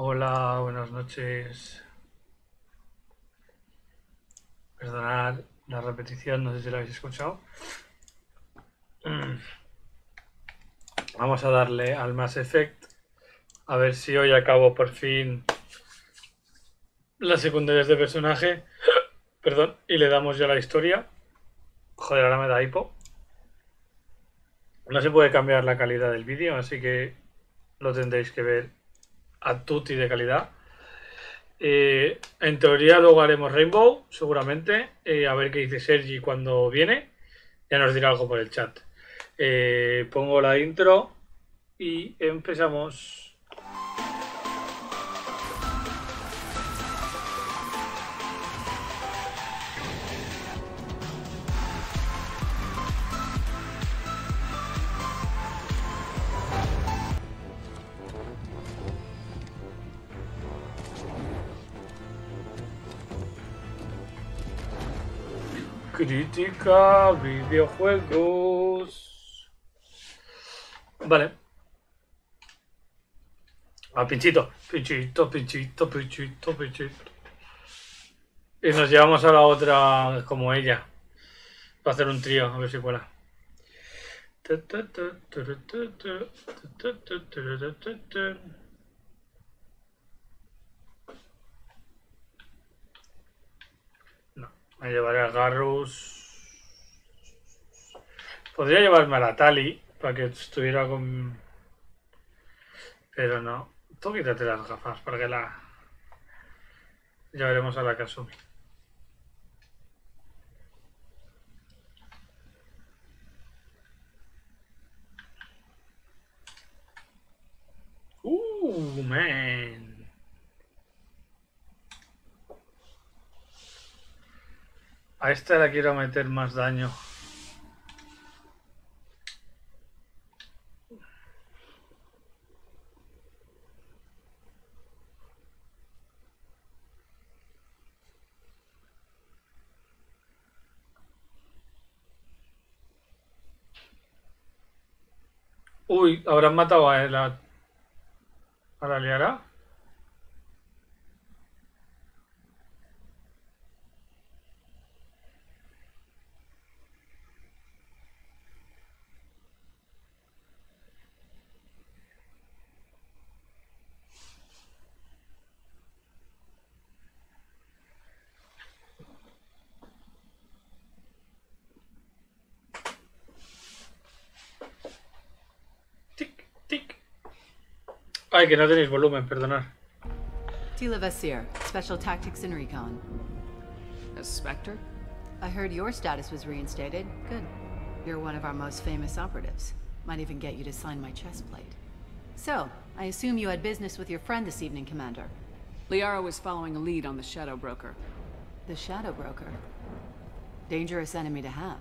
Hola, buenas noches. Perdonad la repetición, no sé si la habéis escuchado. Vamos a darle al Mass Effect. A ver si hoy acabo por fin las secundarias de personaje. Perdón, y le damos ya la historia. Joder, ahora me da hipo. No se puede cambiar la calidad del vídeo, así que lo tendréis que ver a tutti de calidad. En teoría luego haremos Rainbow, seguramente. A ver qué dice Sergi cuando viene. Ya nos dirá algo por el chat. Pongo la intro y empezamos. Critica Videojuegos. Vale. A Pinchito. Pinchito. Y nos llevamos a la otra como ella. Para hacer un trío, a ver si cuela. No, me llevaré a Garrus. Podría llevarme a la Tali para que estuviera con... Pero no. Tú quítate las gafas para que la... Llevaremos a la Kasumi. Man. A esta la quiero meter más daño. Uy, ¿habrán matado a la liara? Tic, tic. Ay, que no tenéis volumen, perdonad. Tila Vasir, Special Tactics and Recon. A Spectre? I heard your status was reinstated. Good. You're one of our most famous operatives. Might even get you to sign my chest plate. So, I assume you had business with your friend this evening, Commander. Liara was following a lead on the Shadow Broker. The Shadow Broker. Dangerous enemy to have.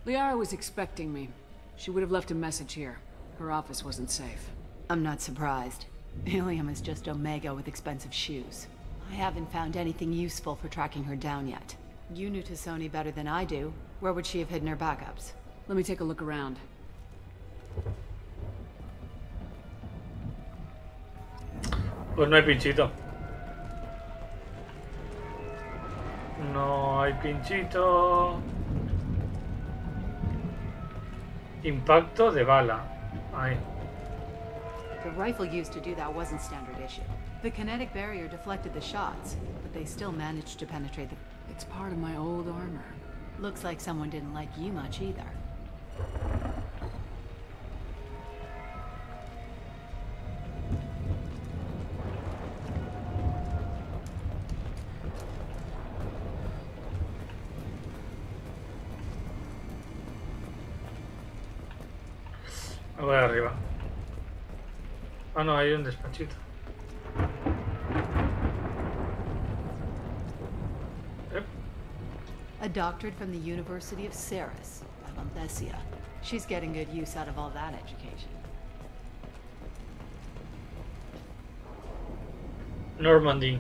Liara was expecting me. She would have left a message here. Her office wasn't safe. I'm not surprised. Ilium is just Omega with expensive shoes. I haven't found anything useful for tracking her down yet. You knew Tassoni better than I do. Where would she have hidden her backups? Let me take a look around. Pues no hay Pinchito. No hay Pinchito. Impacto de bala. Ahí. The rifle used to do that wasn't standard issue. The kinetic barrier deflected the shots, but they still managed to penetrate the... It's part of my old armor. Looks like someone didn't like you much either. Me voy arriba. Ah, no, hay un despachito. A doctorate from the University of Ceres, Avanthesia. She's getting good use out of all that education. Normandy.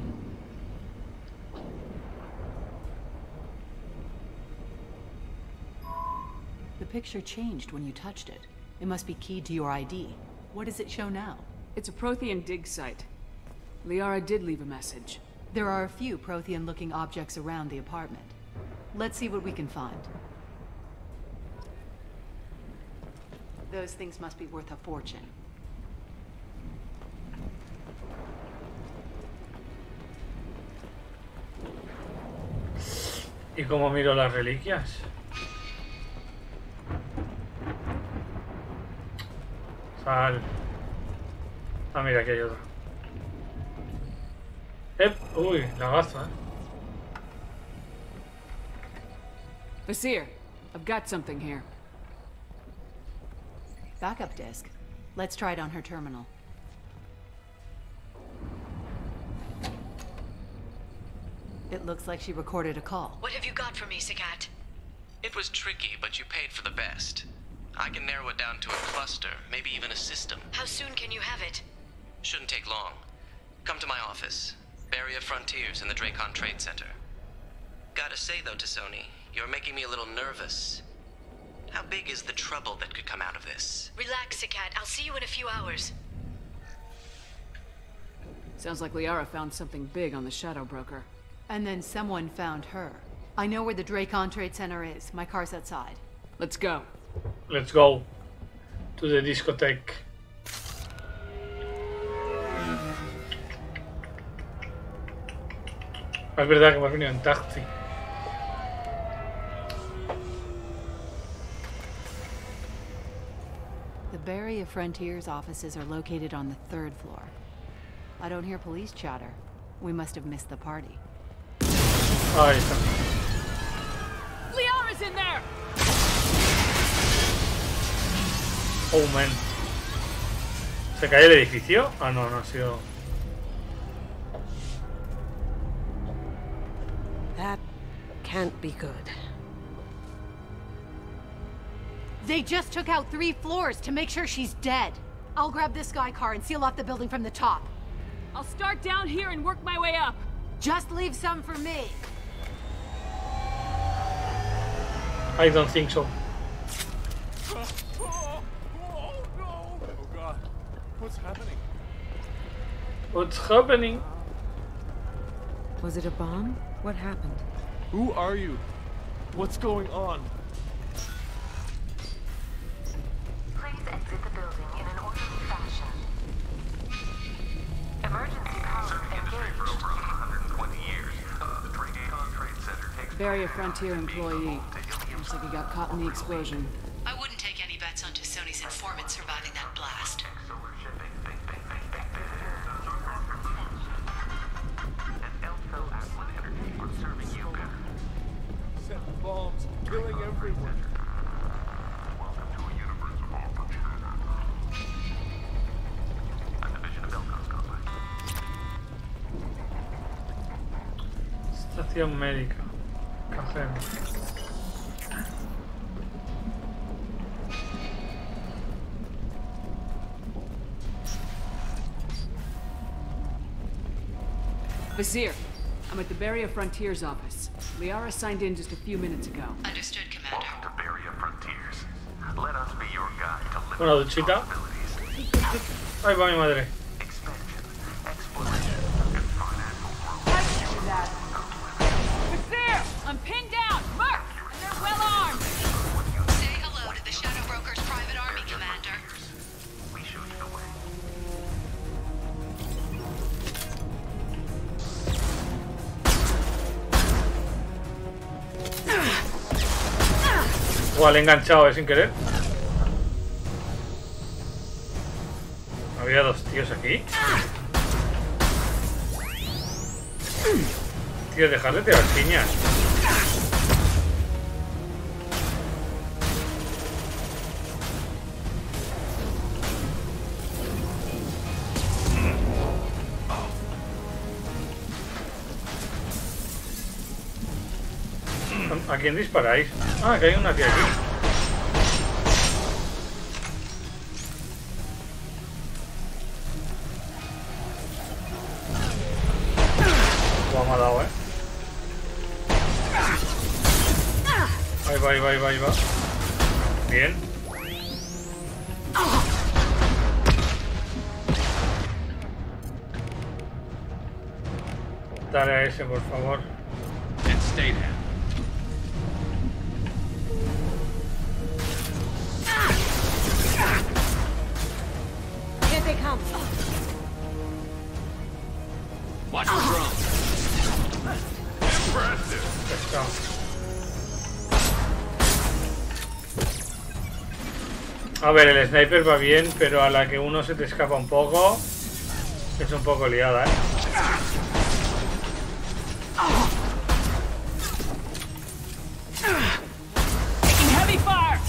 The picture changed when you touched it. It must be keyed to your ID. What does it show now? It's a Prothean dig site. Liara did leave a message. There are a few Prothean-looking objects around the apartment. Let's see what we can find. Those things must be worth a fortune. ¿Y cómo miro las reliquias? Sal. Ah, mira, aquí hay otra. Uy, lagazo, Basir, I've got something here. Backup disk. Let's try it on her terminal. It looks like she recorded a call. What have you got for me, Sagat? It was tricky, but you paid for the best. I can narrow it down to a cluster, maybe even a system. How soon can you have it? Shouldn't take long. Come to my office. Barrier Frontiers in the Dracon Trade Center. Gotta say though, Sony, you're making me a little nervous. How big is the trouble that could come out of this? Relax, Sagat. I'll see you in a few hours. Sounds like Liara found something big on the Shadow Broker. And then someone found her. I know where the Dracon Trade Center is. My car's outside. Let's go. Let's go to the discotheque. Es verdad que hemos venido en taxi. The Barrier Frontiers offices are located on the 3rd floor. I don't hear police chatter. We must have missed the party. Ahí está. Liara's in there! Oh, man. ¿Se cae el edificio? Ah, no, no ha sido... That can't be good. They just took out 3 floors to make sure she's dead. I'll grab this sky car and seal off the building from the top. I'll start down here and work my way up. Just leave some for me. I don't think so. Oh no! Oh god. What's happening? What's happening? Was it a bomb? What happened? Who are you? What's going on? Please exit the building in an orderly fashion. Emergency power engaged. For over 120 years, the Dracon Trade Center takes Barrier Frontier employee. Looks like he got caught in the explosion. I wouldn't take any bets on Sony's informant surviving that blast. Set bombs, killing everyone. Welcome to a universe of opportunity. A division of Elco's complex. Estación médica. Café. Basir, I'm at the Barrier Frontiers office. Liara signed in just a few minutes ago. Understood, Commander. Welcome to Barrier Frontiers. Let us be your guide to Una limitless duchita. possibilities. Ahí va mi madre. Expansion, exploration, and financial growth. Basir! I'm pinned down! Mercs! And they're well armed! Say hello to the Shadow Broker's private army, Commander. We show you the way. Igual he enganchado, sin querer. Había 2 tíos aquí. Tío, dejad de tirar piñas. ¿A quién disparáis? Ah, que hay una tía aquí. Me ha dado, Ahí va, ahí va, ahí va, ahí va. Bien. Dale a ese, por favor. And stay down. Here they come. Watch the drone. Impressive. Pescado. A ver, el sniper va bien, pero a la que uno se te escapa un poco, es un poco liada, ¿eh? Taking heavy fire!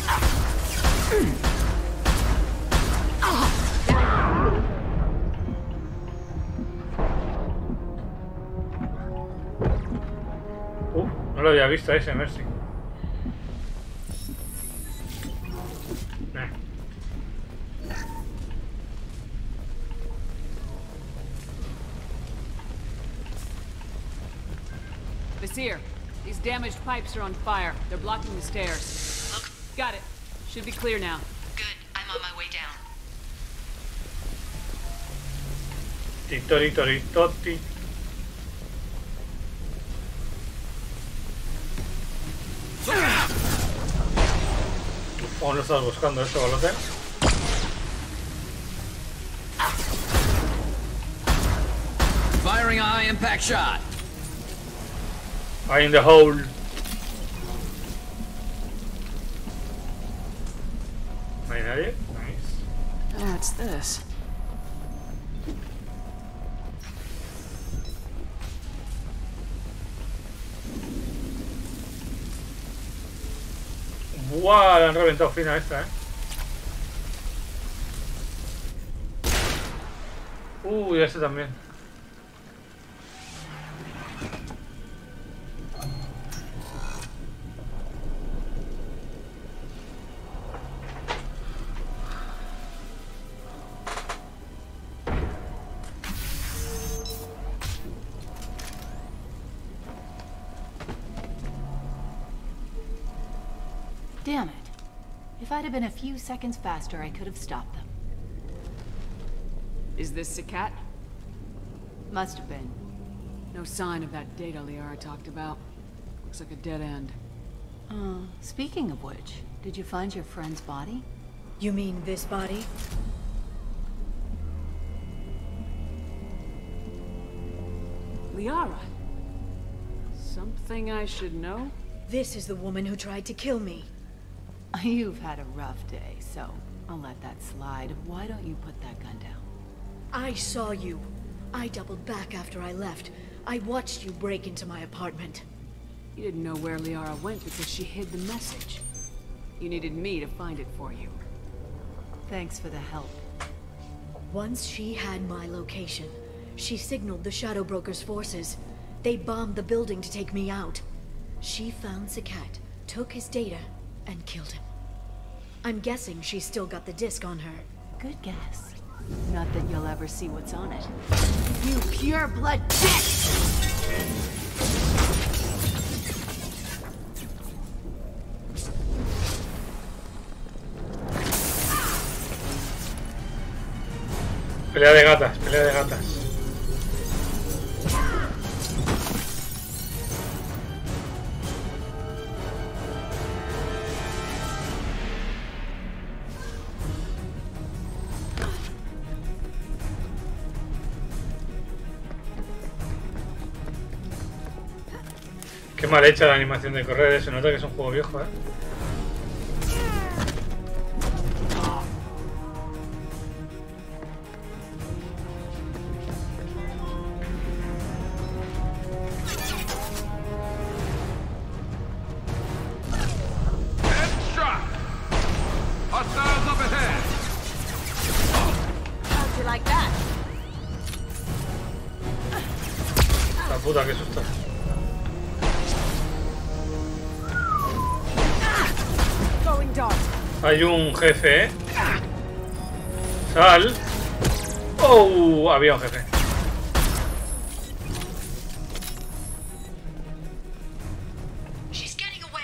No lo había visto ese, Mercy. Vizier, these damaged pipes are on fire. They're blocking the stairs. Look, Got it. Should be clear now. good. I'm on my way down. Titoritoritotti. ¿Cómo lo estás buscando eso, balote? Firing a high impact shot. Eye in the hole. ¿No hay nadie? Nice. What's this? ¡Buah! Le han reventado fina a esta, ¿eh? Y este también. Damn it. If I'd have been a few seconds faster, I could have stopped them. Is this a cat? Must have been. No sign of that data Liara talked about. Looks like a dead end. Speaking of which, did you find your friend's body? You mean this body? Liara? Something I should know? This is the woman who tried to kill me. You've had a rough day, so I'll let that slide. Why don't you put that gun down? I saw you. I doubled back after I left. I watched you break into my apartment. You didn't know where Liara went because she hid the message. You needed me to find it for you. Thanks for the help. Once she had my location, she signaled the Shadow Broker's forces. They bombed the building to take me out. She found Sakat, took his data, and killed him. I'm guessing she's still got the disc on her. Good guess. Not that you'll ever see what's on it. You pure blood bitch! Pelea de gatas, pelea de gatas. Qué mal hecha la animación de correr, se nota que es un juego viejo, ¿eh? Headshot! Hostiles up ahead! How'd you like that? La puta, qué susto. Going dark. Hay un jefe, ¿eh? Sal. ¡Oh! Había un jefe. She's getting away.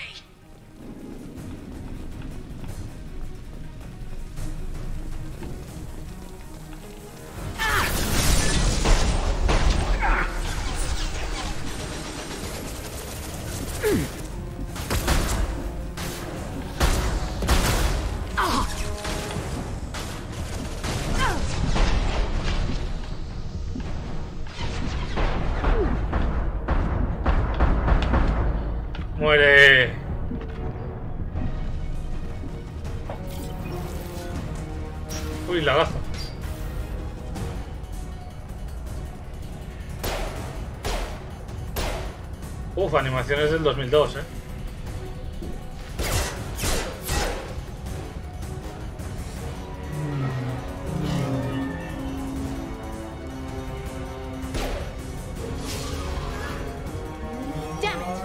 Uy, la gafa. Uf, animaciones del 2002, Damn it!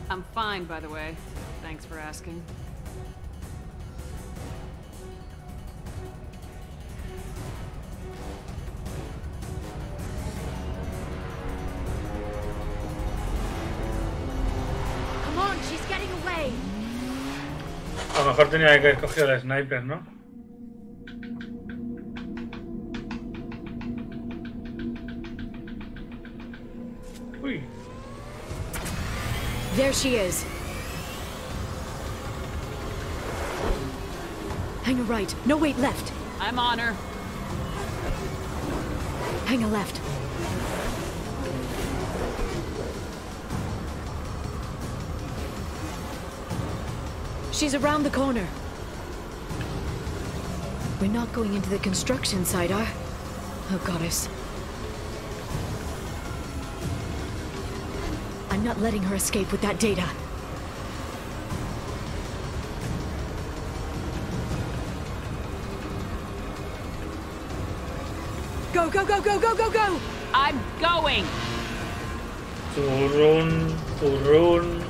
I'm fine, by the way. Thanks for asking. Come on, she's getting away. A lo mejor tenía que haber cogido el sniper, ¿no? Uy. There she is. Hang a right. No, wait, left. I'm on her. Hang a left. She's around the corner. We're not going into the construction site, are? Oh, goddess. I'm not letting her escape with that data. Go, go, go, go, go, go, go! I'm going! Turrún, turrún.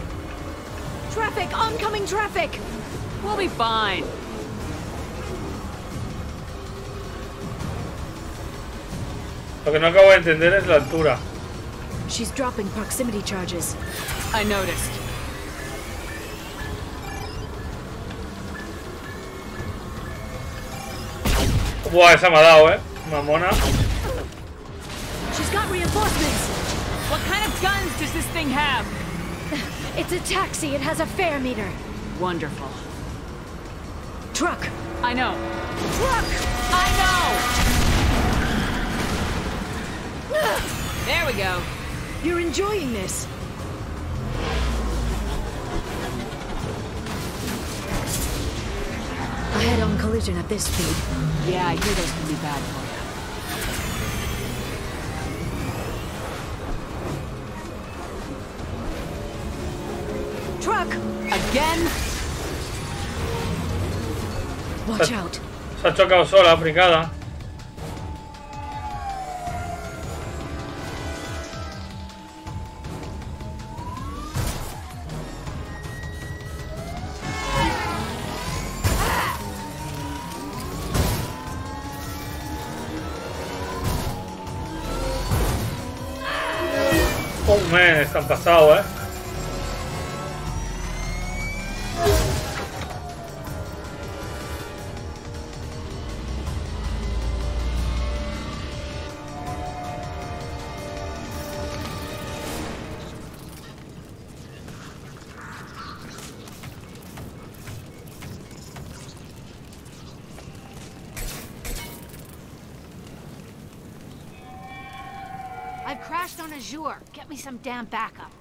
Traffic! Oncoming traffic! We'll be fine. Lo que no acabo de entender es la altura. She's dropping proximity charges. I noticed. Buah, esa me ha dado, mamona. She's got reinforcements! What kind of guns does this thing have? It's a taxi. It has a fare meter. Wonderful. Truck! I know. Truck! I know! There we go. You're enjoying this. A head-on collision at this speed. Yeah, I hear those can be bad for you. Truck! Again? Watch out. Se ha chocado sola, fricada. Oh man, están pasados, I've crashed on Azure. Get me some damn backup.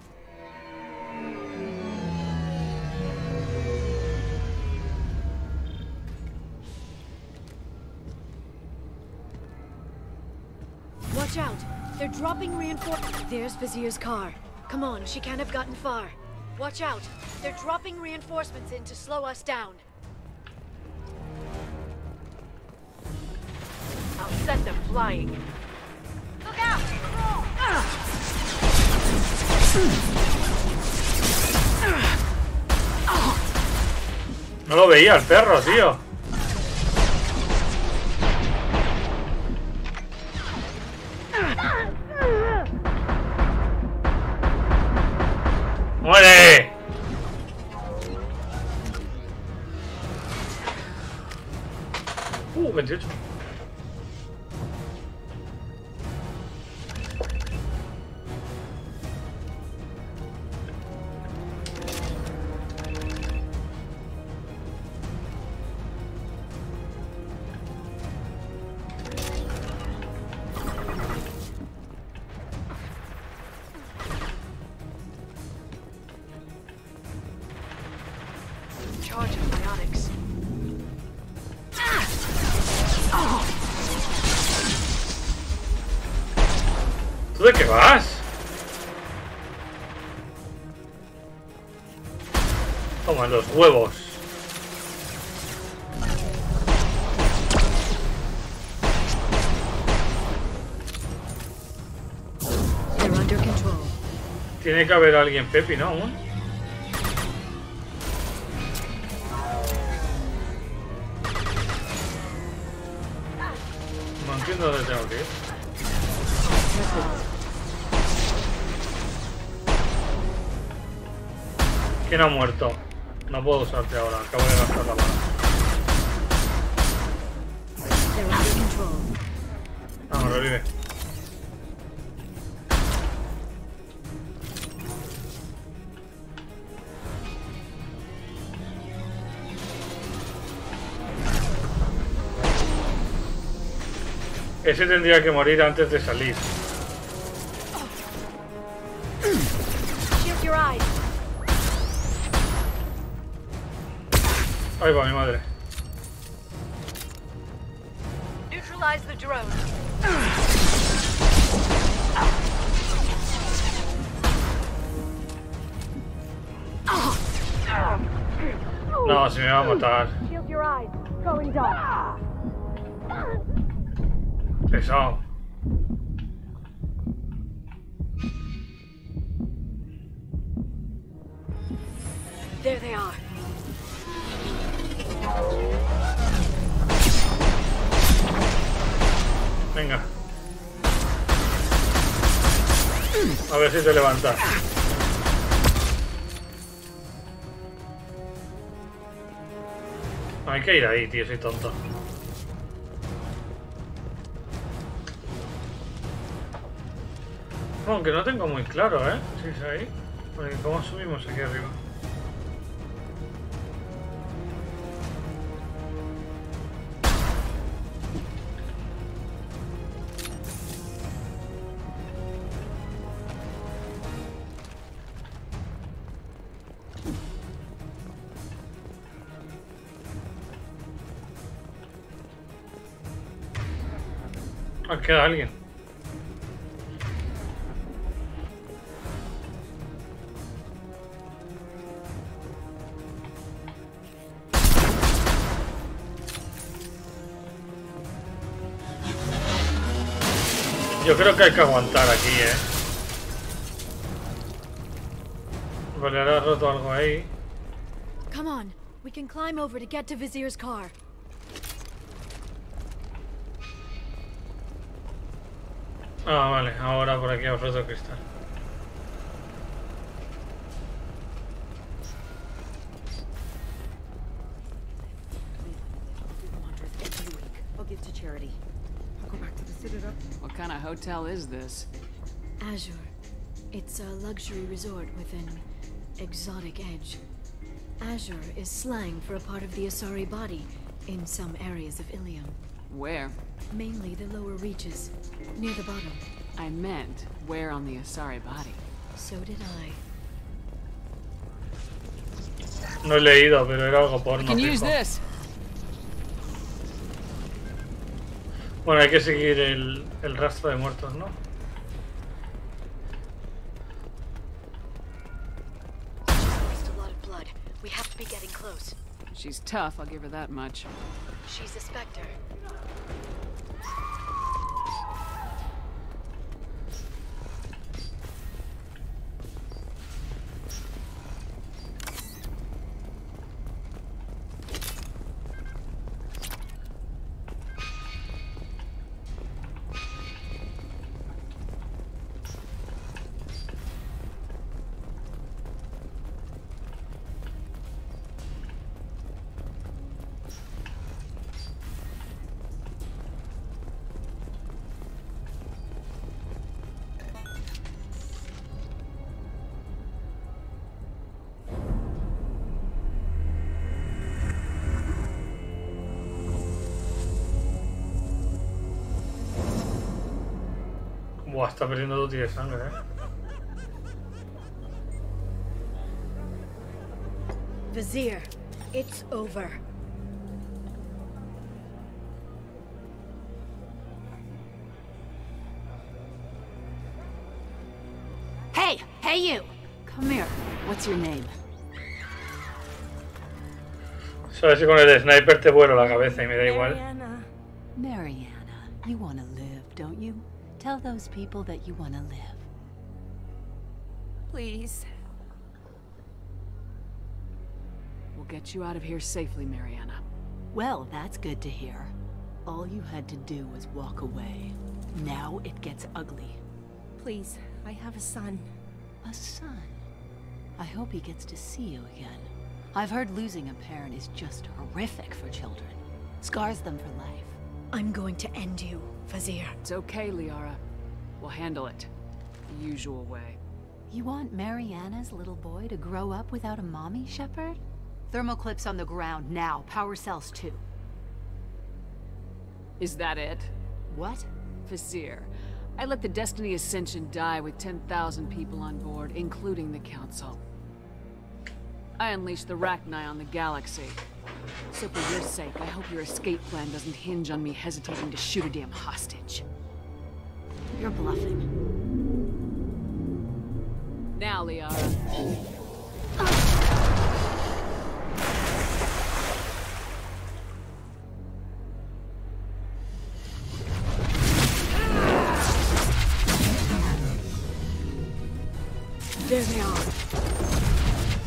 Watch out. They're dropping reinforcements. There's Vizier's car. Come on, she can't have gotten far. Watch out. They're dropping reinforcements in to slow us down. I'll set them flying. Look out! No lo veía el perro, tío. ¡Muere! ¡28! charge of biotics. ¿Tú de qué vas? Toma los huevos. They're under control. Tiene que haber alguien, Pepi, ¿no? ¿Aún? No entiendo dónde tengo que ir. ¿Quién ha muerto? No puedo usarte ahora, acabo de gastar la bala. They're under control. Vamos, revive. Ese tendría que morir antes de salir. Shield your eyes. Ahí va mi madre. Neutralize the drone. No, se me va a matar. Shield your eyes. Going dark. Pesado. There they are. Venga. A ver si te levanta. Hay que ir ahí, tío, soy tonto. Aunque no tengo muy claro, ¿eh? Si es ahí. Porque ¿cómo subimos aquí arriba? Ah, queda alguien. Yo creo que hay que aguantar aquí, Vale, ahora ha roto algo ahí. Come on. We can climb over to get to Vizier's car. Ah, vale, ahora por aquí ha roto el cristal. I'll give to charity. I'll go back to the Citadel. What kind of hotel is this? Azure. It's a luxury resort with an exotic edge. Azure is slang for a part of the Asari body in some areas of Ilium. Where? Mainly the lower reaches, near the bottom. I meant, where on the Asari body? So did I. No he leído, pero era algo porno. I can use fijo. this. Bueno, hay que seguir el rastro de muertos, ¿no? Lost a lot of blood. We have to be getting close. She's tough, I'll give her that much. She's a specter. Buah, está perdiendo 2 de sangre, Vizier. It's over. Hey! Hey you! Come here. What's your name? Sabes que con el sniper te vuelo la cabeza y me da igual. Mariana, you want to live, don't you? Tell those people that you want to live. Please. We'll get you out of here safely, Mariana. Well, that's good to hear. All you had to do was walk away. Now it gets ugly. Please, I have a son. A son? I hope he gets to see you again. I've heard losing a parent is just horrific for children. Scars them for life. I'm going to end you, Fazir. It's okay, Liara. We'll handle it. The usual way. You want Mariana's little boy to grow up without a mommy, Shepard? Thermoclips on the ground now. Power cells too. Is that it? What? Fazir, I let the Destiny Ascension die with 10,000 people on board, including the Council. I unleashed the Rachni on the galaxy. So for your sake, I hope your escape plan doesn't hinge on me hesitating to shoot a damn hostage. You're bluffing. Now, Liara. There they are.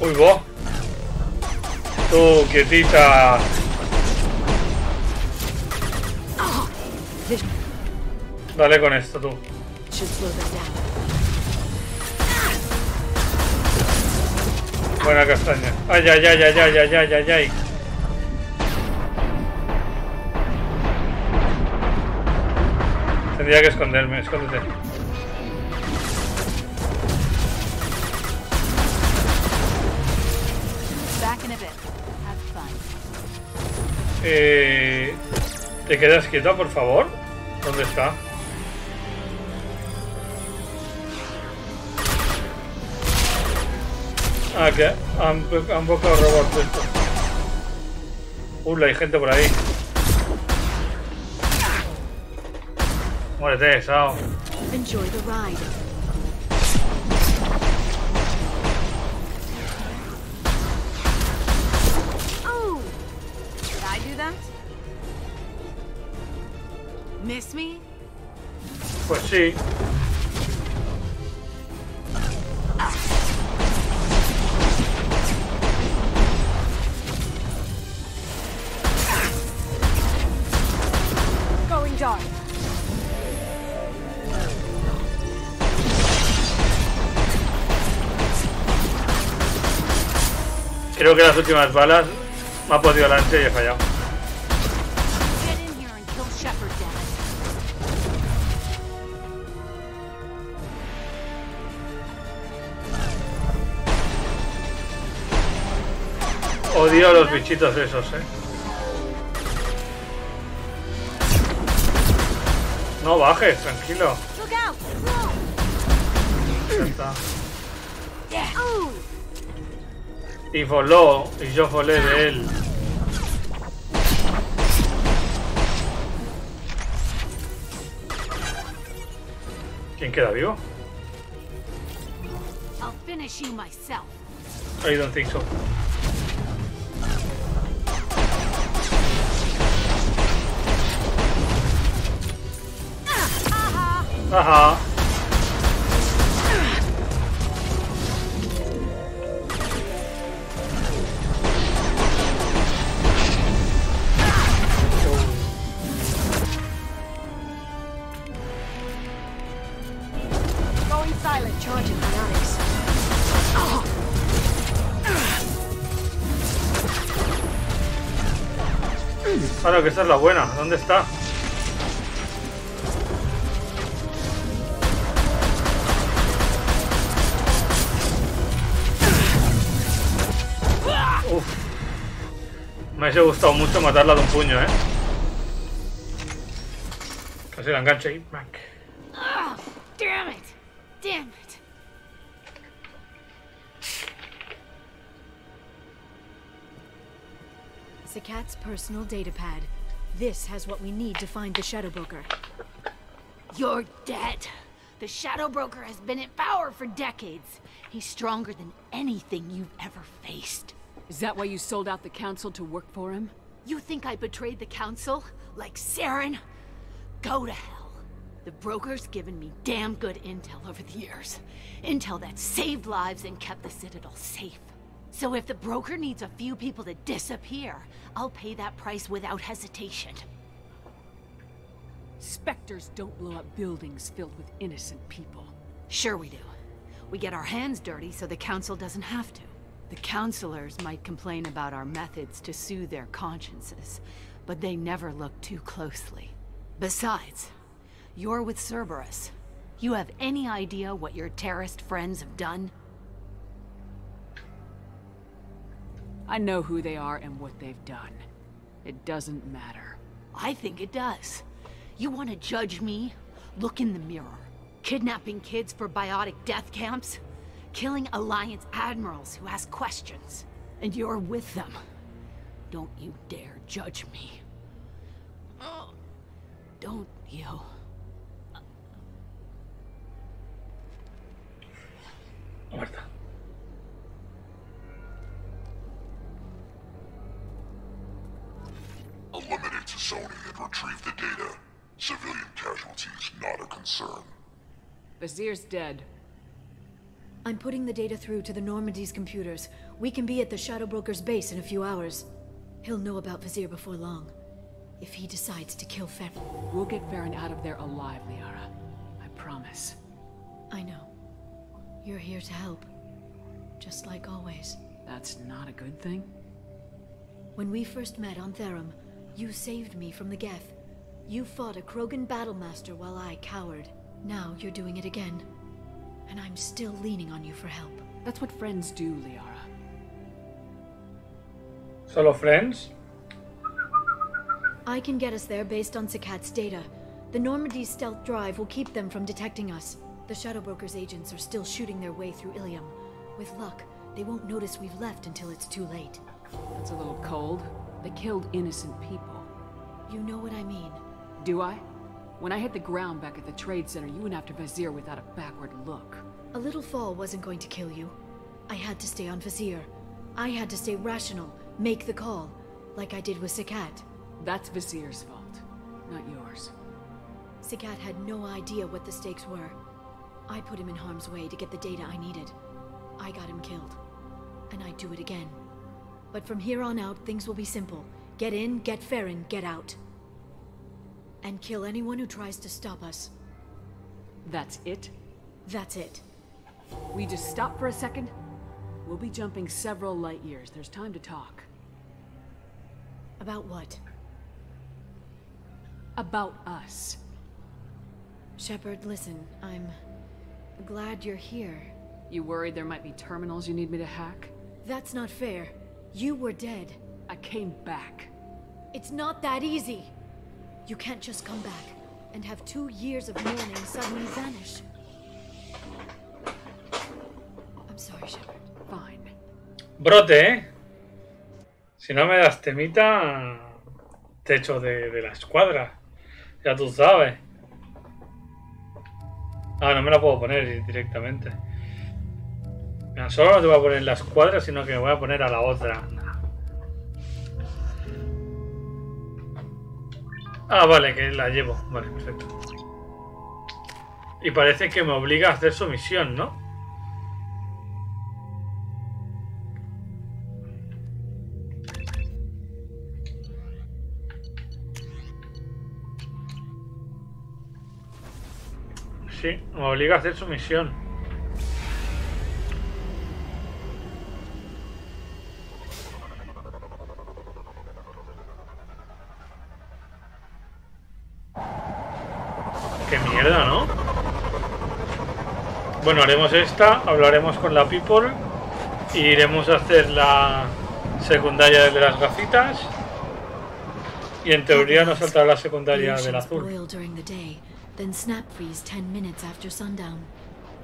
Uy, vos. Tú, quietita. Dale con esto, tú. Should slow them down. Buena castaña. Ay, ay, ay, ay, ay, ay, ay, ay, ay. Tendría que esconderme, escóndete. Back in a bit. Have fun. ¿Te quedas quieta, por favor? ¿Dónde está? Ah, que han bocado robots estos. Hay gente por ahí. Muérete, Sao. Enjoy the ride. Oh! Did I do that? Miss me? Pues sí. Going dark. Creo que las últimas balas me ha podido el ansia y he fallado. Get in here and kill Shepard, Dad. Odio a los bichitos esos, No bajes, tranquilo. Look out! Ya está. Y voló, y yo volé de él. ¿Quién queda vivo? I'll finish you myself. I don't think so. Ajá. Going silent. Charging fanatics. Ahora que esta es la buena. ¿Dónde está? Uf. Me hubiese gustado mucho matarla de un puño, Casi la engancho ahí. Oh, damn it! Damn it! Secat's personal data pad. This has what we need to find the Shadow Broker. You're dead. The Shadow Broker has been in power for decades. He's stronger than anything you've ever faced. Is that why you sold out the council to work for him? You think I betrayed the council? Like Saren? Go to hell. The broker's given me damn good intel over the years. Intel that saved lives and kept the Citadel safe. So if the broker needs a few people to disappear, I'll pay that price without hesitation. Spectres don't blow up buildings filled with innocent people. Sure we do. We get our hands dirty so the council doesn't have to. The counselors might complain about our methods to soothe their consciences, but they never look too closely. Besides, you're with Cerberus. You have any idea what your terrorist friends have done? I know who they are and what they've done. It doesn't matter. I think it does. You want to judge me? Look in the mirror. Kidnapping kids for biotic death camps? Killing Alliance admirals who ask questions. And you're with them. Don't you dare judge me. Oh, don't you? Muerta. Eliminate Sony and retrieve the data. Civilian casualties not a concern. Vizier's dead. I'm putting the data through to the Normandy's computers. We can be at the Shadow Broker's base in a few hours. He'll know about Vizier before long. If he decides to kill Fran. We'll get Fran out of there alive, Liara. I promise. I know. You're here to help. Just like always. That's not a good thing? When we first met on Therum, you saved me from the Geth. You fought a Krogan battlemaster while I cowered. Now you're doing it again. And I'm still leaning on you for help. That's what friends do, Liara. ¿Solo friends? I can get us there based on Secat's data. The Normandy's stealth drive will keep them from detecting us. The Shadow Broker's agents are still shooting their way through Ilium. With luck, they won't notice we've left until it's too late. That's a little cold. They killed innocent people. You know what I mean. Do I? When I hit the ground back at the trade center, you went after Vizier without a backward look. A little fall wasn't going to kill you. I had to stay on Vizier. I had to stay rational, make the call, like I did with Secat. That's Vizier's fault, not yours. Secat had no idea what the stakes were. I put him in harm's way to get the data I needed. I got him killed. And I'd do it again. But from here on out, things will be simple. Get in, get Farron, get out. And kill anyone who tries to stop us. That's it? That's it. We just stop for a second? We'll be jumping several light years. There's time to talk. About what? About us. Shepard, listen, I'm glad you're here. You worried there might be terminals you need me to hack? That's not fair. You were dead. I came back. It's not that easy. You can't just come back and have 2 years of mourning suddenly vanish. I'm sorry, Shepard. Fine. Brote, ¿eh? Si no me das temita, te echo de la escuadra. Ya tú sabes. Ah, no me la puedo poner directamente. Mira, solo no te voy a poner en la escuadra, sino que me voy a poner a la otra. Ah, vale, que la llevo. Vale, perfecto. Y parece que me obliga a hacer su misión, ¿no? Sí, me obliga a hacer su misión. Qué mierda, ¿no? Bueno, haremos esta, hablaremos con la people y iremos a hacer la secundaria de las gafitas y en teoría nos saltará la secundaria del azul. Then snap freeze 10 minutes after sundown.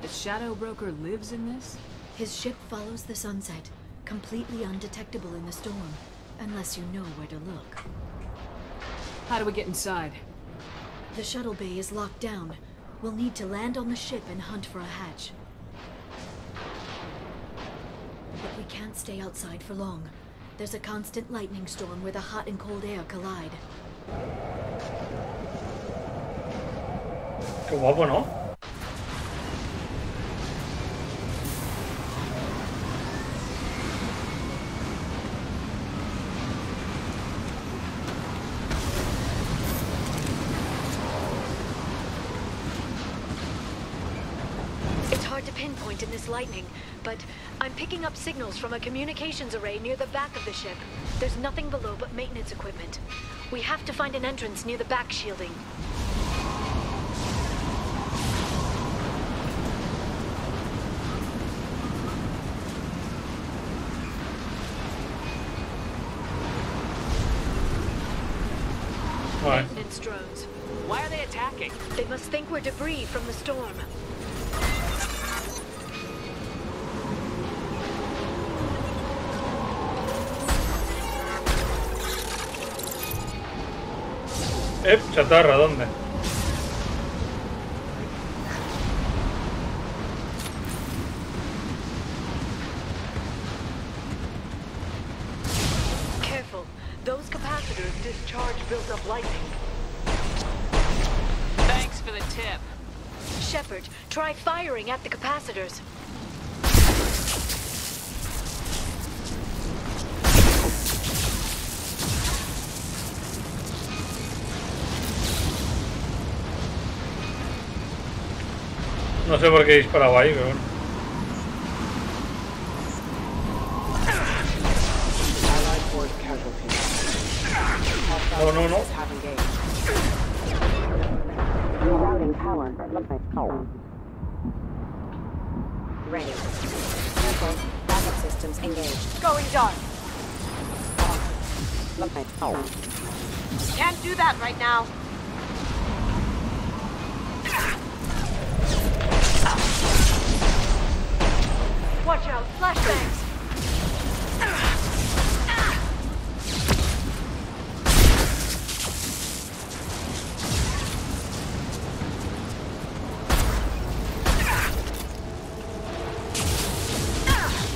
The Shadow Broker lives in this? His ship follows the sunset, completely undetectable in the storm. unless you know where to look. How do we get inside? The shuttle bay is locked down. We'll need to land on the ship and hunt for a hatch. But we can't stay outside for long. There's a constant lightning storm where the hot and cold air collide. Qué guapo, ¿no? It's hard to pinpoint in this lightning, but I'm picking up signals from a communications array near the back of the ship. There's nothing below but maintenance equipment. We have to find an entrance near the back shielding. Right. Maintenance drones. Why are they attacking? They must think we're debris from the storm. Chatarra, ¿dónde? Careful. Those capacitors discharge built-up lightning. Thanks for the tip. Shepard, try firing at the capacitors. No sé por qué disparaba ahí, pero bueno. Allied force casualties. No, no, no. Routing power. Ready. Careful. Backup systems engaged. Going dark. Can't do that right now. Watch out, flashbangs.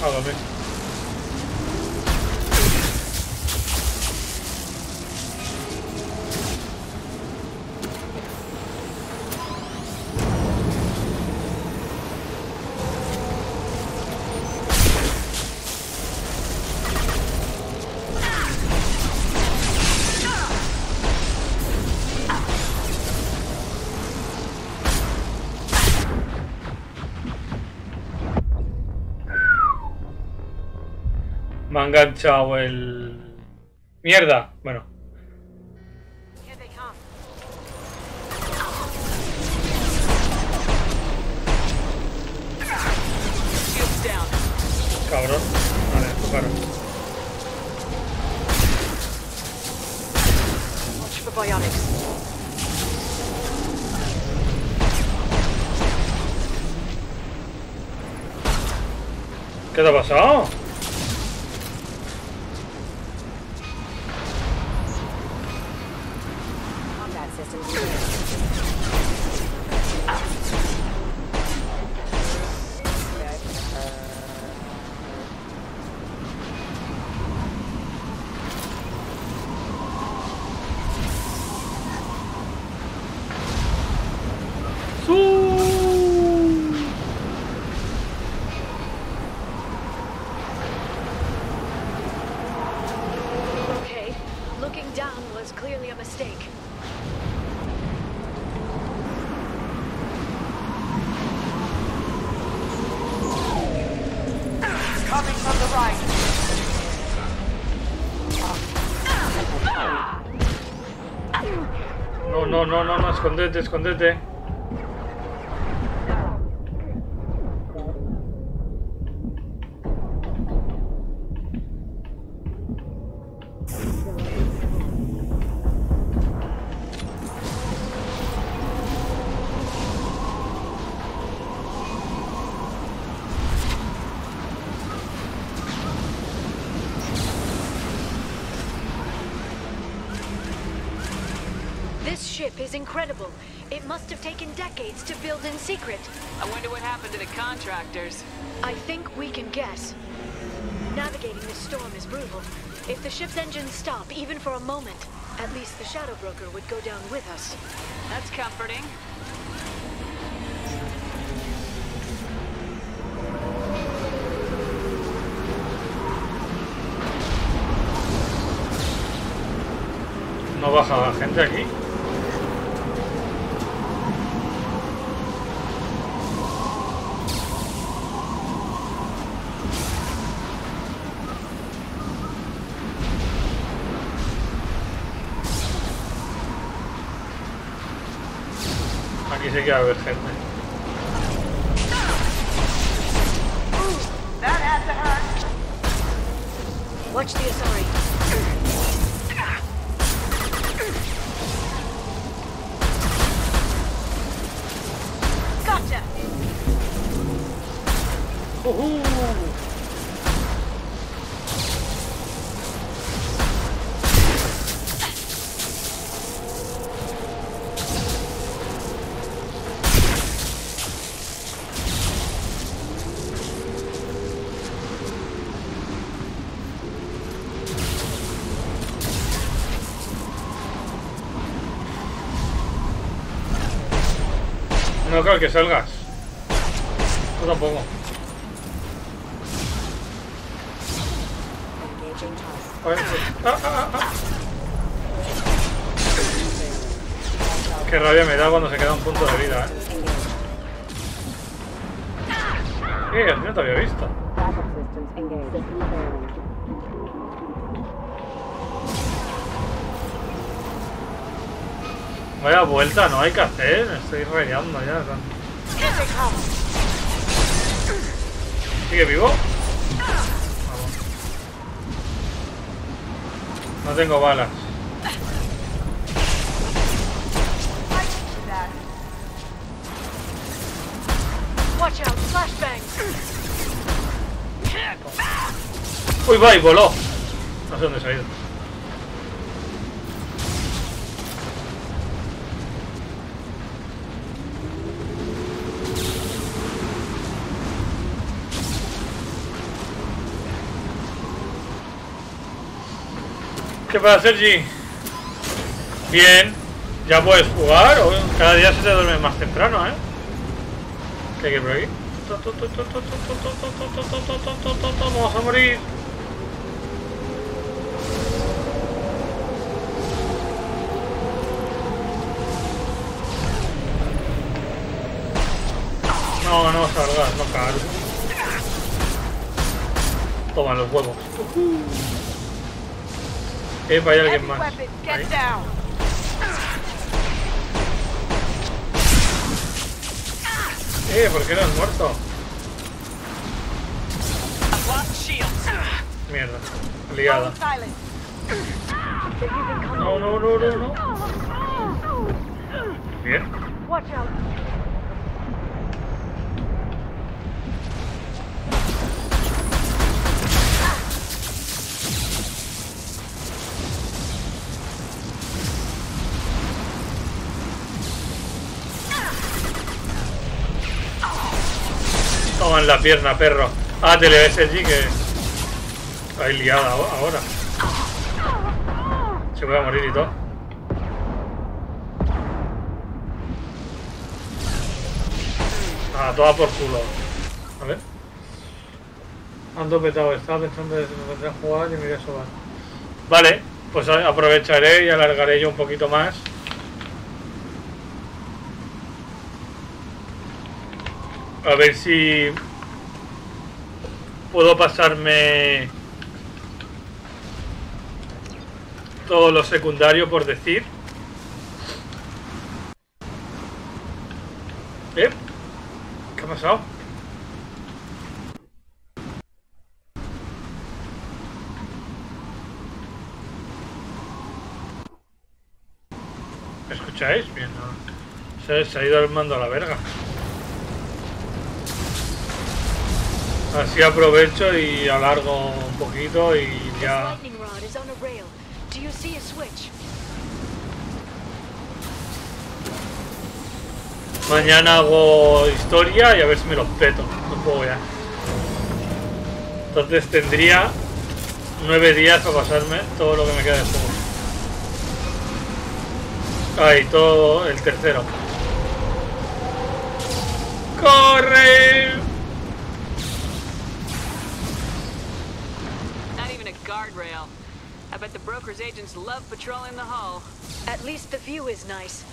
Hágame. Me ha enganchado el... ¡Mierda! Bueno. Here they come. Shields down. Cabrón. Vale, tocaron. Watch for bionics. ¿Qué te ha pasado? Combat systems engaged. Okay, looking down was clearly a mistake. Coming from the right. No, no, no, no, no, escondete, escondete. This ship is incredible. It must have taken decades to build in secret. I wonder what happened to the contractors. I think we can guess. Navigating this storm is brutal. If the ship's engines stop, even for a moment, at least the Shadow Broker would go down with us. That's comforting. ¿No baja la gente aquí? Aquí sí que va a haber gente. Watch the Asari. Gotcha. No creo que salgas. Tú tampoco. Qué rabia me da cuando se queda un punto de vida, no te había visto. Vaya vuelta, no hay que hacer, me estoy rayando ya. ¿Sigue vivo? Vamos. No tengo balas. Uy, va y voló. No sé dónde se ha ido. ¿Qué pasa, Sergi? Bien, ya puedes jugar. Cada día se te duerme más temprano, ¿eh? ¿Qué hay que ir por aquí? Vamos a morir. No, no salgas, no cargo. Toma los huevos. Vaya alguien más. Ahí. ¿Por qué no has muerto? Mierda, liada. No, no, no, no, no. Bien. Toma en la pierna, perro. Ah, te le ves allí que... Ahí liada ahora. Se voy a morir y todo. Ah, toda por culo. A ver. Ando petado. Estaba pensando en si me pondré a jugar y me iré a sobar. Vale, pues aprovecharé y alargaré yo un poquito más. A ver si puedo pasarme todo lo secundario, por decir. ¿Qué ha pasado? ¿Me escucháis? Bien, no. Se ha ido el mando a la verga. Así aprovecho y alargo un poquito y ya... Mañana hago historia y a ver si me los peto. No puedo ya. Entonces tendría 9 días para pasarme todo lo que me queda de juego. Ahí, todo el tercero. ¡Corre! Not even a guardrail. I bet the broker's agents love patrolling the hull. At least the view is nice.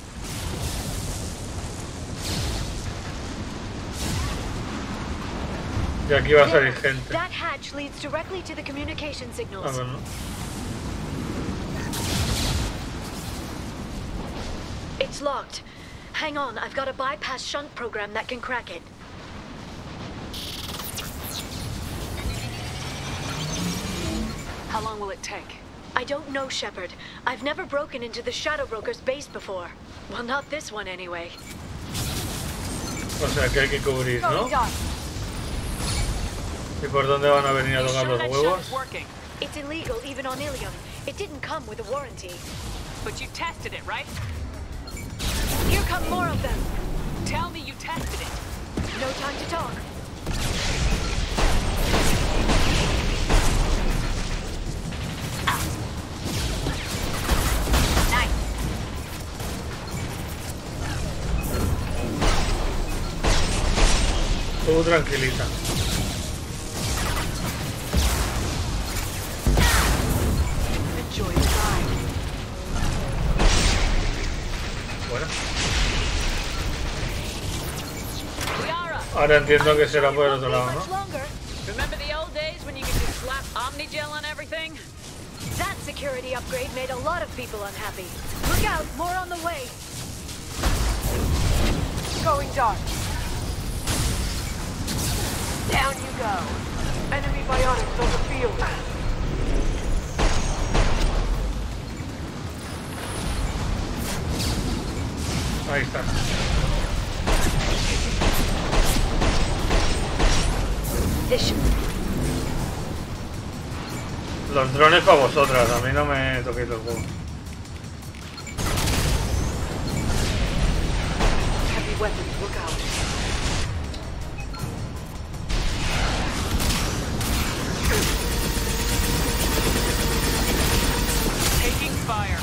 Y aquí va a salir gente. That hatch leads directly to the communication signals. Ah, bueno. It's locked. Hang on, I've got a bypass shunt program that can crack it. How long will it take? I don't know, Shepard. I've never broken into the Shadow Broker's base before. Well, not this one anyway. O sea que hay que cubrir, ¿no? ¿Y por dónde van a venir a tocar los huevos? It's illegal even on Ilium. It didn't come with a warranty. But you tested it, right? Here come more of them. Tell me you tested it. No time to talk. Nice. Tú tranquilita. Enjoy the ride. Bueno. Ahora entiendo que será por el otro lado, ¿no? Remember the old days when you could just slap Omnigel on everything? That security upgrade made a lot of people unhappy. Look out, more on the way. Going dark. Down you go. Enemy biotics on the field. Ahí está. Los drones para vosotras, a mí no me toquéis los huevos. Heavy weapons, look out. Taking fire.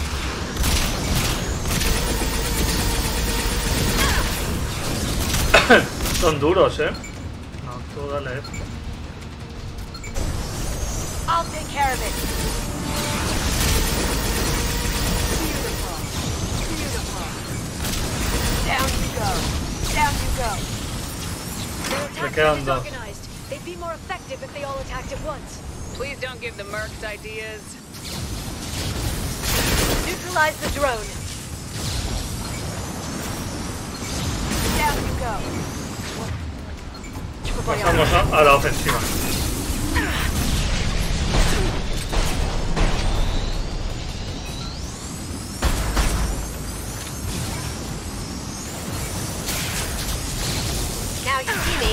Son duros, ¿eh? No, tú dale esto. I'll take care of it. Beautiful. Beautiful. Down you go. Down you go. Their Me attacks quedan are dos. disorganized. They'd be more effective if they all attacked at once. Please don't give the mercs ideas. Neutralize the drone. Down you go. Pasamos a la ofensiva. Now you see me.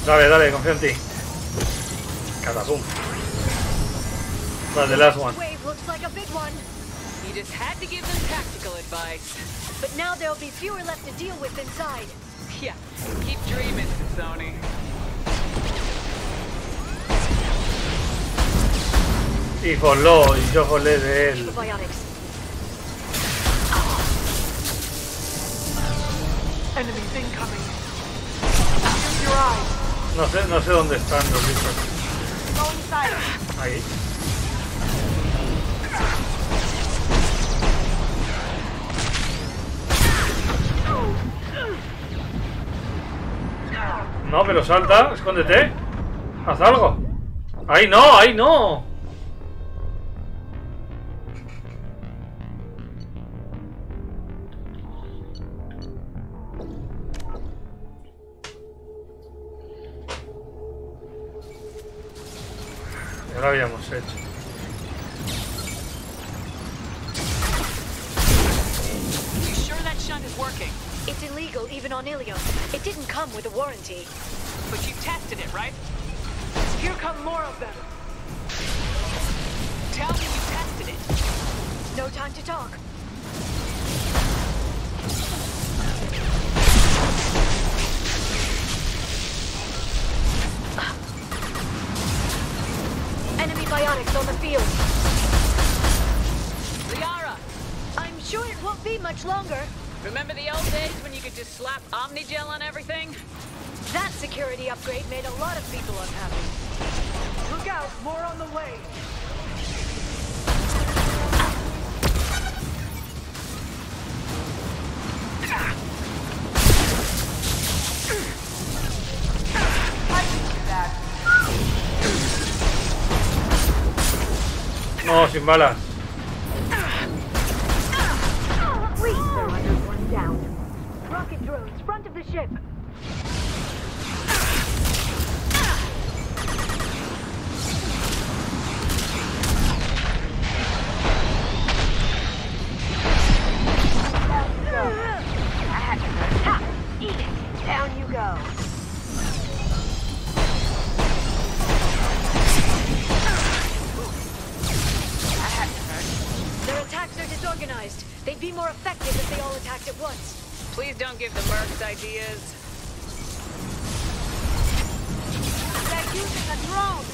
Dale, dale, confío en ti. Catapum. Vale, the last one. Wave looks like a big one. You just had to give them tactical advice. But now there'll be fewer left to deal with inside. Yeah, keep dreaming, Sony. Y voló, y yo volé de él. Biotics. Enemies incoming. Use your eyes. No sé dónde están los bichos. Go inside. Ahí. No, pero salta, escóndete. Haz algo. ¡Ahí no! ¡Ahí no! Ya lo habíamos hecho. You sure that shunt is working? It's illegal even on Ilium. It didn't come with a warranty. But you tested it, right? Here come more of them. Tell me you tested it. No time to talk. biotics on the field. Liara, I'm sure it won't be much longer. remember the old days when you could just slap Omnigel on everything? That security upgrade made a lot of people unhappy. Look out, more on the way. No, sin balas. Please, they're under one down. Rocket drones, front of the ship. Down you go. Their attacks are disorganized. They'd be more effective if they all attacked at once. Please don't give the mercs ideas. They're using a drone.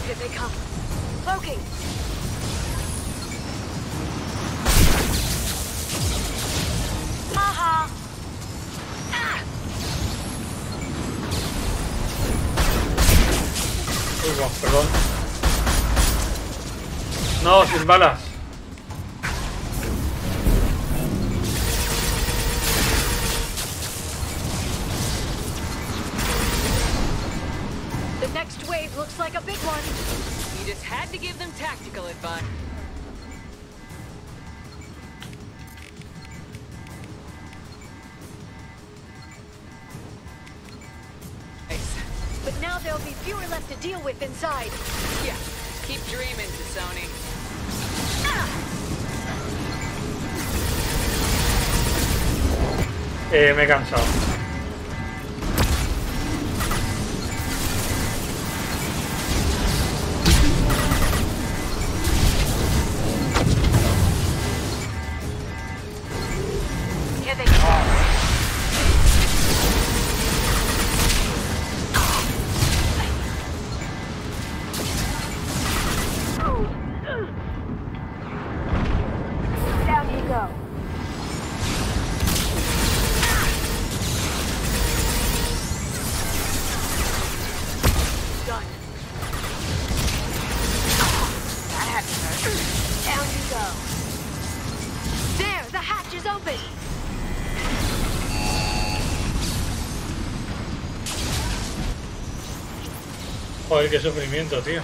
Here they come. Cloaking. Haha. Uy, bueno, perdón. No, sin balas. The next wave looks like a big one. You just had to give them tactical advice. But now there'll be fewer left to deal with inside. Yeah, keep dreaming, Sony. Me he cansado. Here they come. Down you go. Done. That had to hurt. Down you go. There, the hatch is open. Joder, qué sufrimiento, tío.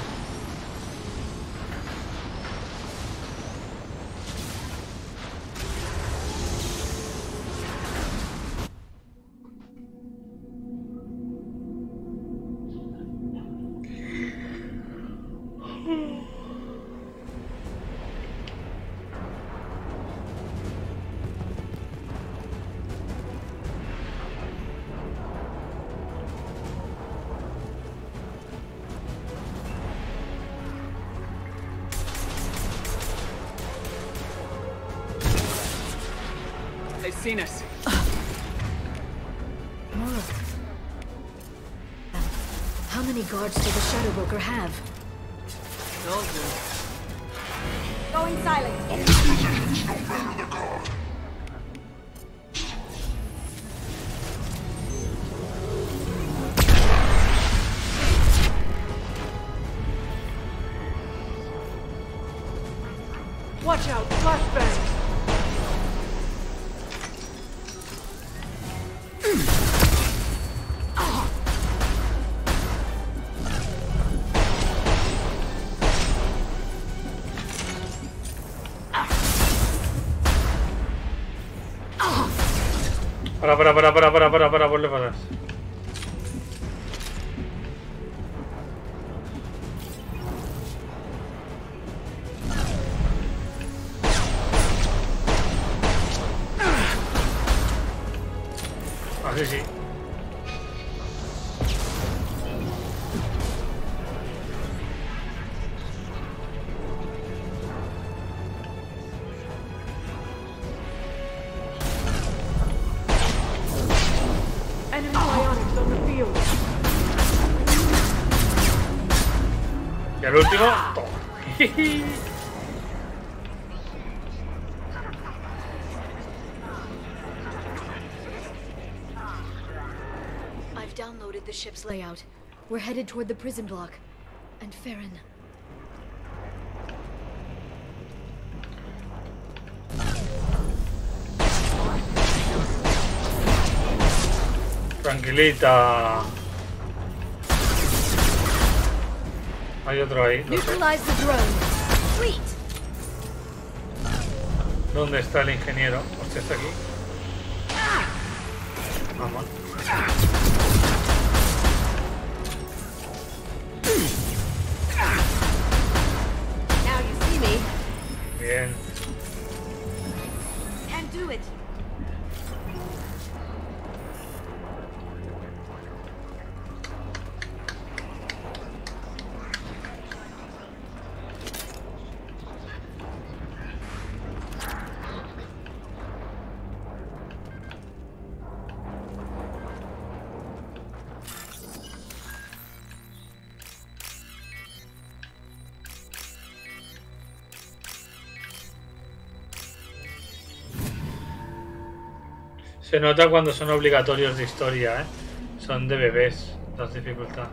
They've seen us. How many guards does the Shadow Broker have? Told you. Going silent. Watch out, flashbang. Para, ponle patas. Así sí. el último. I've downloaded the ship's layout. We're headed toward the prison block. And Farron. Tranquilita. Hay otro ahí. No sé. Neutralize the drone. Fleet. ¿Dónde está el ingeniero? Hostia, está aquí. Vamos. Now you see me. Bien. And do it. Se nota cuando son obligatorios de historia, ¿eh? Son de bebés, las dificultades.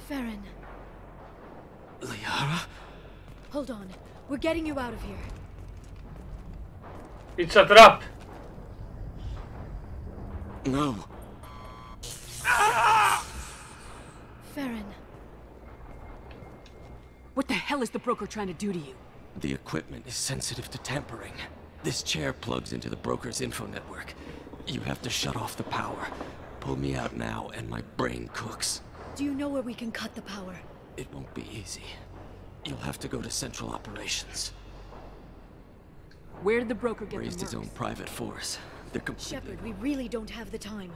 Farron. Liara? Hold on. We're getting you out of here. It's a trap! No. Farron. What the hell is the broker trying to do to you? The equipment is sensitive to tampering. This chair plugs into the broker's info network. You have to shut off the power. Pull me out now and my brain cooks. Do you know where we can cut the power? It won't be easy. You'll have to go to Central Operations. Where did the broker get Raised the his own private force. They're completely... Shepard, we really don't have the time.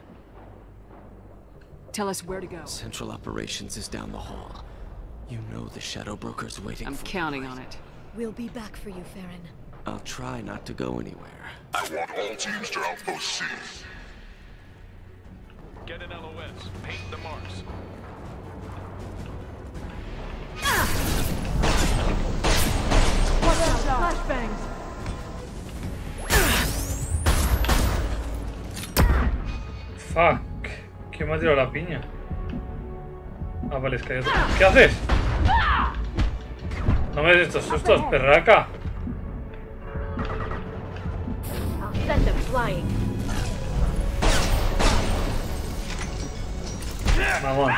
Tell us where to go. Central Operations is down the hall. You know the Shadow Broker's waiting for you. I'm counting on it. We'll be back for you, Farron. I'll try not to go anywhere. I want all teams to Outpost C. Get an LOS. Paint the marks. Watch out, flashbangs! Fuck. ¿Quién me ha tirado la piña? Ah, vale, es que hay otro. ¿Qué haces? No me des estos sustos, perraca. I'll send them flying. Vamos.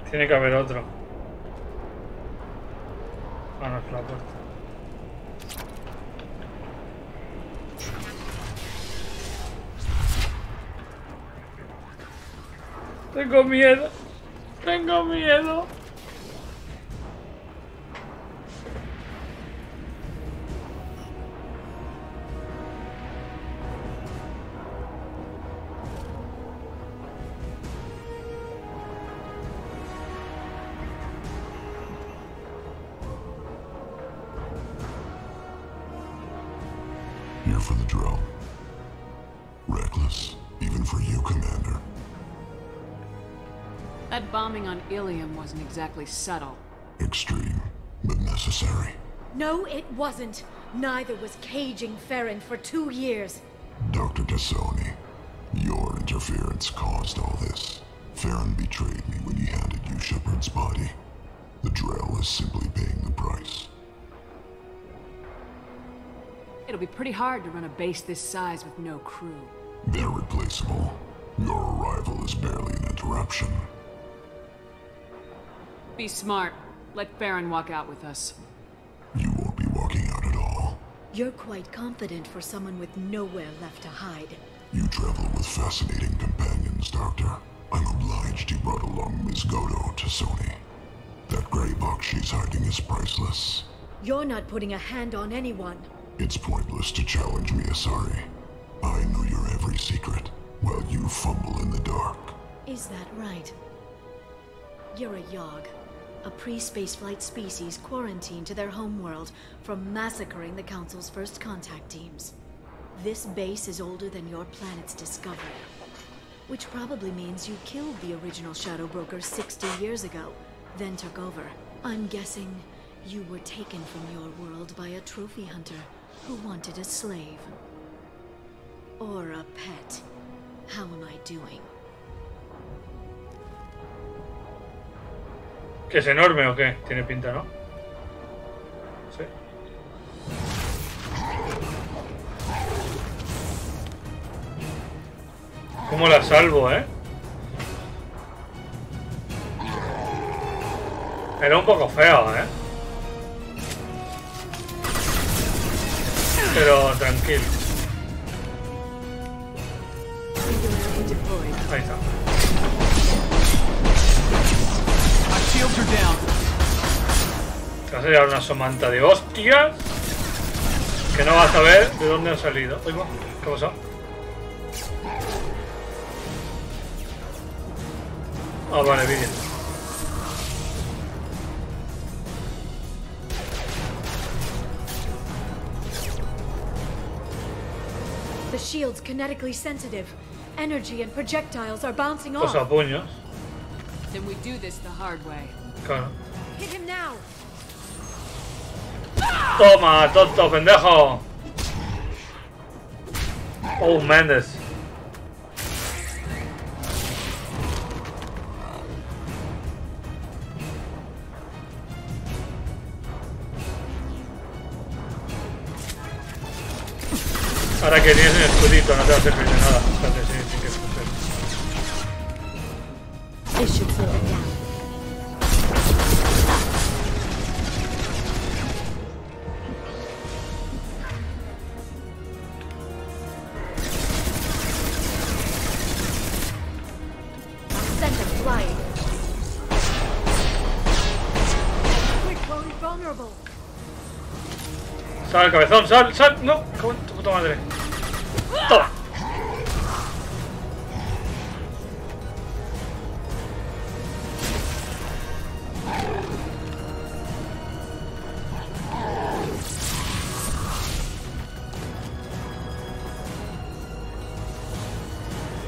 Tiene que haber otro. Ah, no, es la puerta. Tengo miedo. Tengo miedo. Here for the drill. Reckless, even for you, Commander. That bombing on Ilium wasn't exactly subtle. Extreme, but necessary. No, it wasn't. Neither was caging Farron for 2 years. Dr. Tassoni, your interference caused all this. Farron betrayed me when he handed you Shepard's body. The drill is simply paying the price. It'll be pretty hard to run a base this size with no crew. They're replaceable. Your arrival is barely an interruption. Be smart. Let Farron walk out with us. You won't be walking out at all. You're quite confident for someone with nowhere left to hide. You travel with fascinating companions, Doctor. I'm obliged you brought along Ms. Godo to Sony. That gray box she's hiding is priceless. You're not putting a hand on anyone. It's pointless to challenge me, Asari. I know your every secret, while you fumble in the dark. Is that right? You're a Yogg, a pre-spaceflight species quarantined to their homeworld from massacring the Council's first contact teams. This base is older than your planet's discovery, which probably means you killed the original Shadow Broker 60 years ago, then took over. I'm guessing you were taken from your world by a trophy hunter who wanted a slave. Or a pet. How am I doing? ¿Que es enorme o qué? Tiene pinta, ¿no? Sí. ¿Cómo la salvo, eh? Era un poco feo, eh. Pero tranquilo. Ahí está. Te vas a llevar una somanta de hostias que no vas a ver de dónde han salido. Oiga, ¿qué pasa? Ah, vale, vídeo. The shield's kinetically sensitive. Energy and projectiles are bouncing Pues off. a puños. Then we do this the hard way. Claro. Hit him now. Toma, tonto, pendejo. Oh, Mendes. Ahora que tienes un escudito, no te va a servir de nada. Espérate, sí que funciona. This should slow it down. Send them flying. Quick, while he's vulnerable. Sal, cabezón, sal, sal. No, cago en tu puta madre. Toma.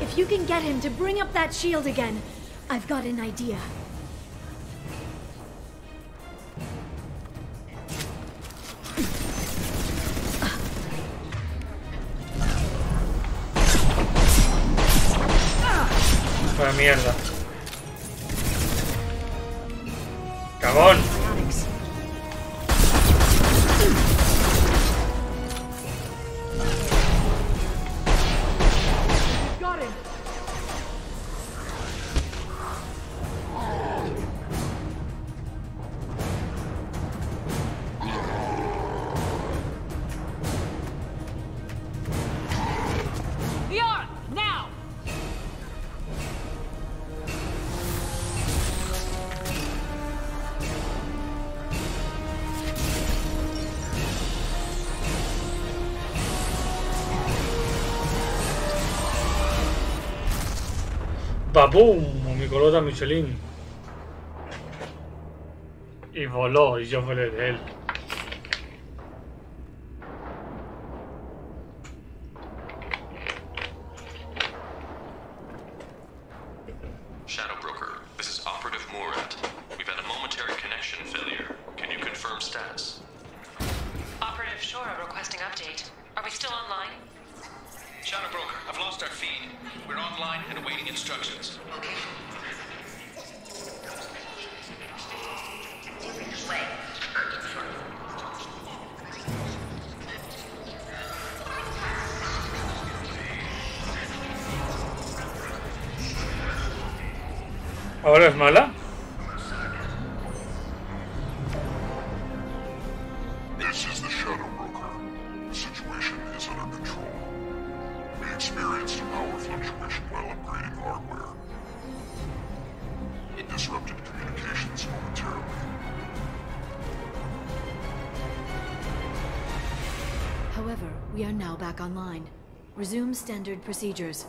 If you can get him to bring up that shield again, I've got an idea. Para mierda. Cagón. Got him. The arm, now! ¡Babum! Mi colota Michelin. Y voló, y yo volé de él. Shadow Broker, this is Operative Murat. We've had a momentary connection failure. Can you confirm status? Operative Shora requesting update. Are we still online? Shadow Broker, I've lost our feed. We're online and awaiting instructions. Okay. ¿Ahora es mala? This is the Shadow Broker. The situation is under control. We experienced a power fluctuation while upgrading hardware. It disrupted communications momentarily. However, we are now back online. Resume standard procedures.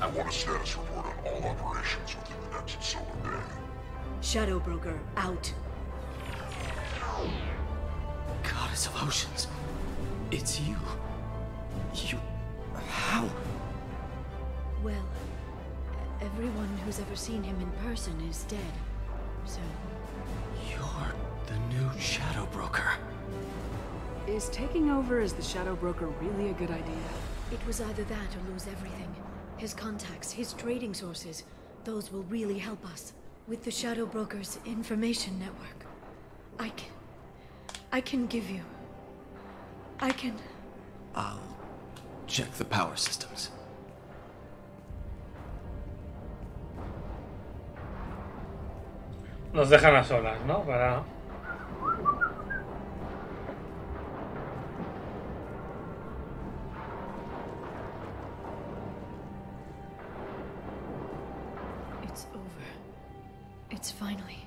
I want a status report on all operations within the next solar day. Shadow Broker, out. Goddess of Oceans. It's you. How? Well, everyone who's ever seen him in person is dead, so... You're the new Shadow Broker. Is taking over as the Shadow Broker really a good idea? It was either that or lose everything. His contacts, his trading sources, those will really help us. With the Shadow Broker's information network, I can give you... I'll check the power systems. Nos dejan a solas, ¿no? Para... It's over. It's finally.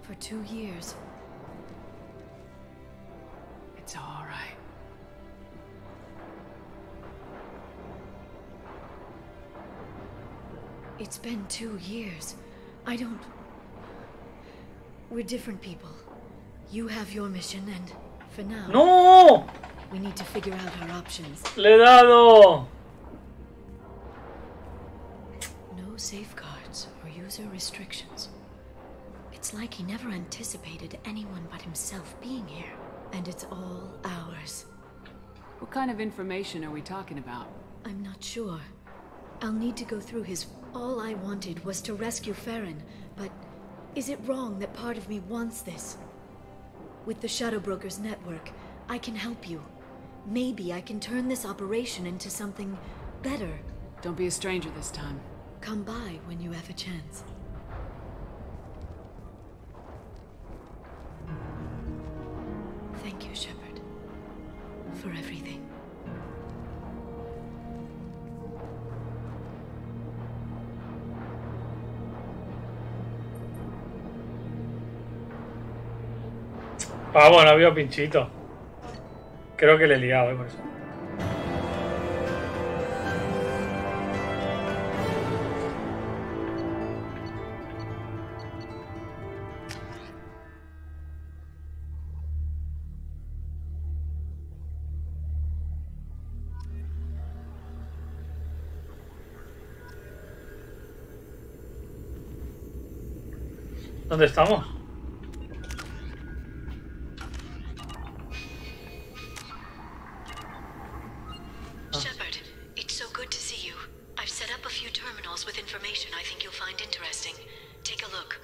For 2 years. It's all right. It's been 2 years. I don't... We're different people. You have your mission, and for now... ¡No! We need to figure out our options. ¡Le he dado! No safeguards or user restrictions. It's like he never anticipated anyone but himself being here. And it's all ours. What kind of information are we talking about? I'm not sure. I'll need to go through his... All I wanted was to rescue Farron, but... Is it wrong that part of me wants this? With the Shadow Broker's network, I can help you. Maybe I can turn this operation into something better. Don't be a stranger this time. Come by when you have a chance. Thank you, Shepard, for everything. Ah, bueno, había Pinchito. Creo que le he liado, por eso. ¿Dónde estamos? Shepard, it's so good to see you. I've set up a few terminals with information I think you'll find interesting. Take a look.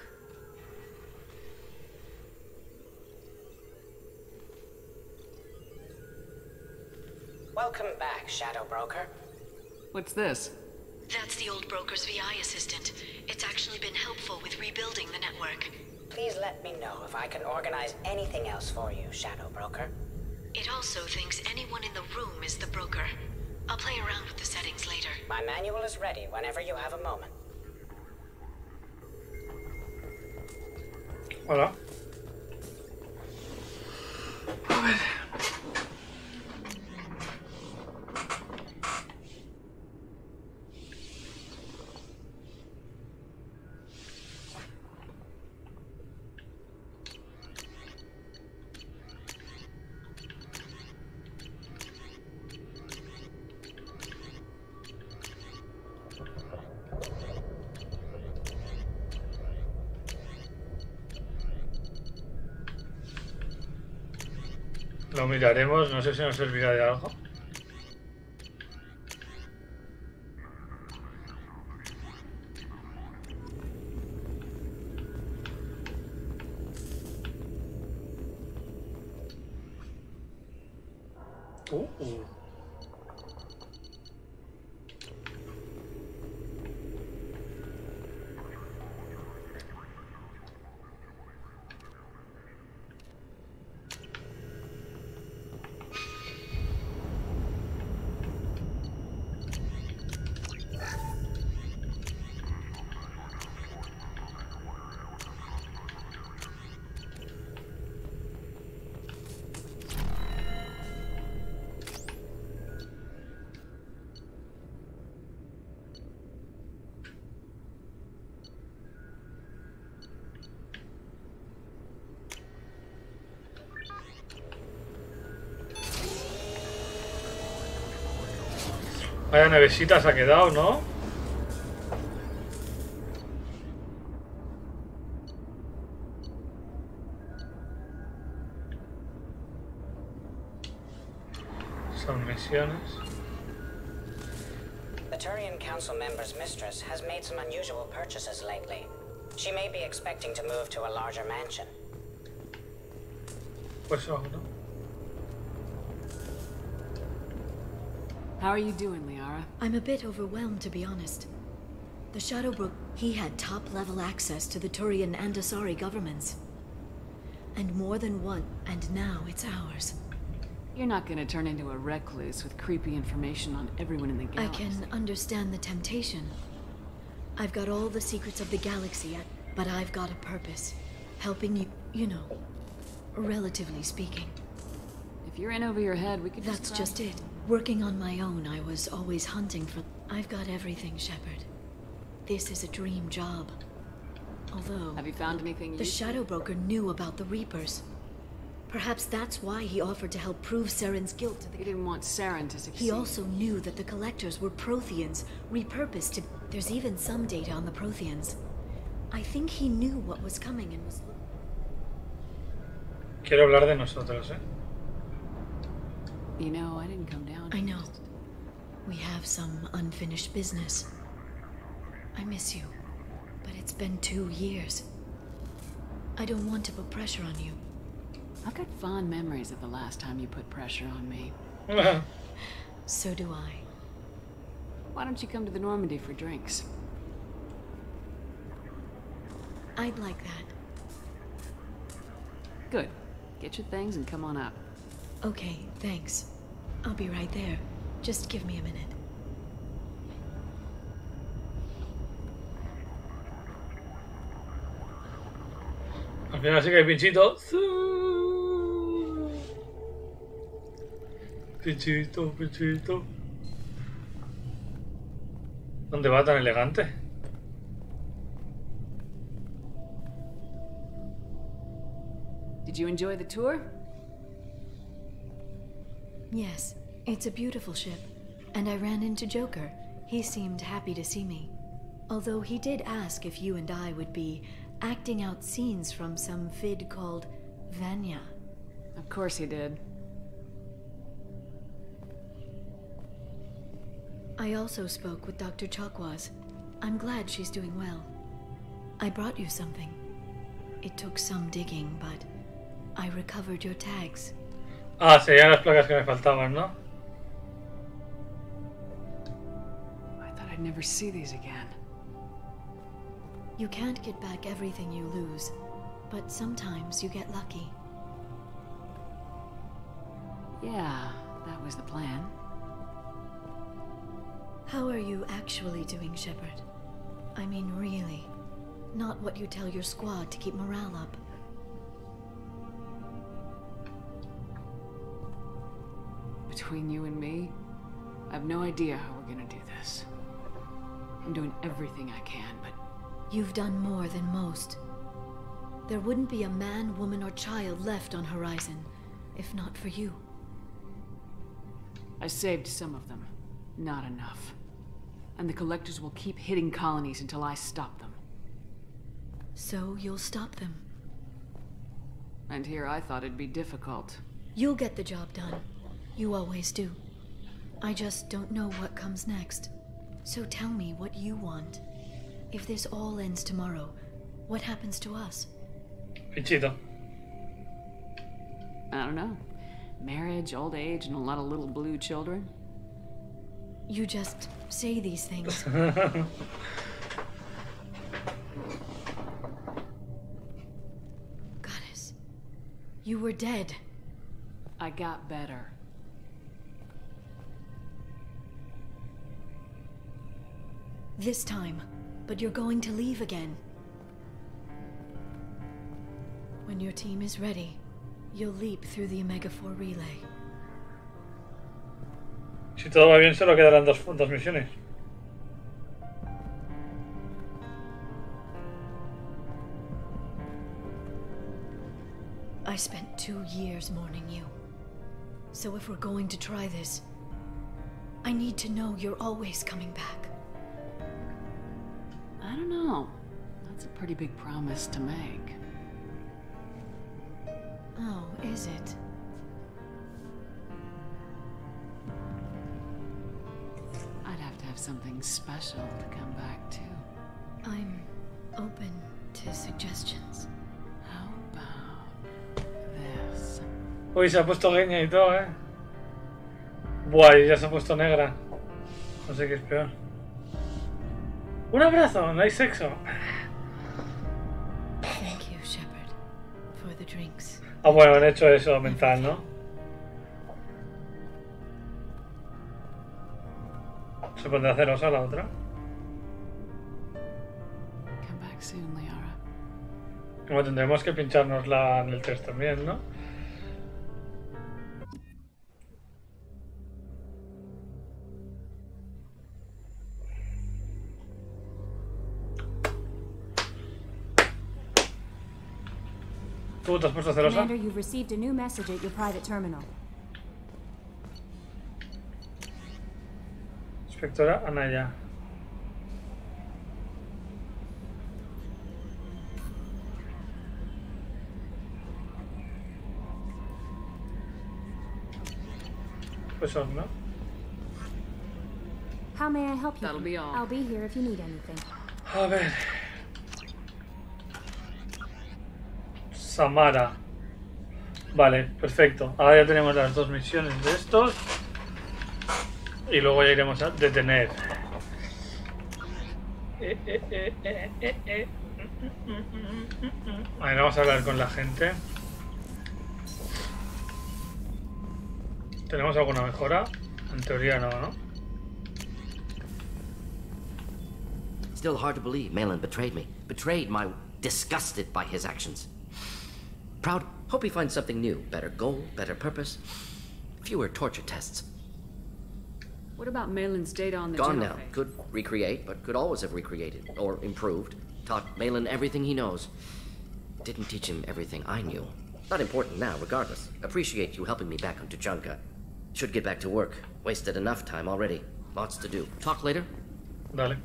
Welcome back, Shadow Broker. What's this? That's the old broker's VI assistant. It's actually been helpful with rebuilding the network. Please let me know if I can organize anything else for you, Shadow Broker. It also thinks anyone in the room is the broker. I'll play around with the settings later. My manual is ready whenever you have a moment. Hola. A ver. Lo miraremos, no sé si nos servirá de algo. Vaya nevesita se ha quedado, ¿no? Son misiones. The Turian Council member's mistress has made some unusual purchases lately. She may be expecting to move to a larger mansion. Pues ahora. How are you doing, Liara? I'm a bit overwhelmed, to be honest. The Shadowbrook, he had top-level access to the Turian and Asari governments. And more than one, and now it's ours. You're not gonna turn into a recluse with creepy information on everyone in the galaxy. I can understand the temptation. I've got all the secrets of the galaxy, but I've got a purpose. Helping you, you know, relatively speaking. If you're in over your head, we could That's just it. Working on my own, I was always hunting for... I've got everything, Shepard. This is a dream job. Although... Have you found anything The Shadow Broker knew about the Reapers. Perhaps that's why he offered to help prove Saren's guilt to the... He didn't want Saren to succeed. He also knew that the Collectors were Protheans, repurposed to... There's even some data on the Protheans. I think he knew what was coming and was... Quiero hablar de nosotros, ¿eh? You know, I didn't come down. I know. We have some unfinished business. I miss you, but it's been 2 years. I don't want to put pressure on you. I've got fond memories of the last time you put pressure on me. So do I. Why don't you come to the Normandy for drinks? I'd like that. Good. Get your things and come on up. Okay, thanks. I'll be right there. Just give me a minute. Al final sí que hay Pinchito. Pinchito, Pinchito. ¿Dónde va tan elegante? Did you enjoy the tour? Yes, it's a beautiful ship. And I ran into Joker. He seemed happy to see me. Although he did ask if you and I would be acting out scenes from some vid called Vanya. Of course he did. I also spoke with Dr. Chakwas. I'm glad she's doing well. I brought you something. It took some digging, but I recovered your tags. Ah, serían las placas que me faltaban, ¿no? I thought I'd never see these again. You can't get back everything you lose, but sometimes you get lucky. Yeah, that was the plan. How are you actually doing, Shepard? I mean, really. Not what you tell your squad to keep morale up. Between you and me, I have no idea how we're gonna do this. I'm doing everything I can, but... You've done more than most. There wouldn't be a man, woman, or child left on Horizon, if not for you. I saved some of them. Not enough. And the Collectors will keep hitting colonies until I stop them. So you'll stop them. And here I thought it'd be difficult. You'll get the job done. You always do. I just don't know what comes next. So tell me what you want. If this all ends tomorrow, what happens to us? Pinchito. I don't know. Marriage, old age, and a lot of little blue children. You just say these things. Goddess, you were dead. I got better. This time, but you're going to leave again. When your team is ready, you'll leap through the Omega-4 relay. Si todo va bien, solo quedarán dos misiones. I spent 2 years mourning you. So if we're going to try this, I need to know you're always coming back. I don't know. That's a pretty big promise to make. Oh, is it? I'd have to have something special to come back to. I'm open to suggestions. How about this? Uy, se ha puesto gueña y todo, ¿eh? Buah, y ya se ha puesto negra. No sé qué es peor. Un abrazo, no hay sexo. Thank you, Shepard, for the drinks. Ah, bueno, han hecho eso mental, ¿no? ¿Se pondrá celosa la otra? Come back soon, Liara. Como tendremos que pinchárnosla en el test también, ¿no? ¿Tú te has puesto celosa? Commander, you've received a new message at your private terminal. Inspectora Anaya. Pues son, ¿no? How may I help you? That'll be all. I'll be here if you need anything. A ver. Samara. Vale, perfecto. Ahora ya tenemos las dos misiones de estos. Y luego ya iremos a detener. A ver, vamos a hablar con la gente. ¿Tenemos alguna mejora? En teoría no, ¿no? Still hard to believe Malin betrayed me. Betrayed my... disgusted by his actions. Proud. Hope he finds something new. Better goal, better purpose. Fewer torture tests. What about Malin's data on the Gone now. genome? Could recreate, but could always have recreated. Or improved. Taught Malin everything he knows. Didn't teach him everything I knew. Not important now, regardless. Appreciate you helping me back on Tuchanka. Should get back to work. Wasted enough time already. Lots to do. Talk later? Dale.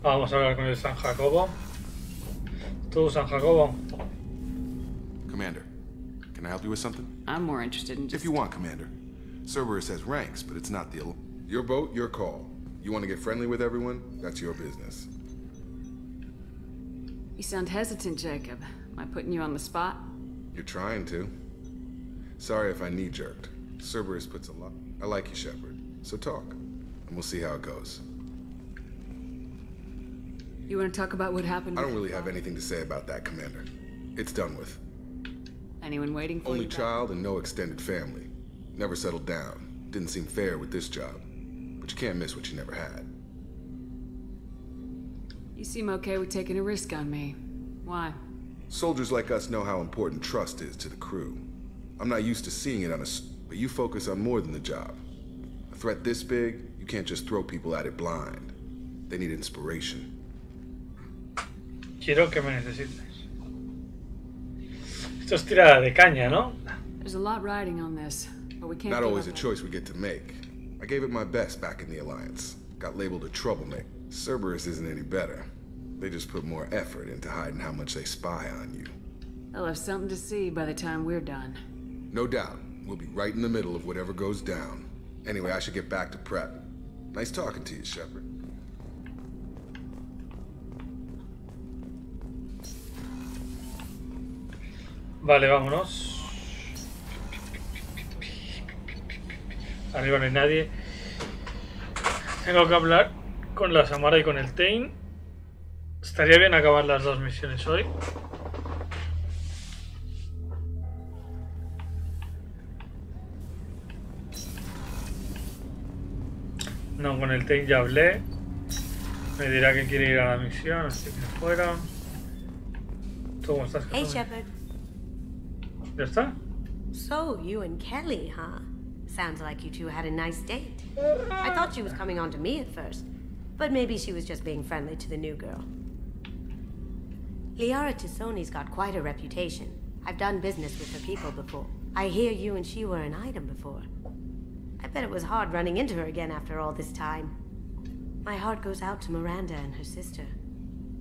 Vamos a hablar con el San Jacobo. Tú, San Jacobo. Commander, can I help you with something? I'm more interested in just... If you want, Commander. Cerberus has ranks, but it's not the... Your boat, your call. You want to get friendly with everyone? That's your business. You sound hesitant, Jacob. Am I putting you on the spot? You're trying to. Sorry if I knee-jerked. Cerberus puts a lot... I like you, Shepard. So talk, and we'll see how it goes. You want to talk about what happened? I don't really have anything to say about that, Commander. It's done with. Anyone waiting for you? Only child and no extended family. Never settled down. Didn't seem fair with this job. But you can't miss what you never had. You seem okay with taking a risk on me. Why? Soldiers like us know how important trust is to the crew. I'm not used to seeing it on a... But you focus on more than the job. A threat this big, you can't just throw people at it blind. They need inspiration. Quiero que me necesites. Esto es tirada de caña, ¿no? There's a lot riding on this, but we can't... Not always a choice we get to make. I gave it my best back in the Alliance. Got labeled a troublemaker. Cerberus isn't any better. They just put more effort into hiding how much they spy on you. They'll have something to see by the time we're done. No doubt. We'll be right in the middle of whatever goes down. Anyway, I should get back to prep. Nice talking to you, Shepard. Vale, vámonos. Arriba no hay nadie. Tengo que hablar con la Samara y con el Tain. Estaría bien acabar las dos misiones hoy. No, con el Tain ya hablé. Me dirá que quiere ir a la misión, así que fuera. ¿Tú cómo estás? Hey, Shepard. ¿Ya está? So, you and Kelly, huh? Sounds like you two had a nice date. I thought she was coming on to me at first, but maybe she was just being friendly to the new girl. Liara Tisoni's got quite a reputation. I've done business with her people before. I hear you and she were an item before. I bet it was hard running into her again after all this time. My heart goes out to Miranda and her sister.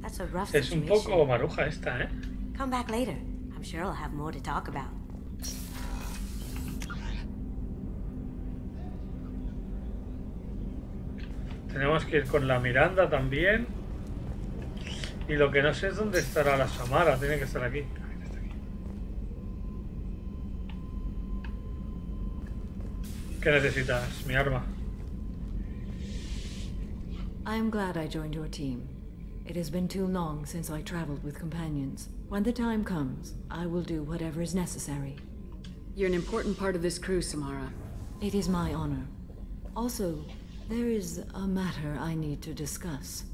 That's a rough Es un situation. poco maruja esta, ¿eh? Come back later. I'm sure I'll have more to talk about. Tenemos que ir con la Miranda también. Y lo que no sé es dónde estará la Samara. Tiene que estar aquí. ¿Qué necesitas? Mi arma. I am glad I joined your team. It has been too long since I traveled with companions. When the time comes, I will do whatever is necessary. You're an important part of this crew, Samara. It is my honor. Also, there is a matter I need to discuss.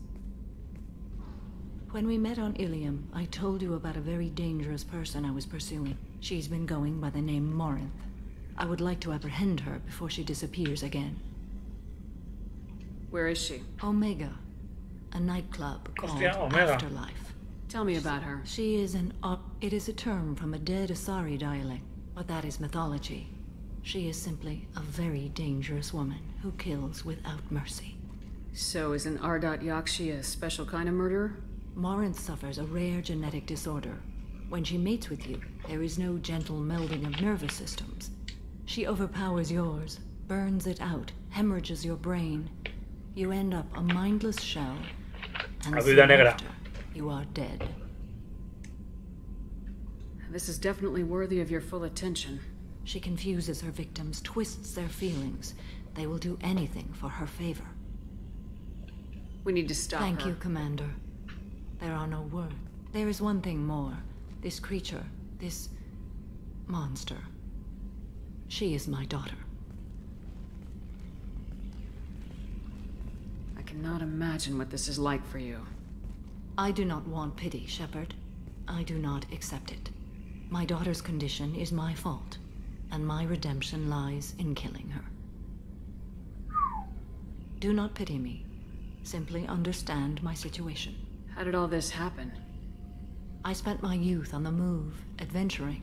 When we met on Ilium, I told you about a very dangerous person I was pursuing. She's been going by the name Morinth. I would like to apprehend her before she disappears again. Where is she? Omega, a nightclub called Omega. Afterlife. Tell me about her. She is it is a term from a dead Asari dialect, but that is mythology. She is simply a very dangerous woman who kills without mercy. So is an Ardot Yakshi a special kind of murderer? Morinth suffers a rare genetic disorder. When she mates with you, there is no gentle melding of nervous systems. She overpowers yours, burns it out, hemorrhages your brain. You end up a mindless shell, and soon after, you are dead. This is definitely worthy of your full attention. She confuses her victims, twists their feelings. They will do anything for her favor. We need to stop her. Thank you, Commander. There are no words. There is one thing more. This creature, this monster. She is my daughter. I cannot imagine what this is like for you. I do not want pity, Shepard. I do not accept it. My daughter's condition is my fault, and my redemption lies in killing her. Do not pity me. Simply understand my situation. How did all this happen? I spent my youth on the move, adventuring.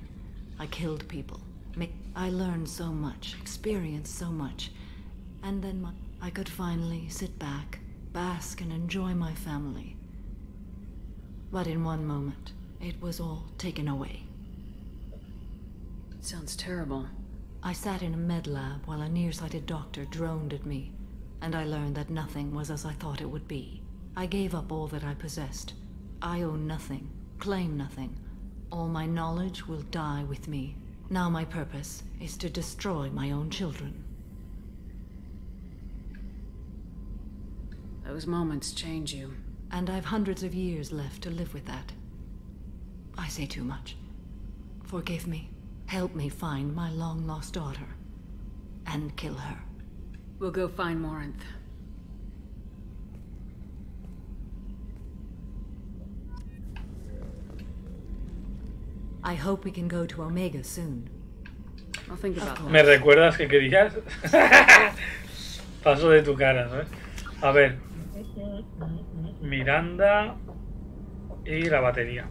I killed people. I learned so much, experienced so much, and then I could finally sit back, bask and enjoy my family. But in one moment, it was all taken away. It sounds terrible. I sat in a med lab while a nearsighted doctor droned at me, and I learned that nothing was as I thought it would be. I gave up all that I possessed. I own nothing, claim nothing. All my knowledge will die with me. Now my purpose is to destroy my own children. Those moments change you. And I've hundreds of years left to live with that. I say too much. Forgive me. Help me find my long-lost daughter. And kill her. We'll go find Morinth. I hope we can go to Omega soon. I'll think about that. ¿Me recuerdas que querías? Paso de tu cara, ¿sabes? A ver. Miranda y la batería.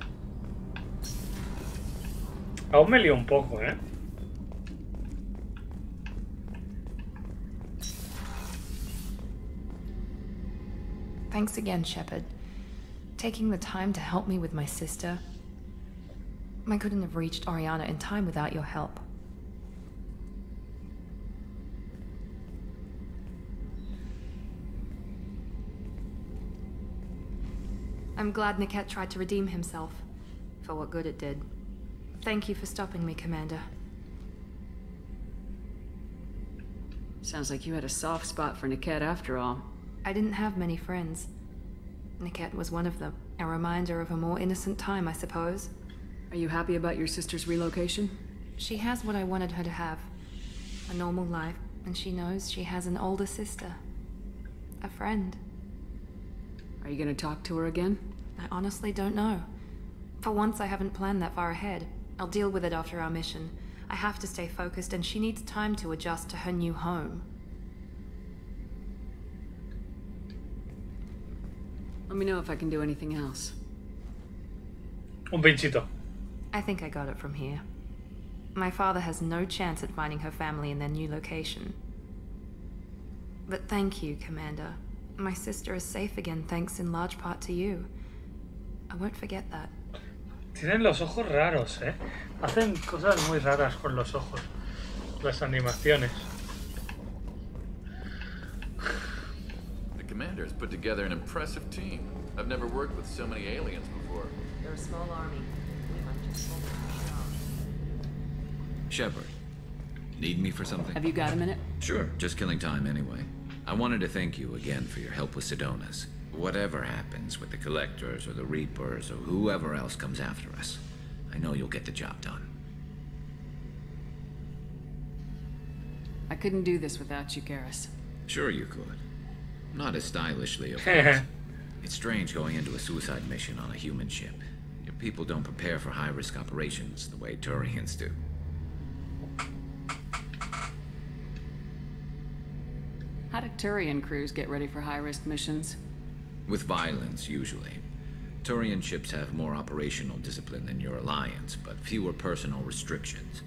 Aún me lío un poco, ¿eh? Thanks again, Shepard. Taking the time to help me with my sister. I couldn't have reached Oriana in time without your help. I'm glad Niket tried to redeem himself, for what good it did. Thank you for stopping me, Commander. Sounds like you had a soft spot for Niket after all. I didn't have many friends. Niket was one of them. A reminder of a more innocent time, I suppose. Are you happy about your sister's relocation? She has what I wanted her to have. A normal life, and she knows she has an older sister. A friend. Are you gonna talk to her again? I honestly don't know. For once, I haven't planned that far ahead. I'll deal with it after our mission. I have to stay focused, and she needs time to adjust to her new home. Let me know if I can do anything else. Un pinchito. I think I got it from here. My father has no chance at finding her family in their new location. But thank you, Commander. My sister is safe again thanks in large part to you. I won't forget that. Tienen los ojos raros, ¿eh? Hacen cosas muy raras con los ojos. Las animaciones. The Commander has put together an impressive team. I've never worked with so many aliens before. They're a small army. We might just hold them. Shepard, need me for something? Have you got a minute? Sure, just killing time anyway. I wanted to thank you again for your help with Sidonis. Whatever happens with the Collectors or the Reapers or whoever else comes after us, I know you'll get the job done. I couldn't do this without you, Garrus. Sure you could. Not as stylishly, of course. It's strange going into a suicide mission on a human ship. Your people don't prepare for high-risk operations the way Turians do. How do Turian crews get ready for high-risk missions? With violence, usually. Turian ships have more operational discipline than your alliance, but fewer personal restrictions.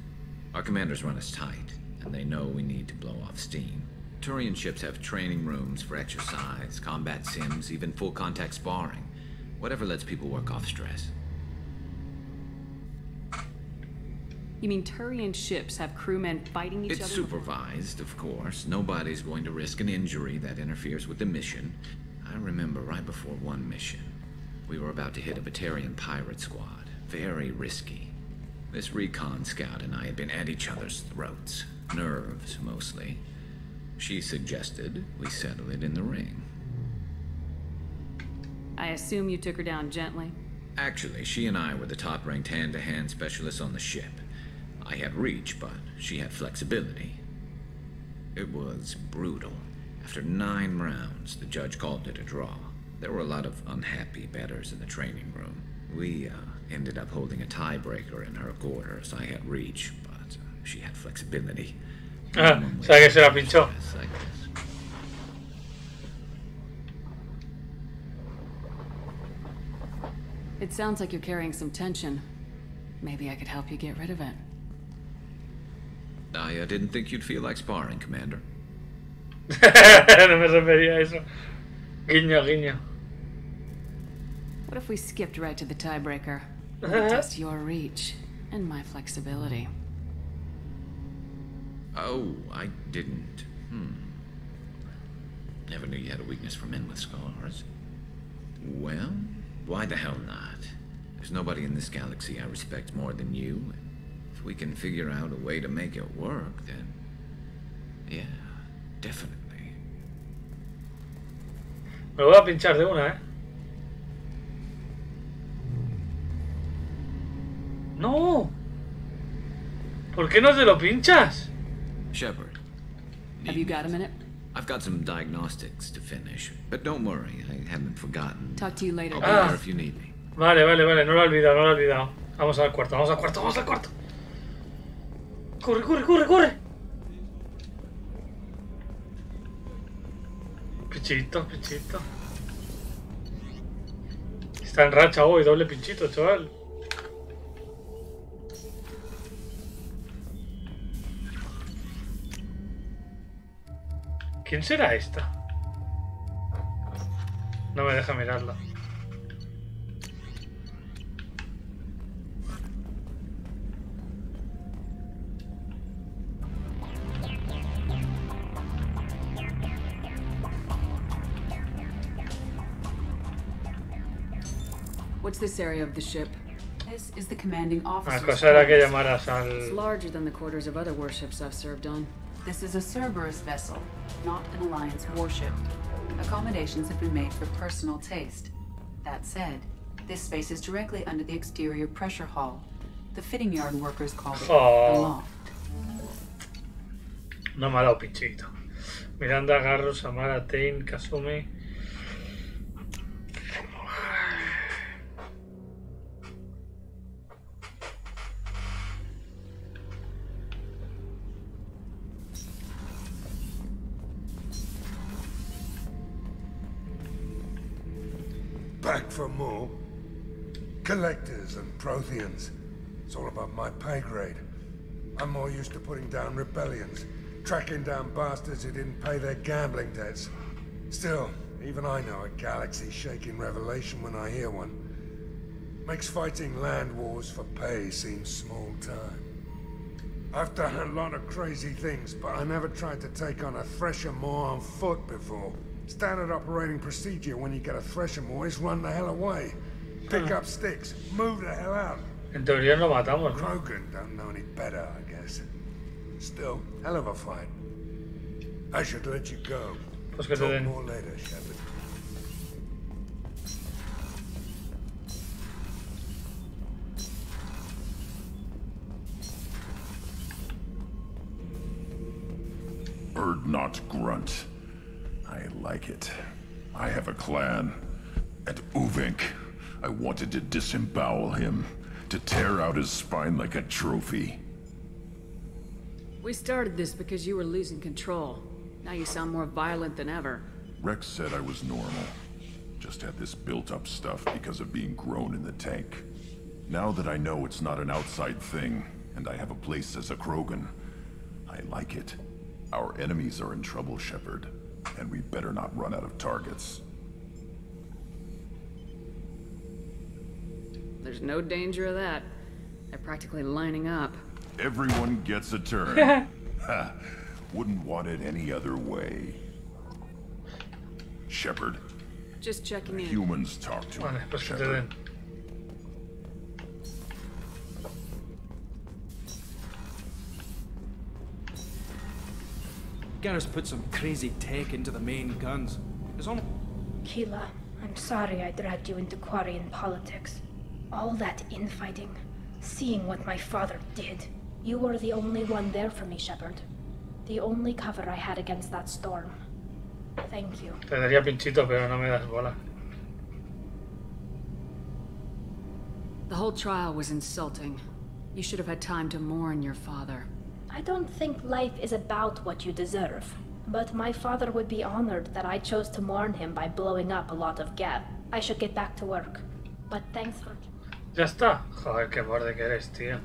Our commanders run us tight, and they know we need to blow off steam. Turian ships have training rooms for exercise, combat sims, even full-contact sparring. Whatever lets people work off stress. You mean Turian ships have crewmen fighting each other? It's supervised, of course. Nobody's going to risk an injury that interferes with the mission. I remember right before one mission, we were about to hit a Batarian pirate squad. Very risky. This recon scout and I had been at each other's throats. Nerves, mostly. She suggested we settle it in the ring. I assume you took her down gently? Actually, she and I were the top-ranked hand-to-hand specialists on the ship. I had reach, but she had flexibility. It was brutal. After 9 rounds, the judge called it a draw. There were a lot of unhappy bettors in the training room. We ended up holding a tiebreaker in her quarters. I had reach, but she had flexibility. Ah, o sea que se la pinchó. It sounds like you're carrying some tension. Maybe I could help you get rid of it. I didn't think you'd feel like sparring, Commander. No me refería a eso. Guiño, guiño. What if we skipped right to the tiebreaker? Test your reach and my flexibility. Oh, I didn't. Never knew you had a weakness for men with scars. Well, why the hell not? There's nobody in this galaxy I respect more than you. If we can figure out a way to make it work, then... yeah, definitely. Me voy a pinchar de una, ¿eh? ¡No! ¿Por qué no te lo pinchas? Shepard. Have you got a minute? I've got some diagnostics to finish, but don't worry, I haven't forgotten. Talk to you later. I'll be there if you need me. Vale, vale, vale, no lo he olvidado, no lo he olvidado. Vamos al cuarto, vamos al cuarto, vamos al cuarto. ¡Corre, corre, corre, corre! Pinchito, pinchito. Está en racha hoy, doble pinchito, chaval. ¿Quién será esta? No me deja mirarla. What's this area of the ship? This is the commanding officer's La cosa era que quarters. llamaras al... It's larger than the quarters of other warships I've served on. This is a Cerberus vessel, not an Alliance warship. Accommodations have been made for personal taste. That said, this space is directly under the exterior pressure hull. The fitting yard workers call it the loft. No me ha dado pinchito. Miranda, Garro, Samara, Tain, Kasumi... Back for more? Collectors and Protheans. It's all above my pay grade. I'm more used to putting down rebellions, tracking down bastards who didn't pay their gambling debts. Still, even I know a galaxy-shaking revelation when I hear one. Makes fighting land wars for pay seem small time. I've done a lot of crazy things, but I never tried to take on a thresher maw on foot before. Standard operating procedure when you get a thresher maw is run the hell away. Pick up sticks, move the hell out. En teoría lo matamos, ¿no? Krogan don't know any better, I guess. Still, hell of a fight. I should let you go. Pues que te Talk den. more later, Shepard. Bird not grunt. I like it. I have a clan. At Uvink, I wanted to disembowel him, to tear out his spine like a trophy. We started this because you were losing control. Now you sound more violent than ever. Rex said I was normal. Just had this built-up stuff because of being grown in the tank. Now that I know it's not an outside thing, and I have a place as a Krogan, I like it. Our enemies are in trouble, Shepard, and we better not run out of targets. There's no danger of that. They're practically lining up. Everyone gets a turn. Ha! Wouldn't want it any other way. Shepard. Just checking in. Humans talk to Vale, him, pues que te Shepard. den. Garrus put some crazy tech into the main guns. It's almost... Keela, I'm sorry I dragged you into Quarian politics. All that infighting, seeing what my father did. You were the only one there for me, Shepard. The only cover I had against that storm. Thank you. Te daría Pinchito, pero no me das bola. The whole trial was insulting. You should have had time to mourn your father. I don't think life is about what you deserve. But my father would be honored that I chose to mourn him by blowing up a lot of gas. I should get back to work. But thanks for... Ya está. Joder, qué borde que eres, tío.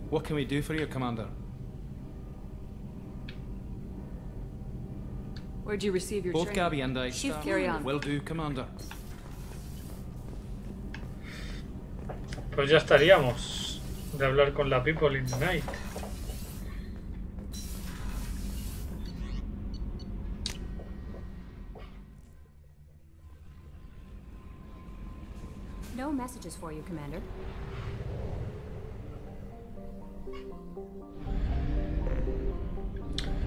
What can we do for you, Commander? Where'd you receive your Both training? Gabby and I. Carry on. Will do, Commander. Pues ya estaríamos de hablar con la People in the Night. No messages for you, Commander.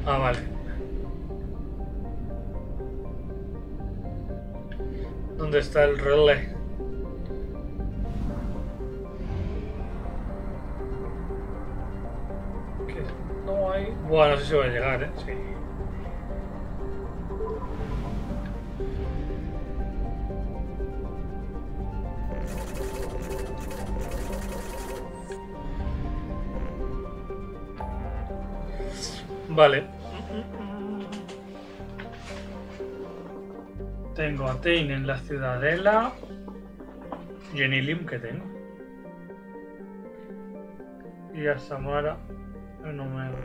Ah, vale. ¿Dónde está el relé? ¿Qué? No hay... Bueno, no sé si va a llegar, ¿eh? Sí. Vale. Tengo a Tain en la ciudadela. Y en Ilium que tengo. Y a Samara en Omega.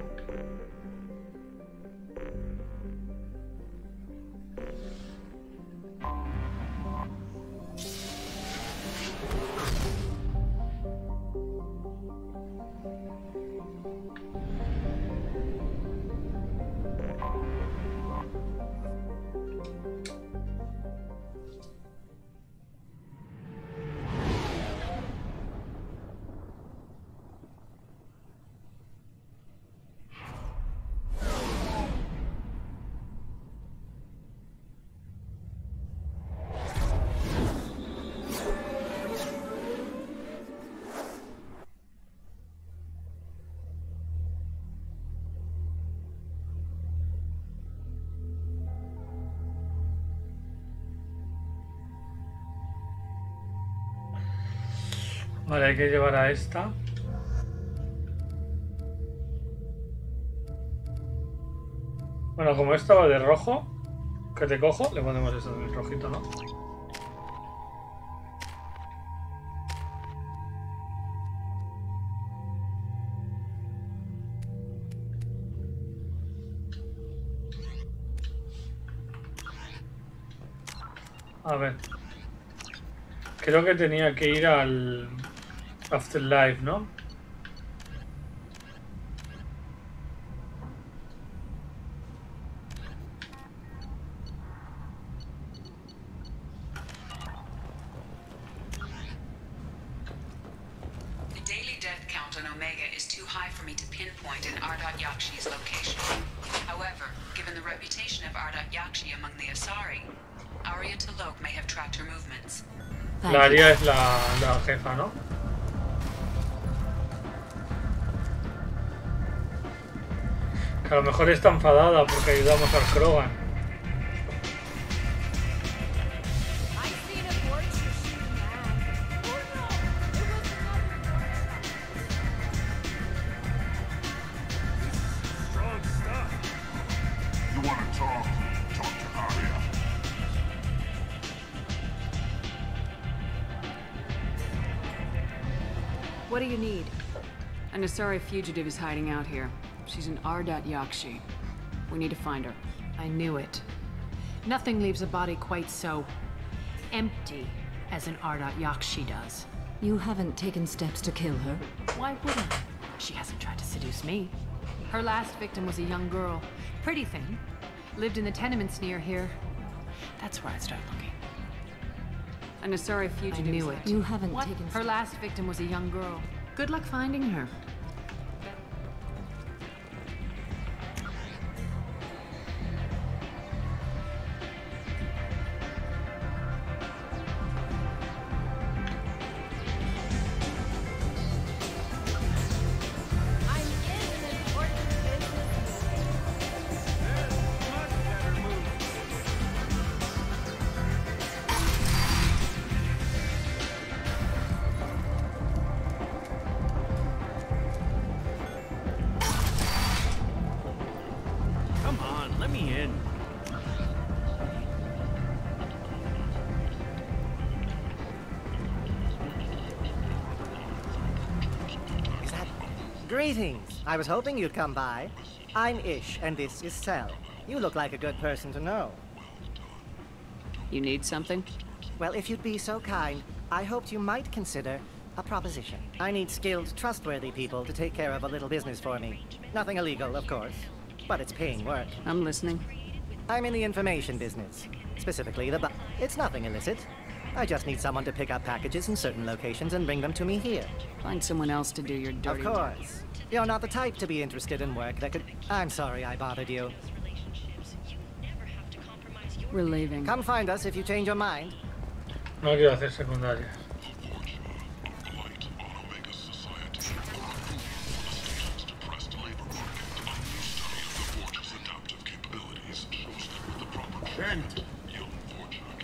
Vale, hay que llevar a esta. Bueno, como esta va de rojo, que te cojo, le ponemos eso en el rojito, ¿no? A ver. Creo que tenía que ir al Afterlife, ¿no? The daily death count on Omega is too high for me to pinpoint in Ardot-Yakshi's location. However, given the reputation of Ardot-Yakshi among the Asari, Arya T'Loak may have tracked her movements. La Arya es la jefa, ¿no? Que a lo mejor está enfadada porque ayudamos al Krogan. What do you need? An Asari fugitive is hiding out here. She's an Ardot-Yakshi. We need to find her. I knew it. Nothing leaves a body quite so empty as an Ardot-Yakshi does. You haven't taken steps to kill her? Why would I? She hasn't tried to seduce me. Her last victim was a young girl. Pretty thing. Lived in the tenements near here. That's where I'd start looking. An Asari fugitive. I knew it. You haven't What? taken Her last victim was a young girl. Good luck finding her. Greetings. I was hoping you'd come by. I'm Ish, and this is Cell. You look like a good person to know. You need something? Well, if you'd be so kind, I hoped you might consider a proposition. I need skilled, trustworthy people to take care of a little business for me. Nothing illegal, of course, but it's paying work. I'm listening. I'm in the information business, specifically It's nothing illicit. I just need someone to pick up packages in certain locations and bring them to me here. Find someone else to do your dirty work. Of course. You're not the type to be interested in work that could... I'm sorry I bothered you. We're leaving. Come find us if you change your mind. No quiero hacer secundaria.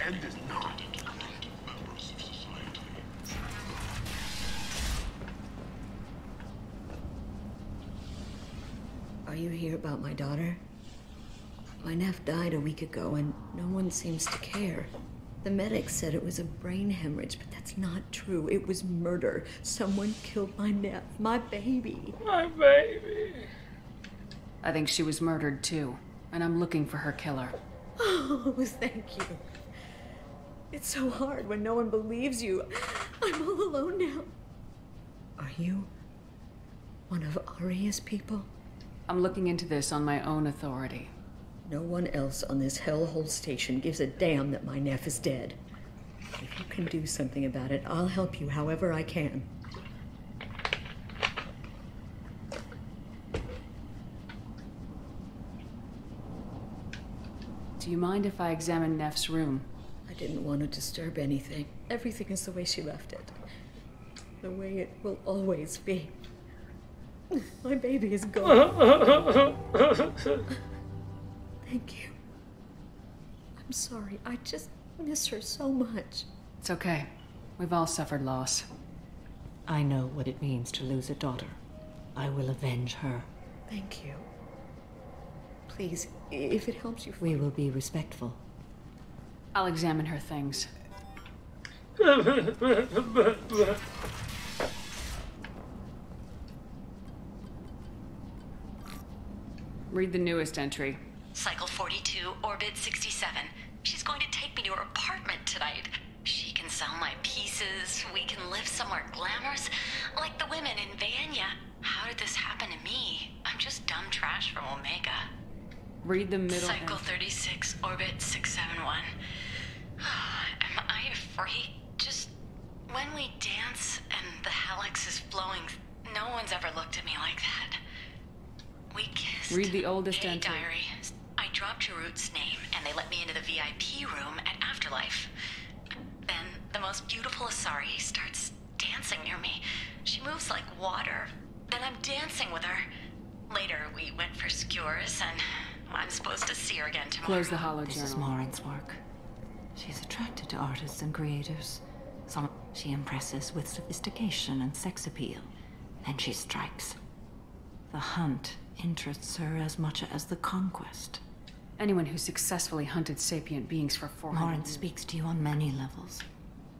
End is not. Are you here about my daughter? My nephew died a week ago and no one seems to care. The medics said it was a brain hemorrhage, but that's not true. It was murder. Someone killed my nephew, my baby. My baby. I think she was murdered too, and I'm looking for her killer. Oh, thank you. It's so hard when no one believes you. I'm all alone now. Are you one of Arya's people? I'm looking into this on my own authority. No one else on this hellhole station gives a damn that my nephew is dead. If you can do something about it, I'll help you however I can. Do you mind if I examine Neff's room? I didn't want to disturb anything. Everything is the way she left it. The way it will always be. My baby is gone. Thank you. I'm sorry. I just miss her so much. It's okay. We've all suffered loss. I know what it means to lose a daughter. I will avenge her. Thank you. Please, if it helps you... We will be respectful. I'll examine her things. Read the newest entry. Cycle 42, orbit 67. She's going to take me to her apartment tonight. She can sell my pieces. We can live somewhere glamorous, like the women in Vanya. How did this happen to me? I'm just dumb trash from Omega. Read the middle. Cycle 36, orbit 671. Am I afraid? Just when we dance and the helix is flowing, no one's ever looked at me like that. We kissed. Read the oldest Hey, entry. diary. I dropped Jarut's name and they let me into the VIP room at Afterlife. Then the most beautiful Asari starts dancing near me. She moves like water. Then I'm dancing with her. Later we went for skewers and I'm supposed to see her again tomorrow. Close the hollow This journal. is Morin's work. She's attracted to artists and creators. She impresses with sophistication and sex appeal. Then she strikes. The hunt interests her as much as the conquest. Anyone who successfully hunted sapient beings for 400 Morin years. speaks to you on many levels.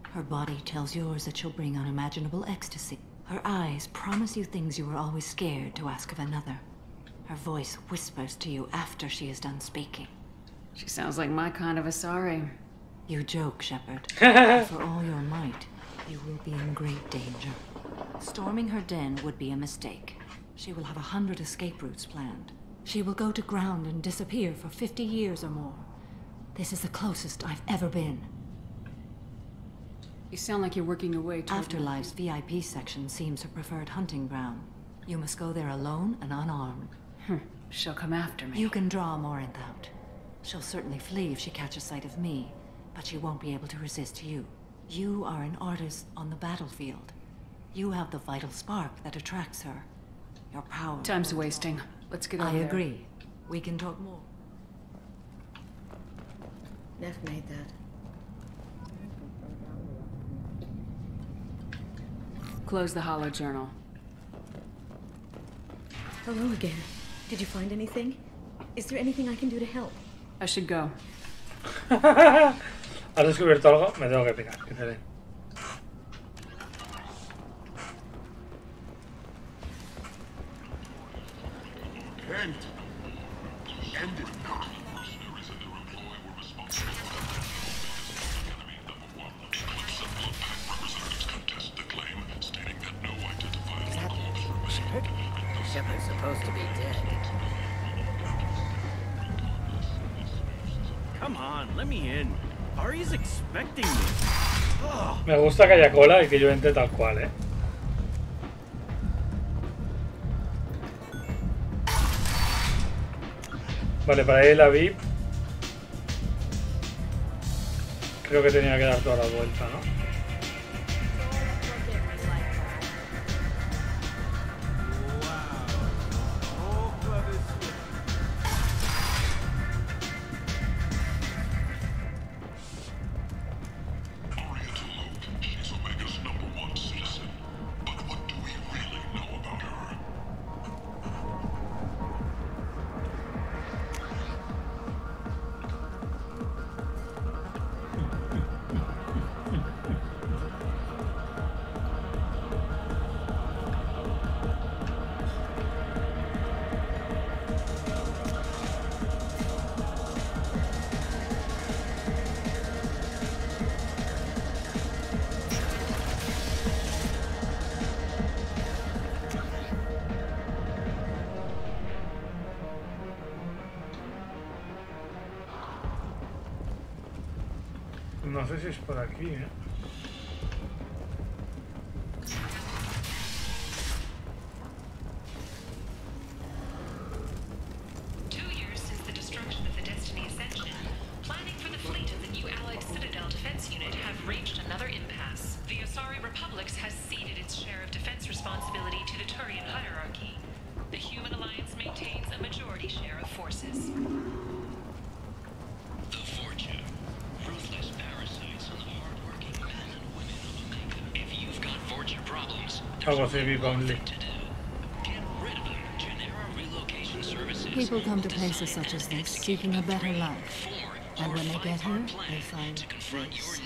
Her body tells yours that she'll bring unimaginable ecstasy. Her eyes promise you things you were always scared to ask of another. Her voice whispers to you after she is done speaking. She sounds like my kind of Asari. You joke, Shepard. For all your might, you will be in great danger. Storming her den would be a mistake. She will have 100 escape routes planned. She will go to ground and disappear for 50 years or more. This is the closest I've ever been. You sound like you're working your way toward... Afterlife's VIP section seems her preferred hunting ground. You must go there alone and unarmed. She'll come after me. You can draw Morin out. She'll certainly flee if she catches sight of me, but she won't be able to resist you. You are an artist on the battlefield. You have the vital spark that attracts her. Your power... Time's wasting. Let's get over I there. agree. We can talk more. Neff made that. Close the hollow journal. Hello again. Did you find anything? Is there anything I can do to help? I should go. ¿Has descubierto algo? Me tengo que picar. ¿Qué seré? End it not. Shepard? Shepard's supposed to be dead. Come on, let me in. Ari's expecting me. Ugh. Me gusta que haya cola y que yo entre tal cual, ¿eh? Vale, para ir la VIP creo que tenía que dar toda la vuelta, ¿no? No sé si es por aquí, ¿eh? Algo así, VIP only. People come to places such as this seeking a better life. And when they get here, they find this.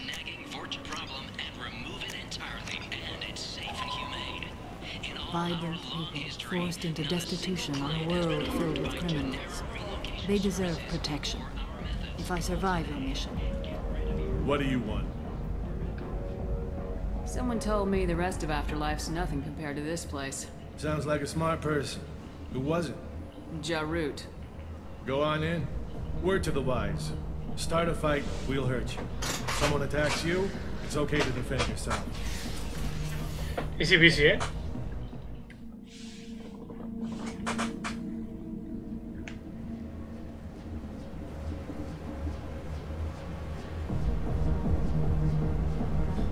Vibrant people forced into destitution on a world filled with criminals. They deserve protection. If I survive your mission. What do you want? Someone told me the rest of Afterlife's nothing compared to this place. Sounds like a smart person. Who was it? Jarut. Go on in. Word to the wise. Start a fight, we'll hurt you. If someone attacks you, it's okay to defend yourself. Easy peasy, ¿eh?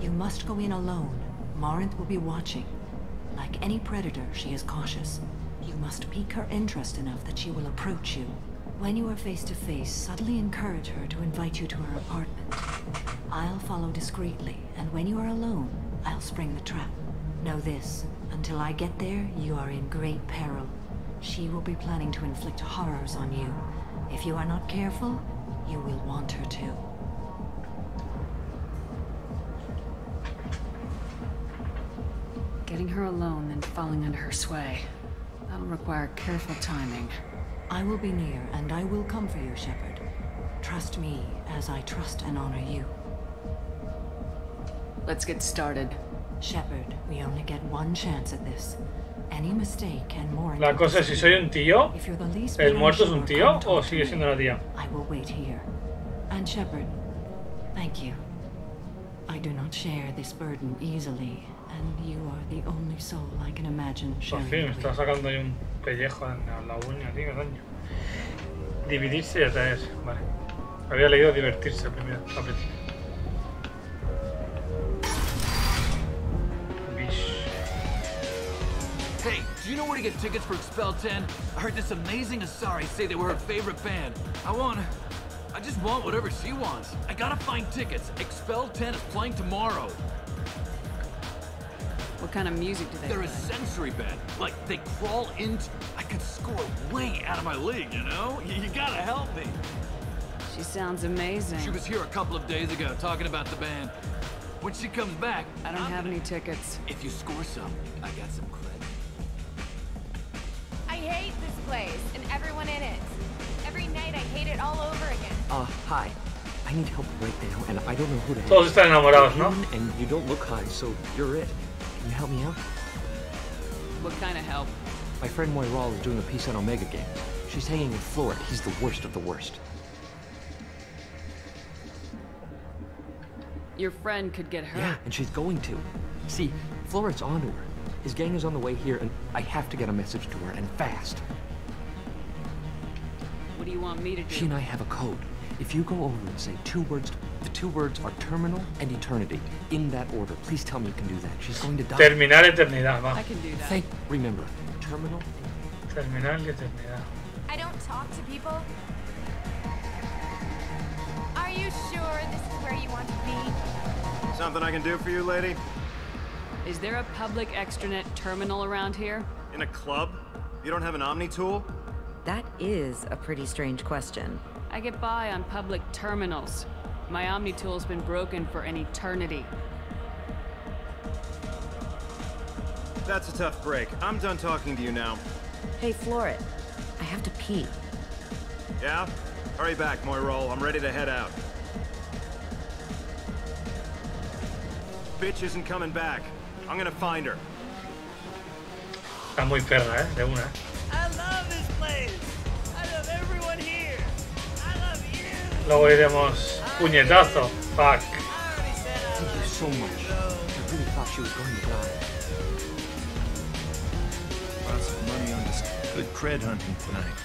You must go in alone. Marinth will be watching. Like any predator, she is cautious. You must pique her interest enough that she will approach you. When you are face to face, subtly encourage her to invite you to her apartment. I'll follow discreetly, and when you are alone, I'll spring the trap. Know this, until I get there, you are in great peril. She will be planning to inflict horrors on you. If you are not careful, you will want her to. Getting her alone, then falling under her sway. That'll require careful timing. I will be near, and I will come for you, Shepard. Trust me, as I trust and honor you. Let's get started. Shepard, we only get one chance at this. Any mistake and more. La cosa es si soy un tío, ¿el muerto es un tío o sigue siendo una tía? I will wait here. And Shepard, thank you. I do not share this burden easily, and you are the only soul I can imagine sharing. Por fin, me está sacando ahí un pellejo en la uña, tío, qué daño. Dividirse y atraerse, vale. Había leído divertirse primero, a principio. Hey, do you know where to get tickets for Expel 10? I heard this amazing Asari say they were her favorite band. I just want whatever she wants. I gotta find tickets. Expel 10 is playing tomorrow. What kind of music do they play? They're a sensory band. Like, they crawl into... I could score way out of my league, you know? You gotta help me. She sounds amazing. She was here a couple of days ago talking about the band. When she comes back... I don't have any tickets. If you score some, I got some credit. I hate this place and everyone in it. Every night I hate it all over again. Hi. I need help right now, and I don't know who to help. Todos están enamorados, ¿no? And you don't look high, so you're it. Can you help me out? What kind of help? My friend Moiral is doing a piece on Omega Games. She's hanging with Floret. He's the worst of the worst. Your friend could get hurt. Yeah, and she's going to. See, Floret's onto her. His gang is on the way here, and I have to get a message to her, and fast. What do you want me to do? She and I have a code. If you go over and say two words, the two words are terminal and eternity. In that order. Please tell me you can do that. She's going to die. Terminar eternidad, va. I can do that. Remember, terminal. Terminar eternidad. I don't talk to people. Are you sure this is where you want to be? Something I can do for you, lady? Is there a public extranet terminal around here? In a club? You don't have an Omni tool? That is a pretty strange question. I get by on public terminals. My Omni tool's been broken for an eternity. That's a tough break. I'm done talking to you now. Hey, Floret. I have to pee. Yeah? Hurry back, Moiral. I'm ready to head out. Bitch isn't coming back. I'm gonna find her. Está muy perra, de una. I love this place. I love everyone here. I love you. Luego iremos puñetazo. Fuck. Thank you so much. I really thought she was going to die. Lots of money on this good cred hunting tonight.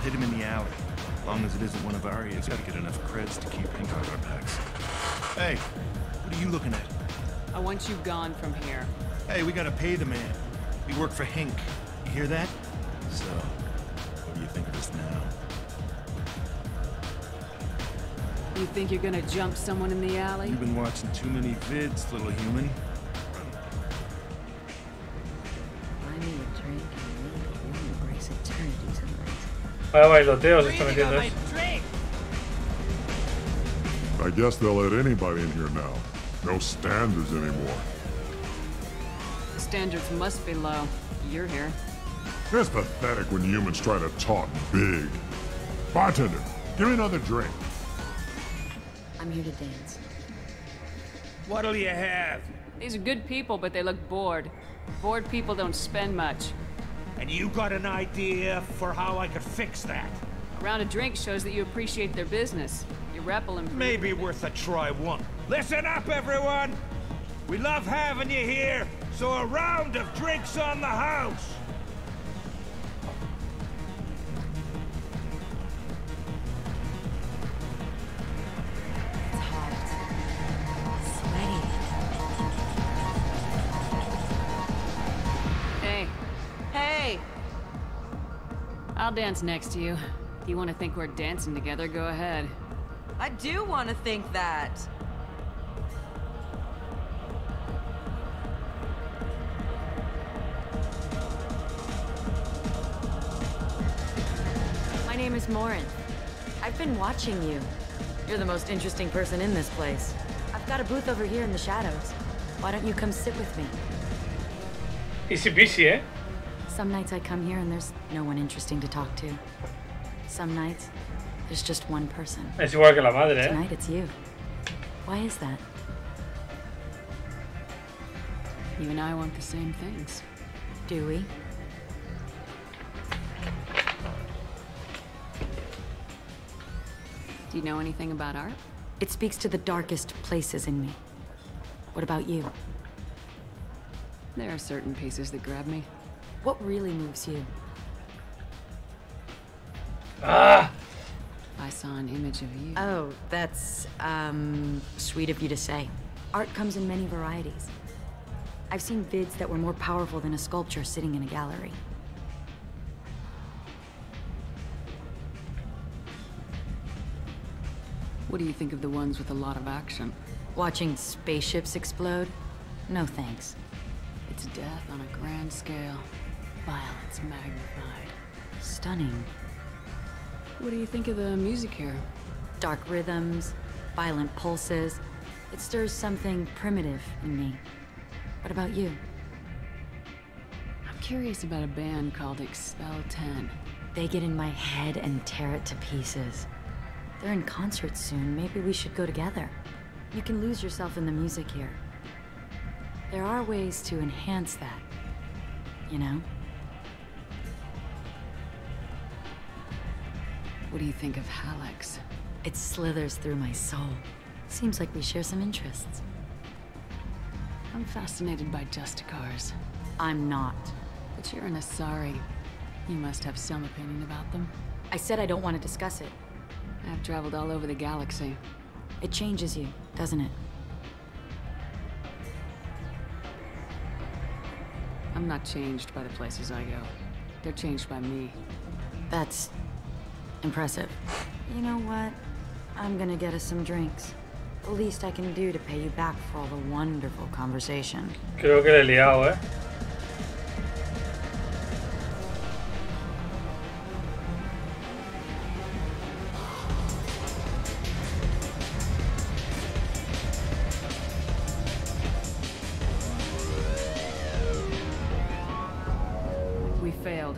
Hit him in the alley. As long as it isn't one of Arya's, gotta get enough creds to keep ink on our backs. Hey, what are you looking at? I want you gone from here. Hey, we gotta pay the man. We work for Hink. You hear that? So, what do you think of us now? You think you're gonna jump someone in the alley? You've been watching too many vids, little human. Buy me a drink and we'll embrace eternity tonight. Vaya bailoteo se está metiendo eso. I guess they'll let anybody in here now. No standards anymore. The standards must be low. You're here. It's pathetic when humans try to talk big. Bartender, give me another drink. I'm here to dance. What'll you have? These are good people, but they look bored. Bored people don't spend much. And you got an idea for how I could fix that? A round of drinks shows that you appreciate their business. Your rep will improve. Maybe worth a try one. Listen up, everyone! We love having you here, so a round of drinks on the house! It's hot. Sweaty. Hey. Hey! I'll dance next to you. If you want to think we're dancing together, go ahead. I do want to think that. My name is Morin. I've been watching you. You're the most interesting person in this place. I've got a booth over here in the shadows. Why don't you come sit with me? Easy peasy, eh? Some nights I come here and there's no one interesting to talk to. Some nights, there's just one person. Es igual que la madre, eh? Tonight it's you. Why is that? You and I want the same things. Do we? Do you know anything about art? It speaks to the darkest places in me. What about you? There are certain pieces that grab me. What really moves you? Ah! I saw an image of you. Oh, that's, sweet of you to say. Art comes in many varieties. I've seen vids that were more powerful than a sculpture sitting in a gallery. What do you think of the ones with a lot of action? Watching spaceships explode? No thanks. It's death on a grand scale. Violence magnified. Stunning. What do you think of the music here? Dark rhythms, violent pulses. It stirs something primitive in me. What about you? I'm curious about a band called Expel 10. They get in my head and tear it to pieces. They're in concert soon. Maybe we should go together. You can lose yourself in the music here. There are ways to enhance that, you know? What do you think of Hallex? It slithers through my soul. Seems like we share some interests. I'm fascinated by Justicars. I'm not. But you're an Asari. You must have some opinion about them. I said I don't want to discuss it. I've traveled all over the galaxy. It changes you, doesn't it? I'm not changed by the places I go. They're changed by me. That's impressive. You know what? I'm gonna get us some drinks. The least I can do to pay you back for all the wonderful conversation. Creo que le he liado, eh. We failed.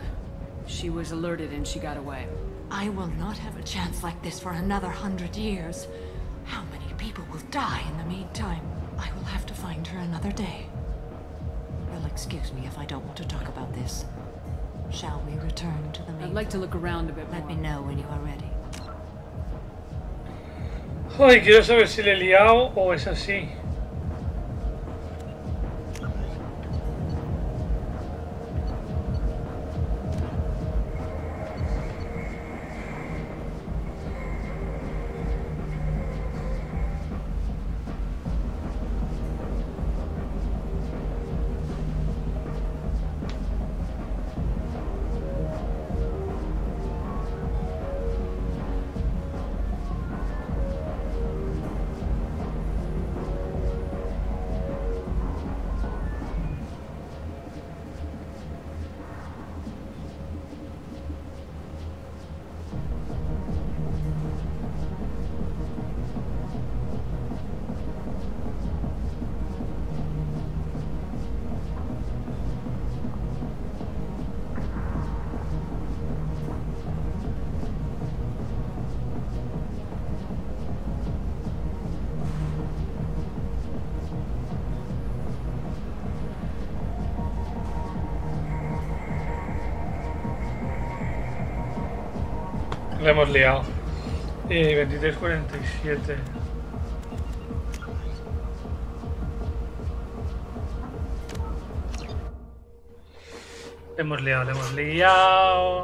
She was alerted and she got away. I will not have a chance like this for another 100 years. How many people will die in the meantime? I will have to find her another day. Well, excuse me if I don't want to talk about this. Shall we return to the main? I'd like to look around a bit more. Let me know when you are ready. Joder, quiero saber si le he liado o es así. La hemos liado. 23:47. Le hemos liado, le hemos liado.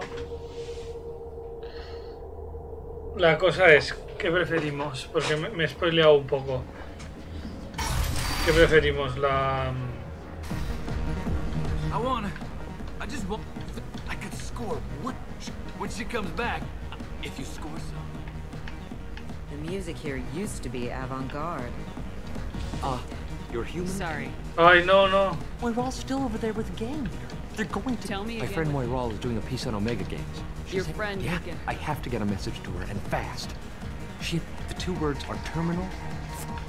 La cosa es, ¿qué preferimos? Porque me he spoileado un poco. ¿Qué preferimos? La... I just want... I could score when she comes back. If you score some. The music here used to be avant-garde. You're human? Sorry. Ay, no. Moiral's still over there with the gang. They're going to... Tell me My again friend what- Moiral is doing a piece on Omega Games. Your friend, Yeah, you get- I have to get a message to her, and fast. The two words are terminal.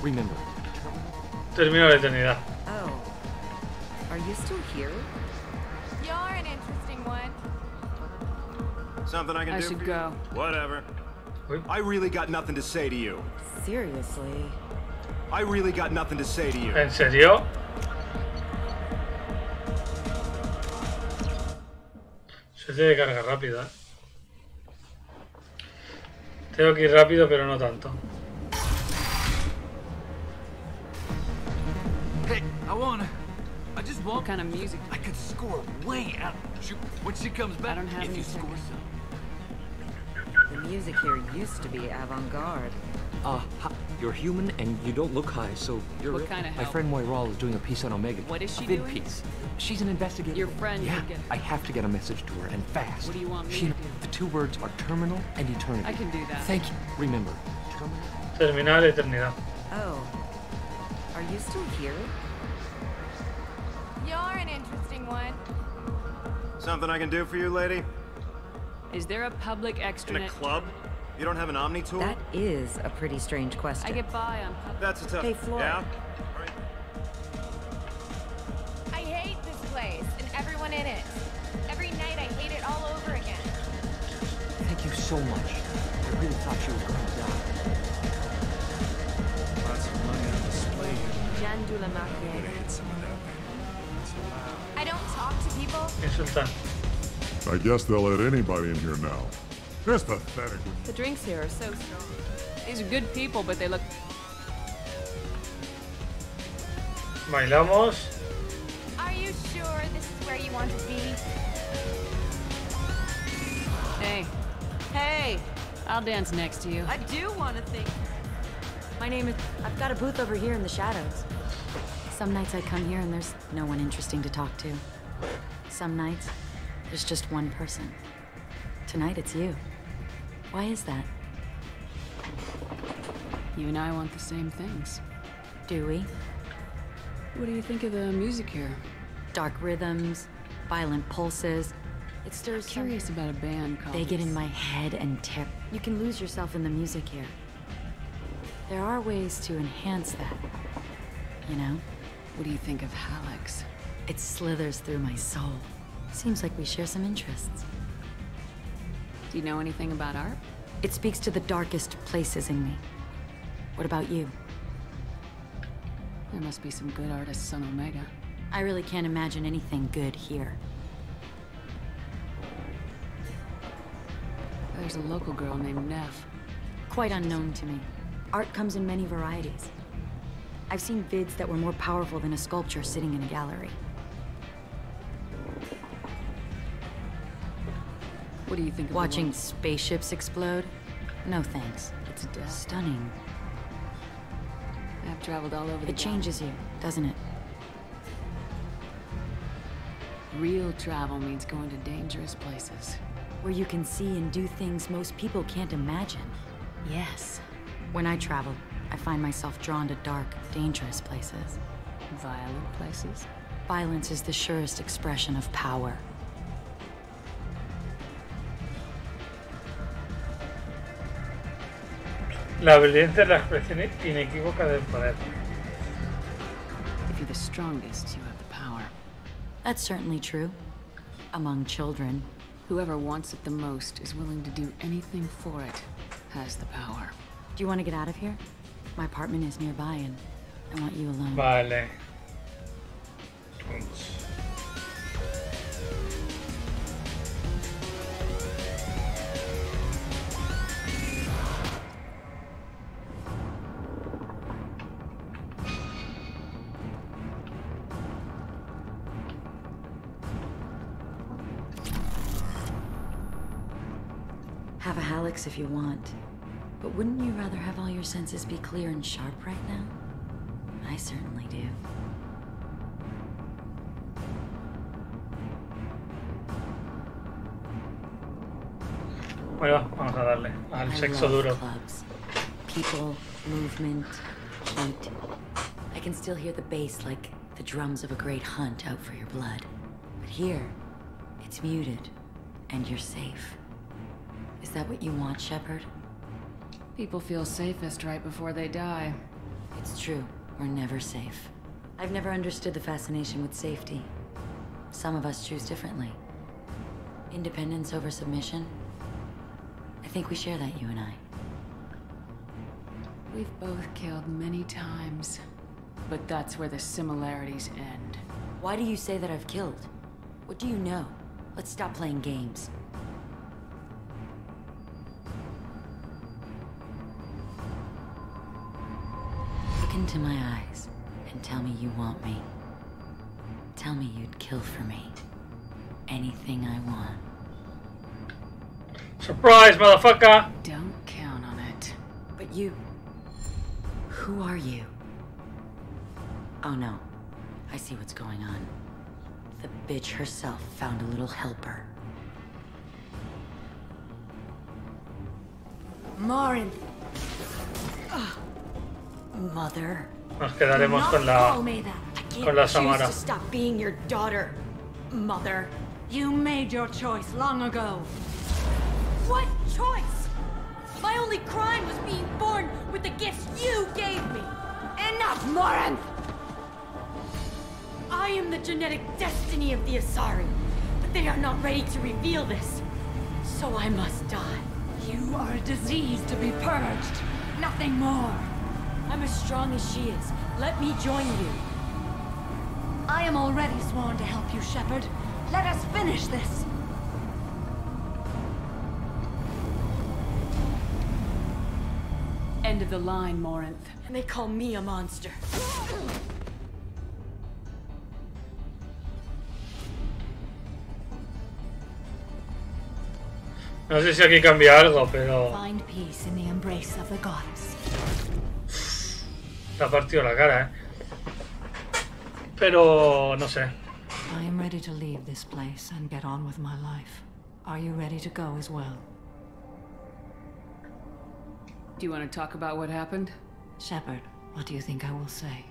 Remember. Termino la eternidad. Oh. Are you still here? You're an interesting one. Something I can I do should for go. you? Whatever. I really got nothing to say to you. Seriously? I really got nothing to say to you. ¿En serio? Se tiene carga rápida. Tengo que ir rápido, pero no tanto. Hey, I just want... What kind of music? I could score way out. When she comes back, don't have if any you score tickets. some. The music here used to be avant-garde. You're human and you don't look high, so you're... What kind of My help? friend Moiral is doing a piece on Omega. What is she a vid doing? piece. She's an investigator. Your friend, Yeah, you get- I have to get a message to her, and fast. What do you want me to do? The two words are terminal and eternity. I can do that. Thank you. Remember, terminal. Terminar la eternidad. Oh. Are you still here? You're an interesting one. Something I can do for you, lady? Is there a public In extranet? a club? You don't have an Omni tool? That is a pretty strange question. I get by on public. That's a tough... Hey, Floyd. Yeah? I hate this place and everyone in it. Every night I hate it all over again. Thank you so much. I really thought you were going to die. Lots of money on display here. Gonna hit some of that. I don't talk to people. Insultar. I guess they'll let anybody in here now. That's pathetic. The drinks here are so strong. These are good people, but they look... Bailamos. Are you sure this is where you want to be? Hey. Hey, I'll dance next to you. I do want to think. My name is... I've got a booth over here in the shadows. Some nights I come here and there's no one interesting to talk to. Some nights, there's just one person. Tonight it's you. Why is that? You and I want the same things. Do we? What do you think of the music here? Dark rhythms, violent pulses. It stirs I'm curious about a band called... They get in my head and tear. You can lose yourself in the music here. There are ways to enhance that. You know? What do you think of Hallex? It slithers through my soul. Seems like we share some interests. Do you know anything about art? It speaks to the darkest places in me. What about you? There must be some good artists on Omega. I really can't imagine anything good here. There's a local girl named Neff. Quite unknown to me. Art comes in many varieties. I've seen vids that were more powerful than a sculpture sitting in a gallery. What do you think of Watching the one... spaceships explode? No thanks. It's death. Stunning. I've traveled all over the It changes you, doesn't it? Real travel means going to dangerous places. Where you can see and do things most people can't imagine. Yes. When I travel, I find myself drawn to dark, dangerous places. Violent places? Violence is the surest expression of power. La violencia es la expresión inequívoca del poder. If you're the strongest, you have the power. That's certainly true. Among children. Whoever wants it the most is willing to do anything for it, has the power. Do you want to get out of here? My apartment is nearby and I want you alone. Vale. have a Hallex if you want. But wouldn't you rather have all your senses be clear and sharp right now? I certainly do. Bueno, vamos a darle al sexo duro. Clubs. People, movement, heat. I can still hear the bass like the drums of a great hunt out for your blood. But here, it's muted, and you're safe. Is that what you want, Shepard? People feel safest right before they die. It's true. We're never safe. I've never understood the fascination with safety. Some of us choose differently. Independence over submission? I think we share that, you and I. We've both killed many times, but that's where the similarities end. Why do you say that I've killed? What do you know? Let's stop playing games. Look into my eyes and tell me you want me. Tell me you'd kill for me. Anything I want. Surprise, motherfucker! Don't count on it. But you... Who are you? Oh no. I see what's going on. The bitch herself found a little helper. Morin! Mother. Nos quedaremos con la Samara. To stop being your daughter, Mother. You made your choice long ago. What choice? My only crime was being born with the gifts you gave me. Enough, Morin! I am the genetic destiny of the Asari, but they are not ready to reveal this. So I must die. You are a disease to be purged. Nothing more. I'm as strong as she is. Let me join you. I am already sworn to help you, Shepard. Let us finish this. End of the line, Morinth. And they call me a monster. No sé si aquí cambia algo, pero... Find peace in the embrace of the goddess. Te ha partido la cara, ¿eh? Pero... no sé. I am ready to leave this place and get on with my life. Are you ready to go as well? Do you want to talk about what happened? Shepard, what do you think I will say?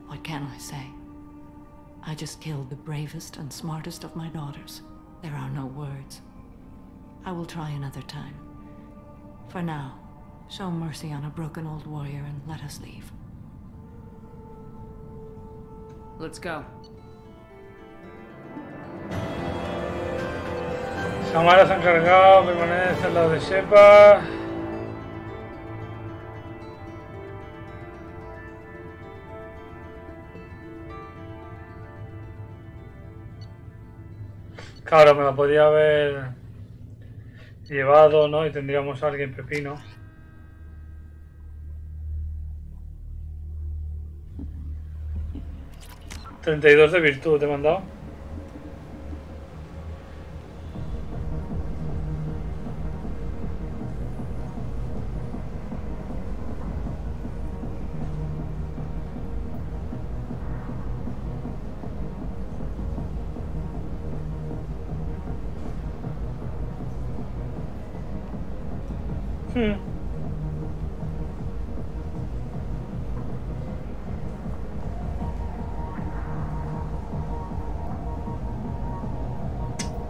What can I say? I just killed the bravest and smartest of my daughters. There are no words. I will try another time. For now, show mercy on a broken old warrior and let us leave. Let's go. Samara se ha encargado, permanece al lado de Shepard. Claro, me la podía haber llevado, ¿no? Y tendríamos a alguien pepino. $32 de virtud, ¿te he mandado?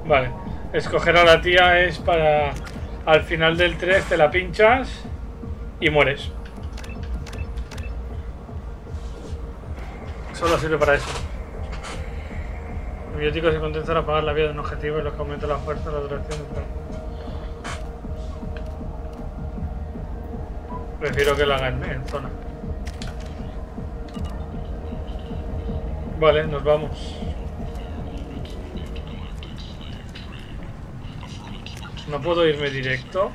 Vale, escoger a la tía es para... Al final del 3 te la pinchas y mueres. Solo sirve para eso. El biótico se contenta al apagar la vida de un objetivo y lo que aumenta la fuerza, la duración. Prefiero que lo haga en zona. Vale, nos vamos. No puedo irme directo.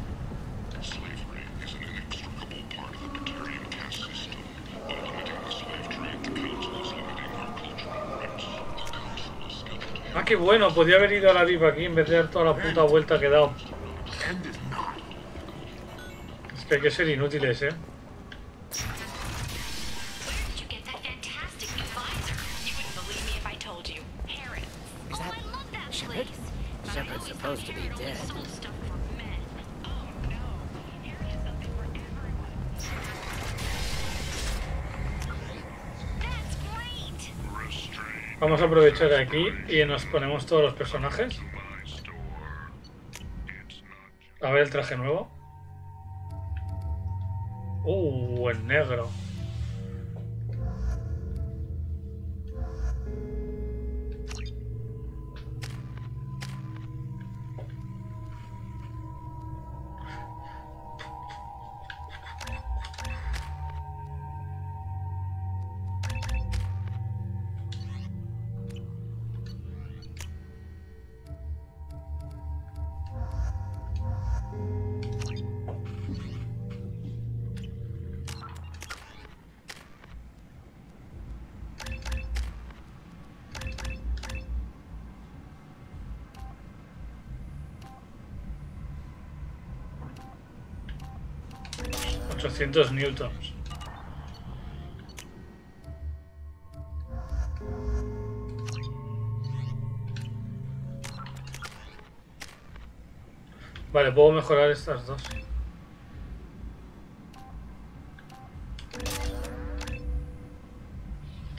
Ah, qué bueno, podía haber ido a la viva aquí en vez de dar toda la puta vuelta que he dado. End is not Es que hay que ser inútiles, ¿eh? Shepard's supposed to be dead. Vamos a aprovechar aquí y nos ponemos todos los personajes. A ver el traje nuevo. El negro. Newtons. Vale, puedo mejorar estas dos.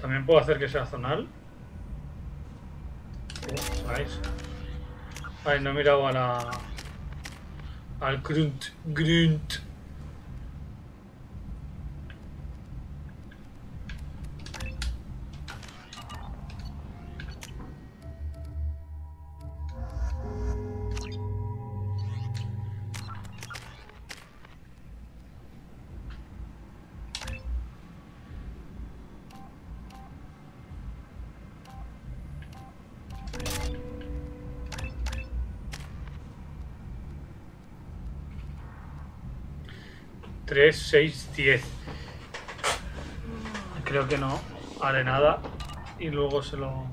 También puedo hacer que sea zonal. Nice. Ay, no he mirado a la... al grunt. Tres, 6, 10. Creo que no haré nada y luego se lo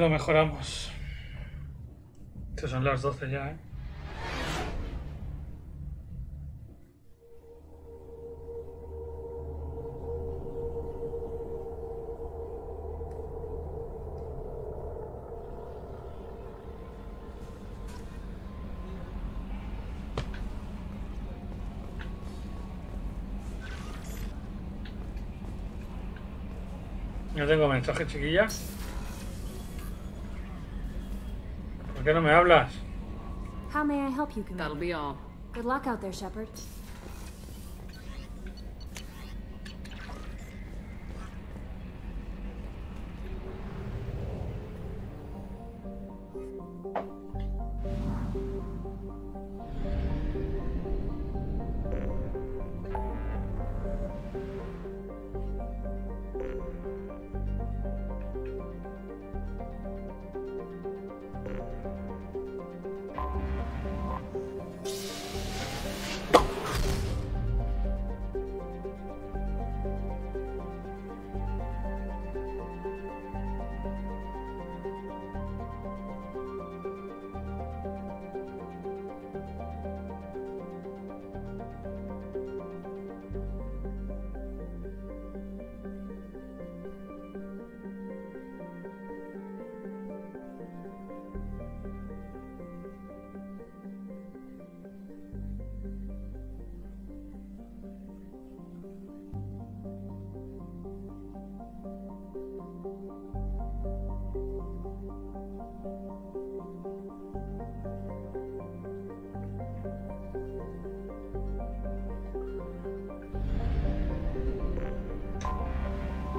mejoramos. Estas son las 12 ya, ¿eh? No tengo mensaje, chiquilla. ¿Por qué no me hablas? How may I help you, Commander? That'll be all. Good luck out there, Shepard.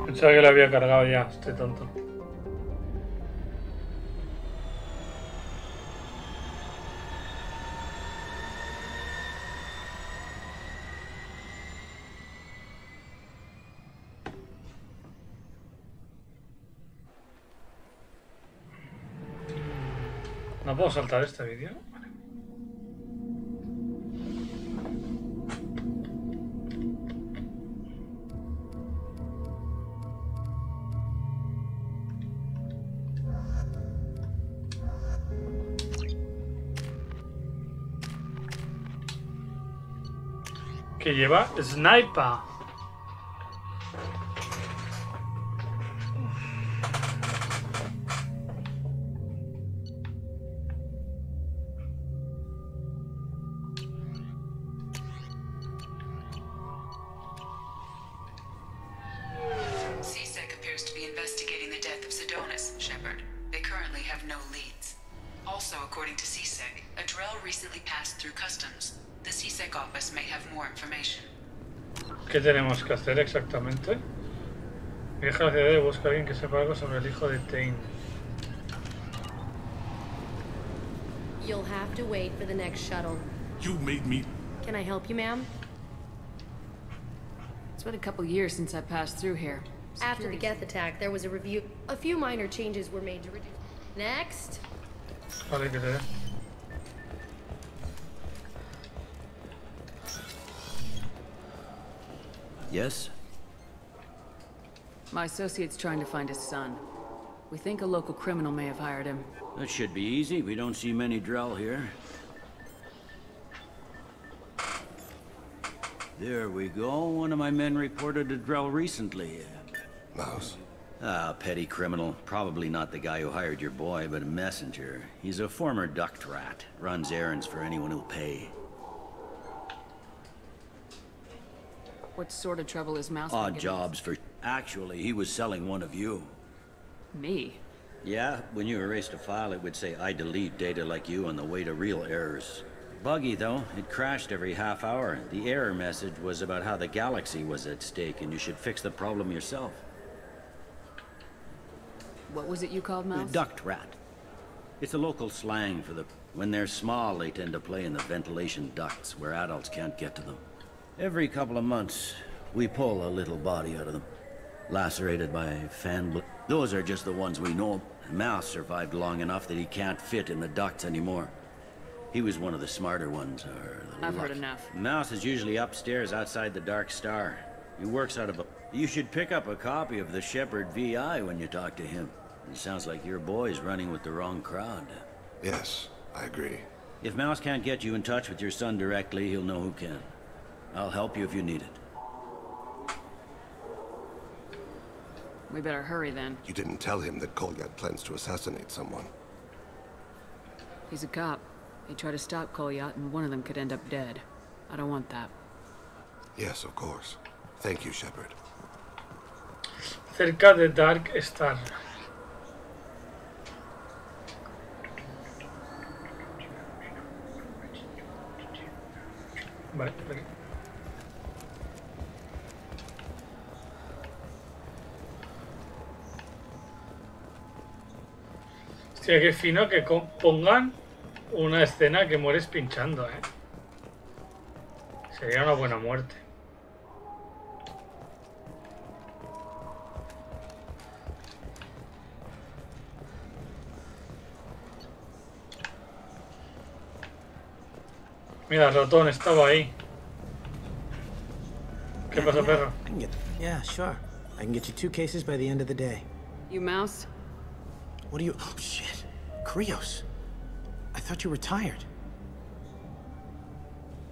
Pensaba que lo había cargado ya, estoy tonto. ¿No puedo saltar este vídeo? Vale. que lleva sniper. CSEC appears to be investigating the death of Sedonis, Shepard. They currently have no leads. Also, according to CSEC, a Drell recently passed through customs. The CSEC office may have more information. ¿Qué tenemos que hacer exactamente? Viaja a la ciudad y busca a alguien que sepa algo sobre el hijo de Tain. You'll have to wait for the next shuttle. You made me... Can I help you, ma'am? It's been a couple years since I passed through here. After the Geth attack, there was a review. A few minor changes were made to reduce... Next. Vale, que te dé. Yes? My associate's trying to find his son. We think a local criminal may have hired him. That should be easy. We don't see many Drell here. There we go. One of my men reported a Drell recently. Mouse. Ah, petty criminal. Probably not the guy who hired your boy, but a messenger. He's a former duct rat. Runs errands for anyone who'll pay. What sort of trouble is Mouse? Odd jobs for... Actually, he was selling one of you. Me? Yeah, when you erased a file, it would say, I delete data like you on the way to real errors. Buggy, though. It crashed every half hour. The error message was about how the galaxy was at stake, and you should fix the problem yourself. What was it you called Mouse? A duct rat. It's a local slang for the... When they're small, they tend to play in the ventilation ducts, where adults can't get to them. Every couple of months, we pull a little body out of them. Lacerated by fan blood. Those are just the ones we know. Mouse survived long enough that he can't fit in the ducts anymore. He was one of the smarter ones, or the I've heard enough. Mouse is usually upstairs outside the Dark Star. He works out of a... You should pick up a copy of the Shepard VI when you talk to him. It sounds like your boy's running with the wrong crowd. Yes, I agree. If Mouse can't get you in touch with your son directly, he'll know who can. I'll help you if you need it. We better hurry then. You didn't tell him that Kolyat plans to assassinate someone. He's a cop. They try to stop Kolyat and one of them could end up dead. I don't want that. Yes, of course. Thank you, Shepard. Cerca de Dark Star. Vale, vale. Hostia, qué fino que pongan una escena que mueres pinchando, Sería una buena muerte. Mira, el ratón estaba ahí. ¿Qué pasa, perro? Yeah, sure. I can get you 2 cases by the end of the day. You Mouse? What are you... Oh, shit. Krios. I thought you retired.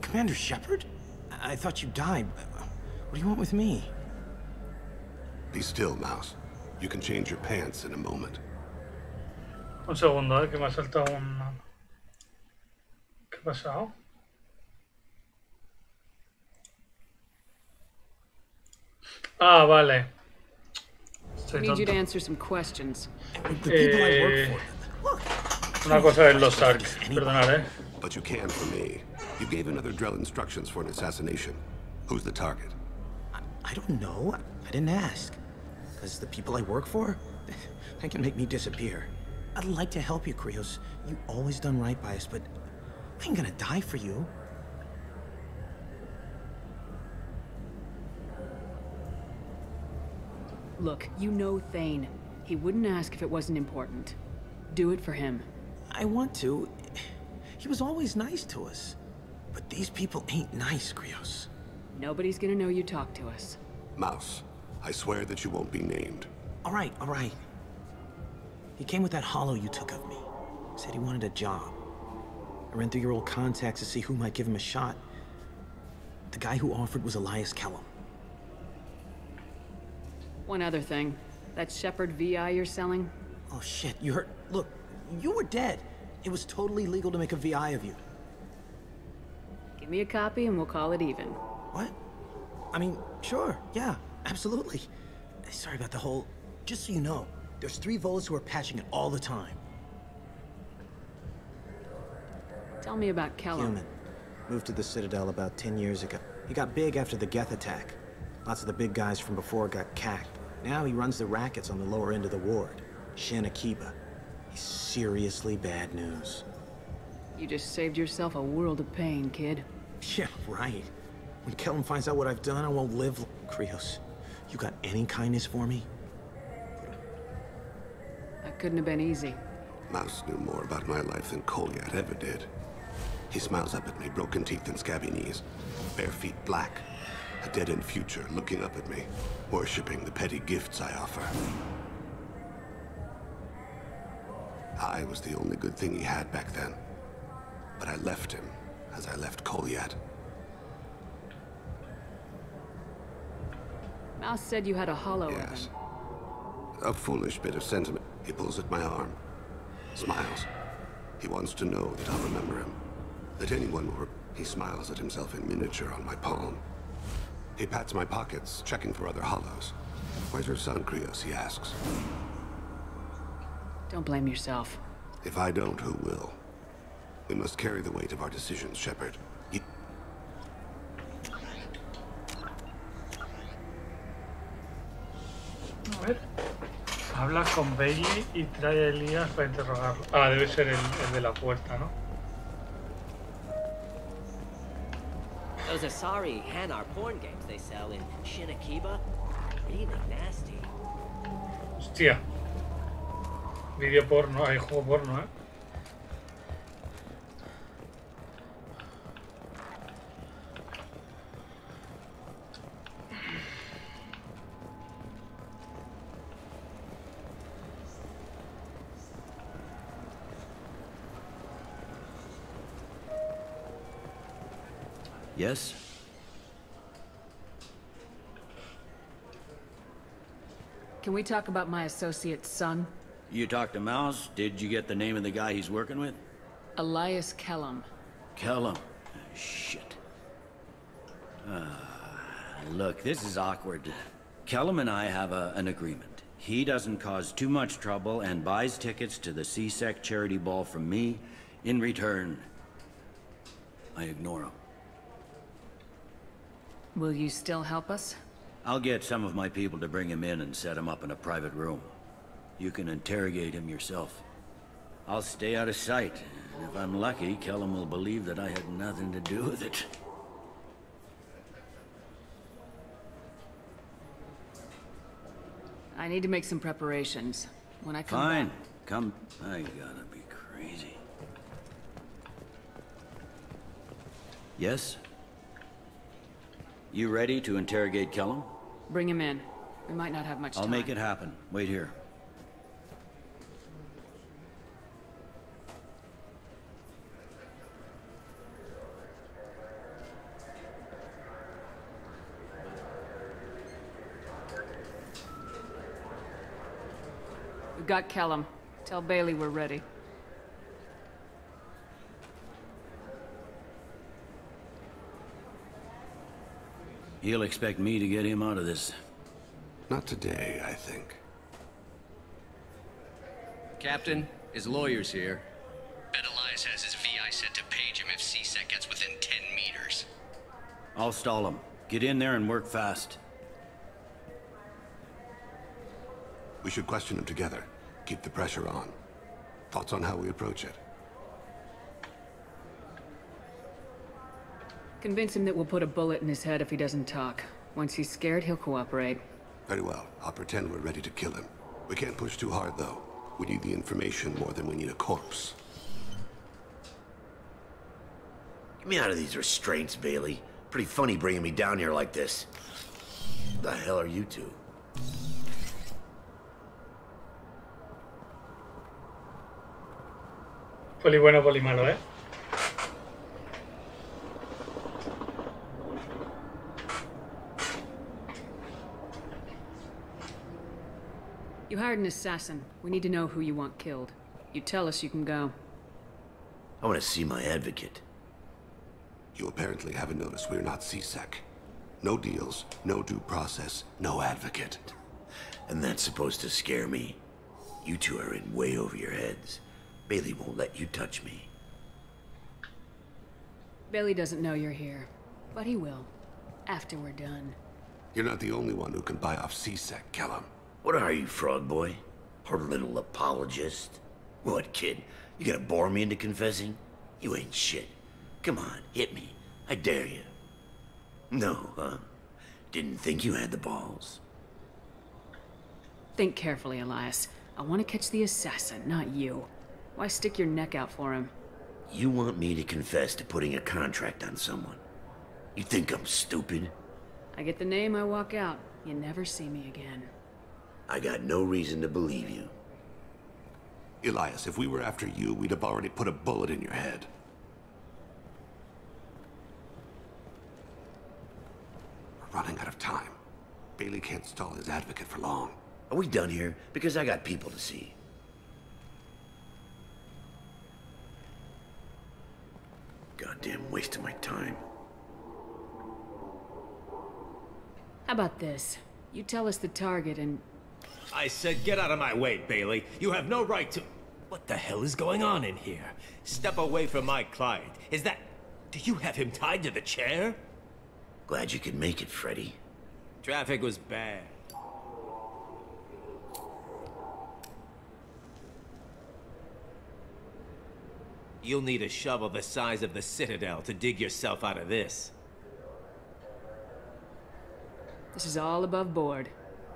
Commander Shepard? I thought you died. What do you want with me? Be still, Mouse. You can change your pants in a moment. Un segundo, que me ha saltado un... ¿Qué ha pasado? Ah, vale. I need you to answer some questions. Una cosa es los ARCs, perdonad, But you can for me. You gave another Drell instructions for an assassination. Who's the target? I don't know. I didn't ask. Because the people I work for, they can make me disappear. I'd like to help you, Krios. You've always done right by us, but I ain't gonna die for you. Look, you know Thane. He wouldn't ask if it wasn't important. Do it for him. I want to. He was always nice to us. But these people ain't nice, Krios. Nobody's gonna know you talked to us. Mouse, I swear that you won't be named. All right, all right. He came with that hollow you took of me. Said he wanted a job. I ran through your old contacts to see who might give him a shot. The guy who offered was Elias Kellum. One other thing. That Shepard VI you're selling? Oh shit, you heard? Look, you were dead. It was totally legal to make a VI of you. Give me a copy and we'll call it even. What? I mean, sure, yeah, absolutely. Sorry about the whole... Just so you know, there's 3 Volas who are patching it all the time. Tell me about Kellum. Human. Moved to the Citadel about 10 years ago. He got big after the Geth attack. Lots of the big guys from before got cacked. Now he runs the rackets on the lower end of the ward. Shin Akiba. He's seriously bad news. You just saved yourself a world of pain, kid. Yeah, right. When Kellum finds out what I've done, I won't live. Krios, you got any kindness for me? That couldn't have been easy. Mouse knew more about my life than Kolyat ever did. He smiles up at me, broken teeth and scabby knees. Bare feet black. A dead-end future looking up at me, worshipping the petty gifts I offer. I was the only good thing he had back then. But I left him, as I left Kolyat. Mouse said you had a hollow of Yes. him. A foolish bit of sentiment. He pulls at my arm. Smiles. He wants to know that I'll remember him. That anyone will... He smiles at himself in miniature on my palm. He pats my pockets, checking for other hollows. Where's your son, Krios? He asks. Don't blame yourself. If I don't, who will? We must carry the weight of our decisions, Shepard. A ver. Habla con Bailey y trae a Elías para interrogarlo. Ah, debe ser el de la puerta, ¿no? Those Asari Hanar porn games they sell in Shin Akiba, really nasty. Hostia. Vídeo porno, hay juego porno, ¿eh? Yes? Can we talk about my associate's son? You talked to Mouse? Did you get the name of the guy he's working with? Elias Kellum. Kellum. Shit. Look, this is awkward. Kellum and I have an agreement. He doesn't cause too much trouble and buys tickets to the CSEC charity ball from me. In return, I ignore him. Will you still help us? I'll get some of my people to bring him in and set him up in a private room. You can interrogate him yourself. I'll stay out of sight. And if I'm lucky, Kellum will believe that I had nothing to do with it. I need to make some preparations. When I come Fine. back... Come. I gotta be crazy. Yes? You ready to interrogate Kellum? Bring him in. We might not have much time. I'll make it happen. Wait here. We've got Kellum. Tell Bailey we're ready. He'll expect me to get him out of this. Not today, I think. Captain, his lawyer's here. Bet Elias has his VI set to page him if CSEC gets within 10 meters. I'll stall him. Get in there and work fast. We should question him together. Keep the pressure on. Thoughts on how we approach it? Convince him that we'll put a bullet in his head if he doesn't talk. Once he's scared, he'll cooperate. Very well. I'll pretend we're ready to kill him. We can't push too hard, though. We need the information more than we need a corpse. Get me out of these restraints, Bailey. Pretty funny bringing me down here like this. The hell are you two? Poli bueno, poli malo, ¿eh? You hired an assassin. We need to know who you want killed. You tell us, you can go. I want to see my advocate. You apparently haven't noticed we're not CSEC. No deals, no due process, no advocate. And that's supposed to scare me. You two are in way over your heads. Bailey won't let you touch me. Bailey doesn't know you're here, but he will. After we're done. You're not the only one who can buy off CSEC, Kellum. What are you, frog boy? Her little apologist? What, kid? You gonna bore me into confessing? You ain't shit. Come on, hit me. I dare you. No, huh? Didn't think you had the balls. Think carefully, Elias. I want to catch the assassin, not you. Why stick your neck out for him? You want me to confess to putting a contract on someone? You think I'm stupid? I get the name, I walk out. You never see me again. I got no reason to believe you. Elias, if we were after you, we'd have already put a bullet in your head. We're running out of time. Bailey can't stall his advocate for long. Are we done here? Because I got people to see. Goddamn waste of my time. How about this? You tell us the target and... I said get out of my way, Bailey. You have no right to... What the hell is going on in here? Step away from my client. Is that... Do you have him tied to the chair? Glad you could make it, Freddy. Traffic was bad. You'll need a shovel the size of the Citadel to dig yourself out of this. This is all above board.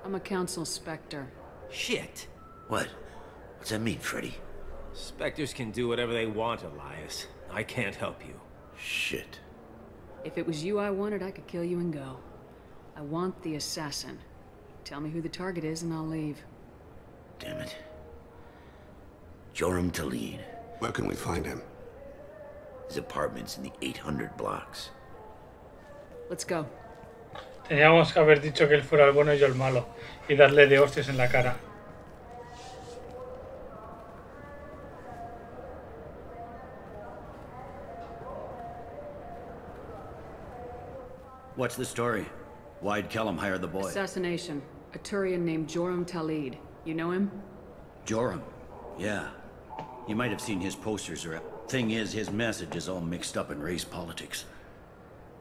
I'm a council specter. Shit. What? What's that mean, Freddy? Specters can do whatever they want, Elias. I can't help you. Shit. If it was you I wanted, I could kill you and go. I want the assassin. Tell me who the target is and I'll leave. Damn it. Joram Talid. Where can we find him? His apartment's in the 800 blocks. Let's go. Teníamos que haber dicho que él fuera el bueno y yo el malo. Y darle de hostias en la cara. What's the story? Why'd Kellum hire the boy? Assassination. A Turian named Joram Talid. You know him? Joram? Yeah. You might have seen his posters or... Thing is, his message is all mixed up in race politics.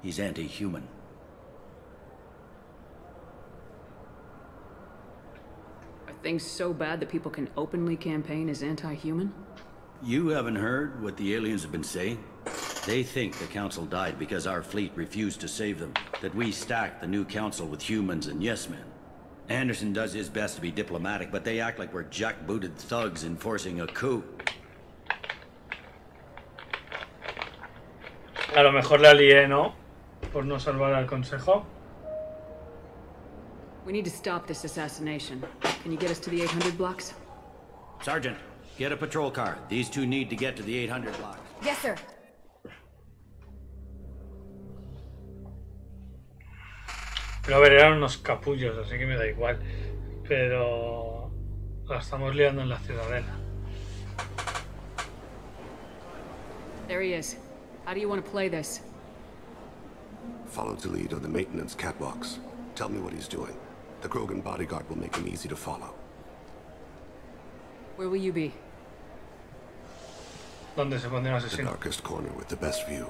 He's anti-human. Are things so bad that people can openly campaign as anti-human? You haven't heard what the aliens have been saying? They think the council died because our fleet refused to save them. That we stacked the new council with humans and yes-men. Anderson does his best to be diplomatic, but they act like we're jackbooted thugs enforcing a coup. A lo mejor la lié, ¿no? Por no salvar al consejo. We need to stop this assassination. Can you get us to the 800 blocks? Sergeant, get a patrol car. These two need to get to the 800 blocks. Yes, sir. Pero a ver, eran unos capullos, así que me da igual. Pero... la estamos liando en la ciudadela. There he is. How do you want to play this? Follow the lead on the maintenance catwalks. Tell me what he's doing. The Krogan bodyguard will make him easy to follow. Where will you be? ¿Dónde se pone un The asesino? darkest corner with the best view.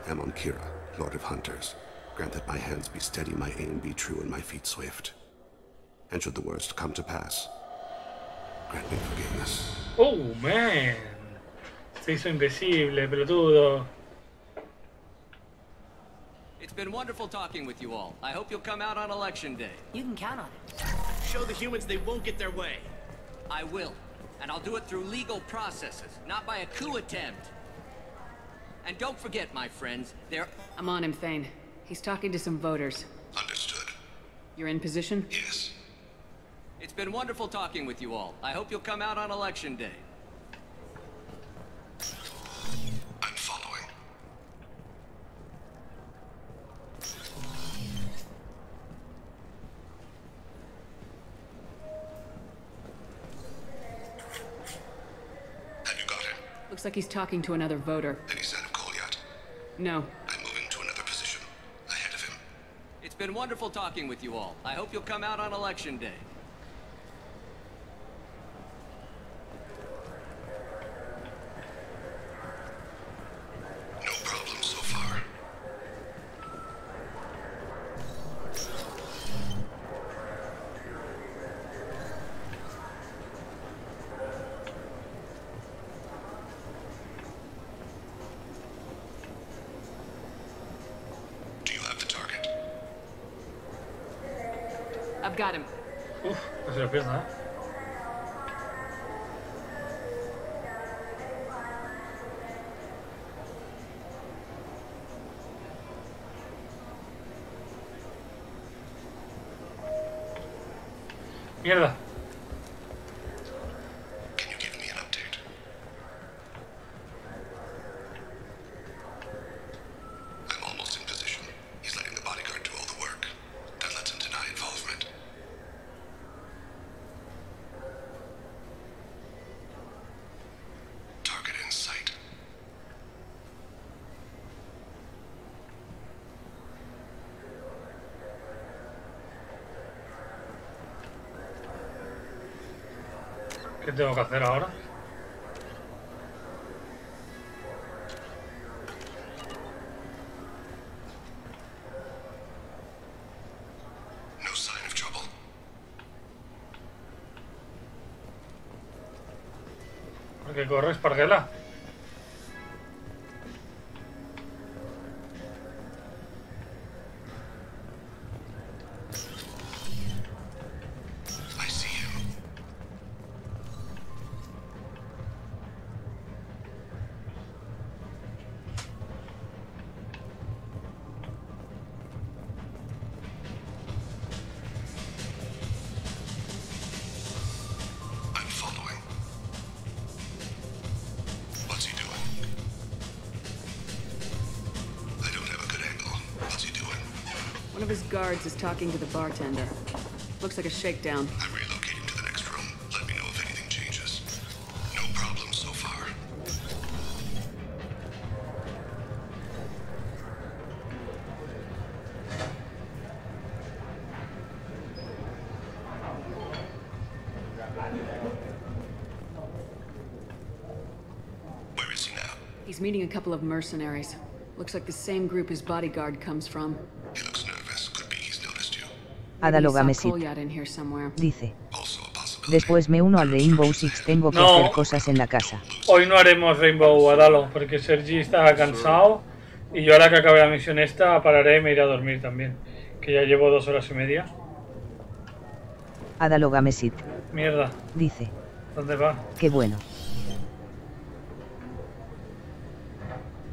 I'm on Kira, Lord of Hunters. Grant that my hands be steady, my aim be true, and my feet swift. And should the worst come to pass, grant me forgiveness. Oh, man. Se hizo invisible, pelotudo. It's been wonderful talking with you all. I hope you'll come out on election day. You can count on it. Show the humans they won't get their way. I will. And I'll do it through legal processes, not by a coup attempt. And don't forget, my friends, I'm on him, Thane. He's talking to some voters. Understood. You're in position? Yes. It's been wonderful talking with you all. I hope you'll come out on election day. I'm following. Looks like he's talking to another voter. Any sign of Cole yet? No. I'm moving to another position, ahead of him. It's been wonderful talking with you all. I hope you'll come out on election day. No problem so far. Do you have the target? I've got him. Uf, no se lo pierda, ¿eh? Mierda. Can you give me an update? I'm almost in position. He's letting the bodyguard do all the work. That lets him deny involvement. Target in sight. ¿Qué tengo que hacer ahora? No sign of trouble. ¿Por qué corres, Parguela? I see him. I'm following. What's he doing? I don't have a good angle. What's he doing? One of his guards is talking to the bartender. Looks like a shakedown. I'm relocating to the next room. Let me know if anything changes. No problem so far. Where is he now? He's meeting a couple of mercenaries. Looks like the same group his bodyguard comes from. He looks nervous. Could be he's noticed you. Maybe he Adalogame saw Kolyat in here somewhere. Dice. Después me uno al Rainbow Six, tengo que No. hacer cosas en la casa. Hoy no haremos Rainbow Adalo porque Sergi está cansado y yo ahora que acabe la misión esta pararé y me iré a dormir también. Que ya llevo 2 horas y media. Adalogame Sit. Mierda. Dice. ¿Dónde va? Qué bueno.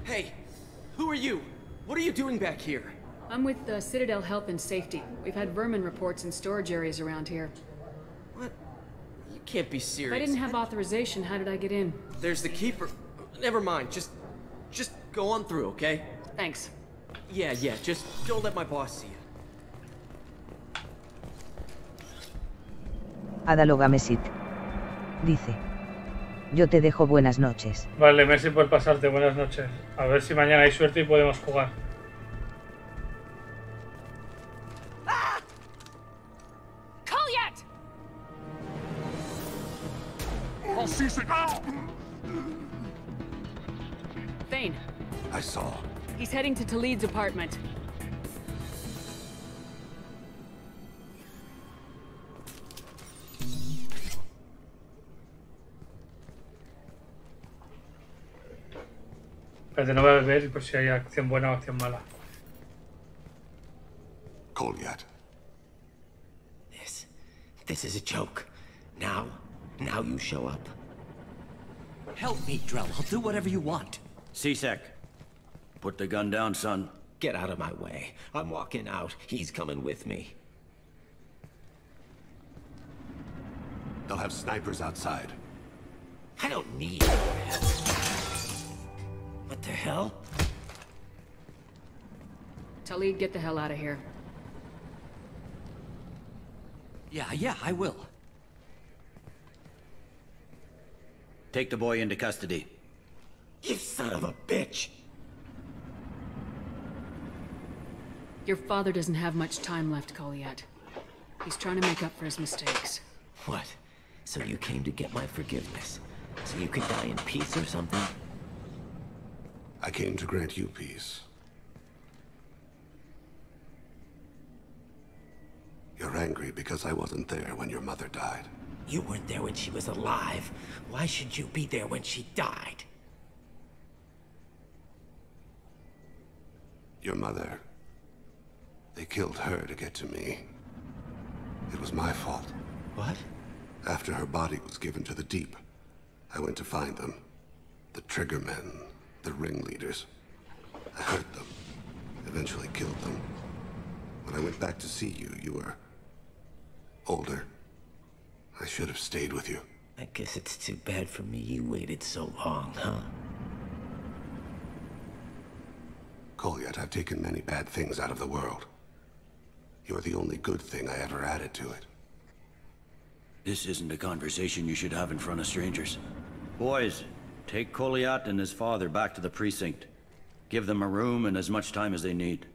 Hey, who are you? What are you doing back here? I'm with Citadel Health and Safety. We've had vermin reports in storage areas around here. What? You can't be serious. If I didn't have authorization, how did I get in? There's the keeper. Never mind. Just go on through, okay? Thanks. Yeah. Just don't let my boss see you. Adalogame Sit. Dice. Yo te dejo buenas noches. Vale, merci por pasarte. Buenas noches. A ver si mañana hay suerte y podemos jugar. Kolyat! Thane. I saw. He's heading to Talid's apartment. Espérate, no voy a beber por si hay acción buena o acción mala. Kolyat. This is a joke. Now you show up. Help me, Drell. I'll do whatever you want. C-Sec. Put the gun down, son. Get out of my way. I'm walking out. He's coming with me. They'll have snipers outside. I don't need your help. What the hell? Talid, get the hell out of here. Yeah, I will. Take the boy into custody. You son of a bitch! Your father doesn't have much time left, Goliath. He's trying to make up for his mistakes. What? So you came to get my forgiveness? So you could die in peace or something? I came to grant you peace. You're angry because I wasn't there when your mother died. You weren't there when she was alive. Why should you be there when she died? Your mother. They killed her to get to me. It was my fault. What? After her body was given to the deep, I went to find them. The triggermen, the ringleaders. I hurt them, eventually killed them. When I went back to see you, you were older. I should have stayed with you. I guess it's too bad for me you waited so long, huh? Goliath, I've taken many bad things out of the world. You're the only good thing I ever added to it. This isn't a conversation you should have in front of strangers. Boys, take Goliath and his father back to the precinct. Give them a room and as much time as they need.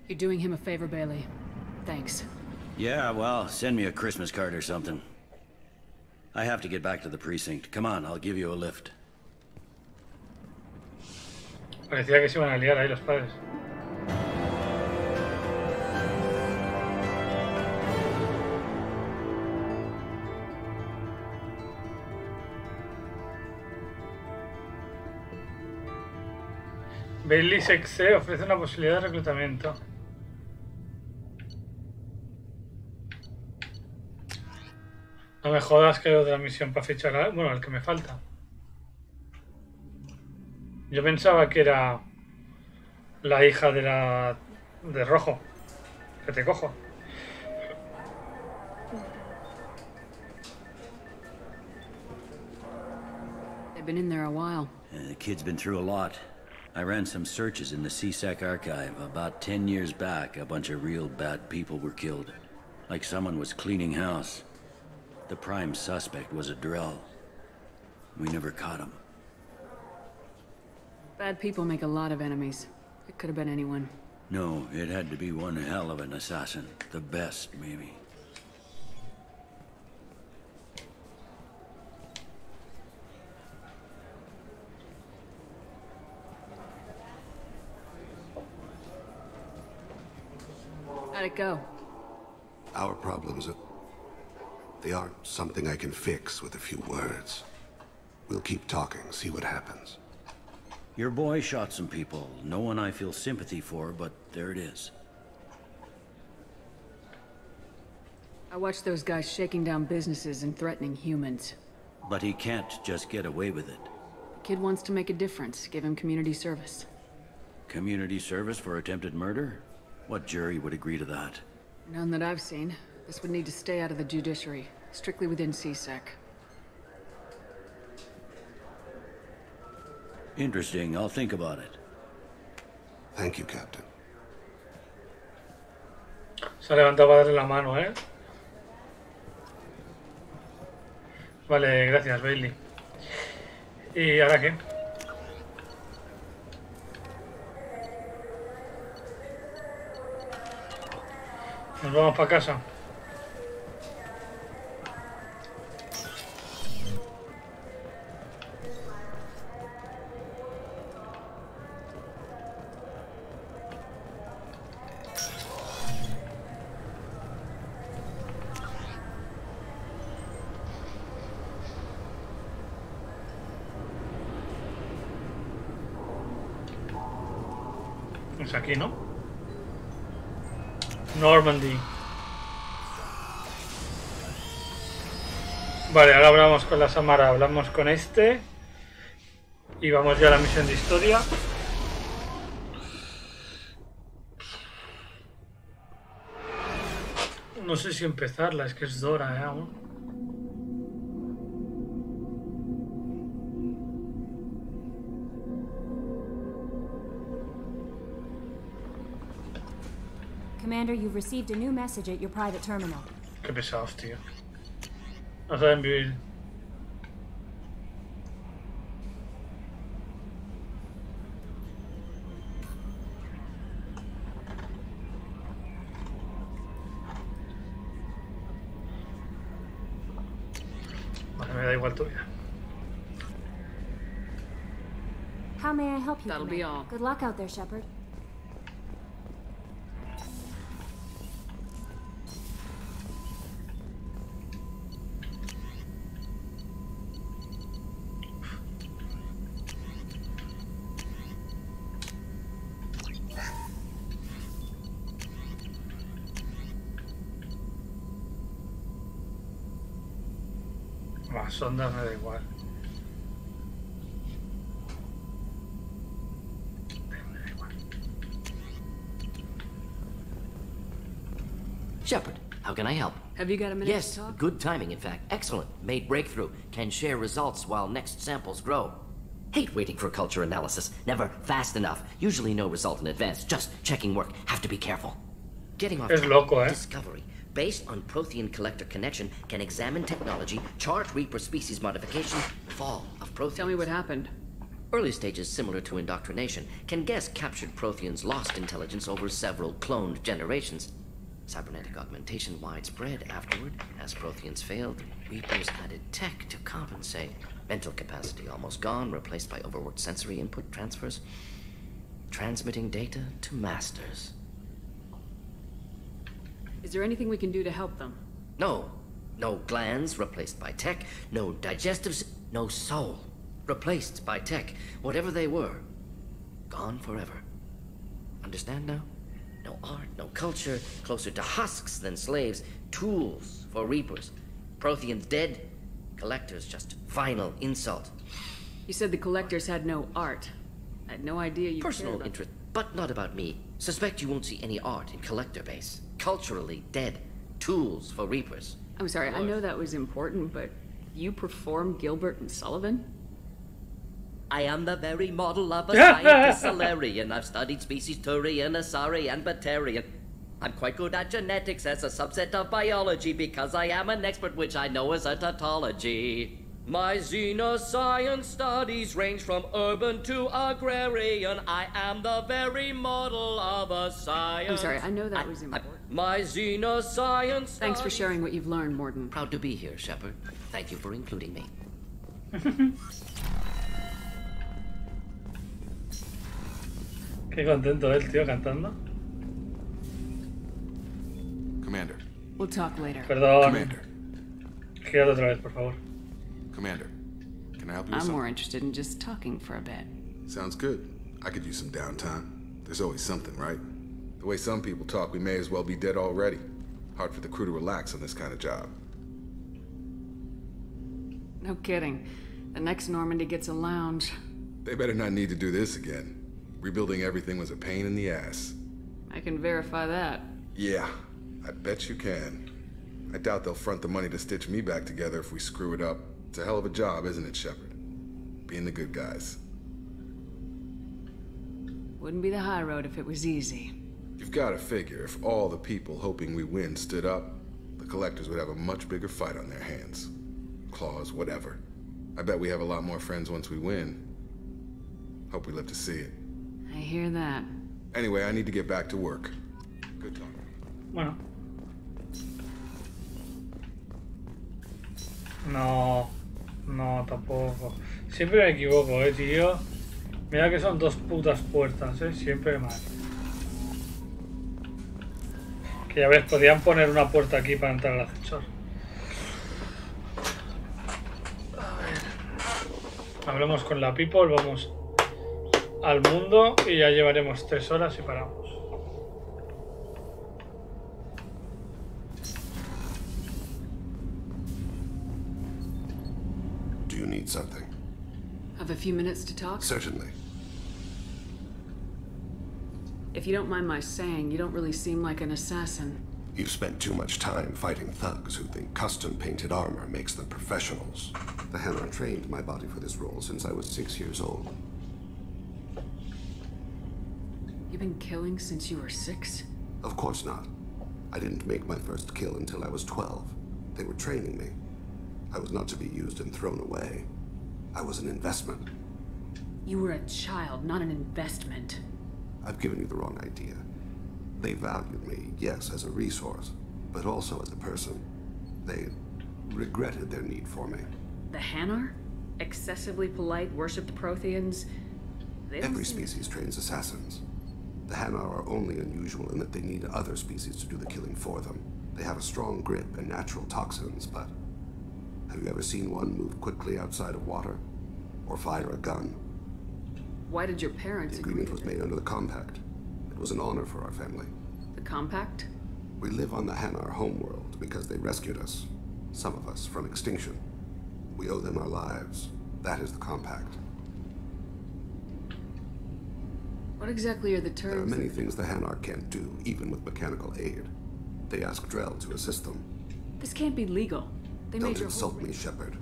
You're doing him a favor, Bailey. Thanks. Yeah, well, send me a Christmas card or something. I have to get back to the precinct. Come on, I'll give you a lift. Parecía que se iban a liar ahí los padres. Bailey Sexe ofrece una posibilidad de reclutamiento. No me jodas que otra misión para fichar a... Bueno, el que me falta. Yo pensaba que era la hija de Rojo. Que te cojo. They've been in there a while. The kid's been through a lot. I ran some searches in the CSEC archive. About 10 years back, a bunch of real bad people were killed. Like someone was cleaning house. The prime suspect was a drill. We never caught him. Bad people make a lot of enemies. It could have been anyone. No, it had to be one hell of an assassin. The best, maybe. How'd it go? Our problems they aren't something I can fix with a few words. We'll keep talking, see what happens. Your boy shot some people. No one I feel sympathy for, but there it is. I watched those guys shaking down businesses and threatening humans. But he can't just get away with it. The kid wants to make a difference. Give him community service. Community service for attempted murder? What jury would agree to that? None that I've seen. This would need to stay out of the judiciary. Strictly within CSEC. Interesting. I'll think about it. Thank you, Captain. Se ha levantado para darle la mano, ¿eh? Vale, gracias, Bailey. ¿Y ahora qué? Nos vamos para casa. Es aquí, ¿no? Normandy. Vale, ahora hablamos con la Samara, hablamos con este. Y vamos ya a la misión de historia. No sé si empezarla, es que es Dora, aún. Commander, you've received a new message at your private terminal. Qué pesados, tío. No saben vivir. da igual tu vida. How may I help you? That'll be all. Good luck out there, Shepard. Las ondas me da igual. Shepard, how can I help? Have you got a minute Yes, to talk? good timing, in fact. Excellent. Made breakthrough. Can share results while next samples grow. Hate waiting for culture analysis. Never fast enough. Usually no result in advance. Just checking work. Have to be careful. Getting off Es loco, eh? Discovery. Based on Prothean collector connection, can examine technology, chart Reaper species modification, fall of Protheans. Tell me what happened. Early stages similar to indoctrination. Can guess captured Protheans lost intelligence over several cloned generations. Cybernetic augmentation widespread afterward. As Protheans failed, Reapers added tech to compensate. Mental capacity almost gone, replaced by overworked sensory input transfers. Transmitting data to masters. Is there anything we can do to help them? No. No glands, replaced by tech. No digestives, no soul. Replaced by tech. Whatever they were. Gone forever. Understand now? No art, no culture. Closer to husks than slaves. Tools for Reapers. Protheans dead. Collectors just final insult. You said the collectors had no art. I had no idea you Personal cared about interest, but not about me. Suspect you won't see any art in collector base. Culturally dead. Tools for Reapers. I'm sorry, I know that was important, but you perform Gilbert and Sullivan? I am the very model of a scientist Solarian. I've studied species Turian, Asari, and Batarian. I'm quite good at genetics as a subset of biology because I am an expert which I know as a tautology. My xenoscience studies range from urban to agrarian. I am the very model of a science. I'm sorry, I know that was important. My xenoscience Thanks for sharing what you've learned, Morden. Proud to be here, Shepard. Thank you for including me. Qué contento el tío cantando. Commander. We'll talk later. Perdón. Commander. Gírate otra vez, por favor. Commander, can I help you with I'm something? more interested in just talking for a bit. Sounds good. I could use some downtime. There's always something, right? The way some people talk, we may as well be dead already. Hard for the crew to relax on this kind of job. No kidding. The next Normandy gets a lounge. They better not need to do this again. Rebuilding everything was a pain in the ass. I can verify that. Yeah, I bet you can. I doubt they'll front the money to stitch me back together if we screw it up. It's a hell of a job, isn't it, Shepard? Being the good guys. Wouldn't be the high road if it was easy. You've got to figure, if all the people hoping we win stood up, the collectors would have a much bigger fight on their hands. Claws, whatever. I bet we have a lot more friends once we win. Hope we live to see it. I hear that. Anyway, I need to get back to work. Good talk. Bueno. No, no, tampoco. Siempre me equivoco, tío. Mira que son dos putas puertas, siempre mal. Que ya ves, podían poner una puerta aquí para entrar al ascensor. A ver. Hablemos con la people, vamos al mundo y ya llevaremos 3 horas y paramos. Do you need something? Have a few minutes to talk? Certainly. If you don't mind my saying, you don't really seem like an assassin. You've spent too much time fighting thugs who think custom-painted armor makes them professionals. The hammer trained my body for this role since I was 6 years old. You've been killing since you were 6? Of course not. I didn't make my first kill until I was 12. They were training me. I was not to be used and thrown away. I was an investment. You were a child, not an investment. I've given you the wrong idea. They valued me, yes, as a resource, but also as a person. They regretted their need for me. The Hanar? Excessively polite, worship the Protheans? Every species trains assassins. The Hanar are only unusual in that they need other species to do the killing for them. They have a strong grip and natural toxins, but have you ever seen one move quickly outside of water? Or fire a gun? Why did your parents The agreement was made under the Compact. It was an honor for our family. The Compact? We live on the Hanar homeworld because they rescued us, some of us, from extinction. We owe them our lives. That is the Compact. What exactly are the terms? There are many things the Hanar can't do, even with mechanical aid. They ask Drell to assist them. This can't be legal. They Don't made your insult me, Shepard.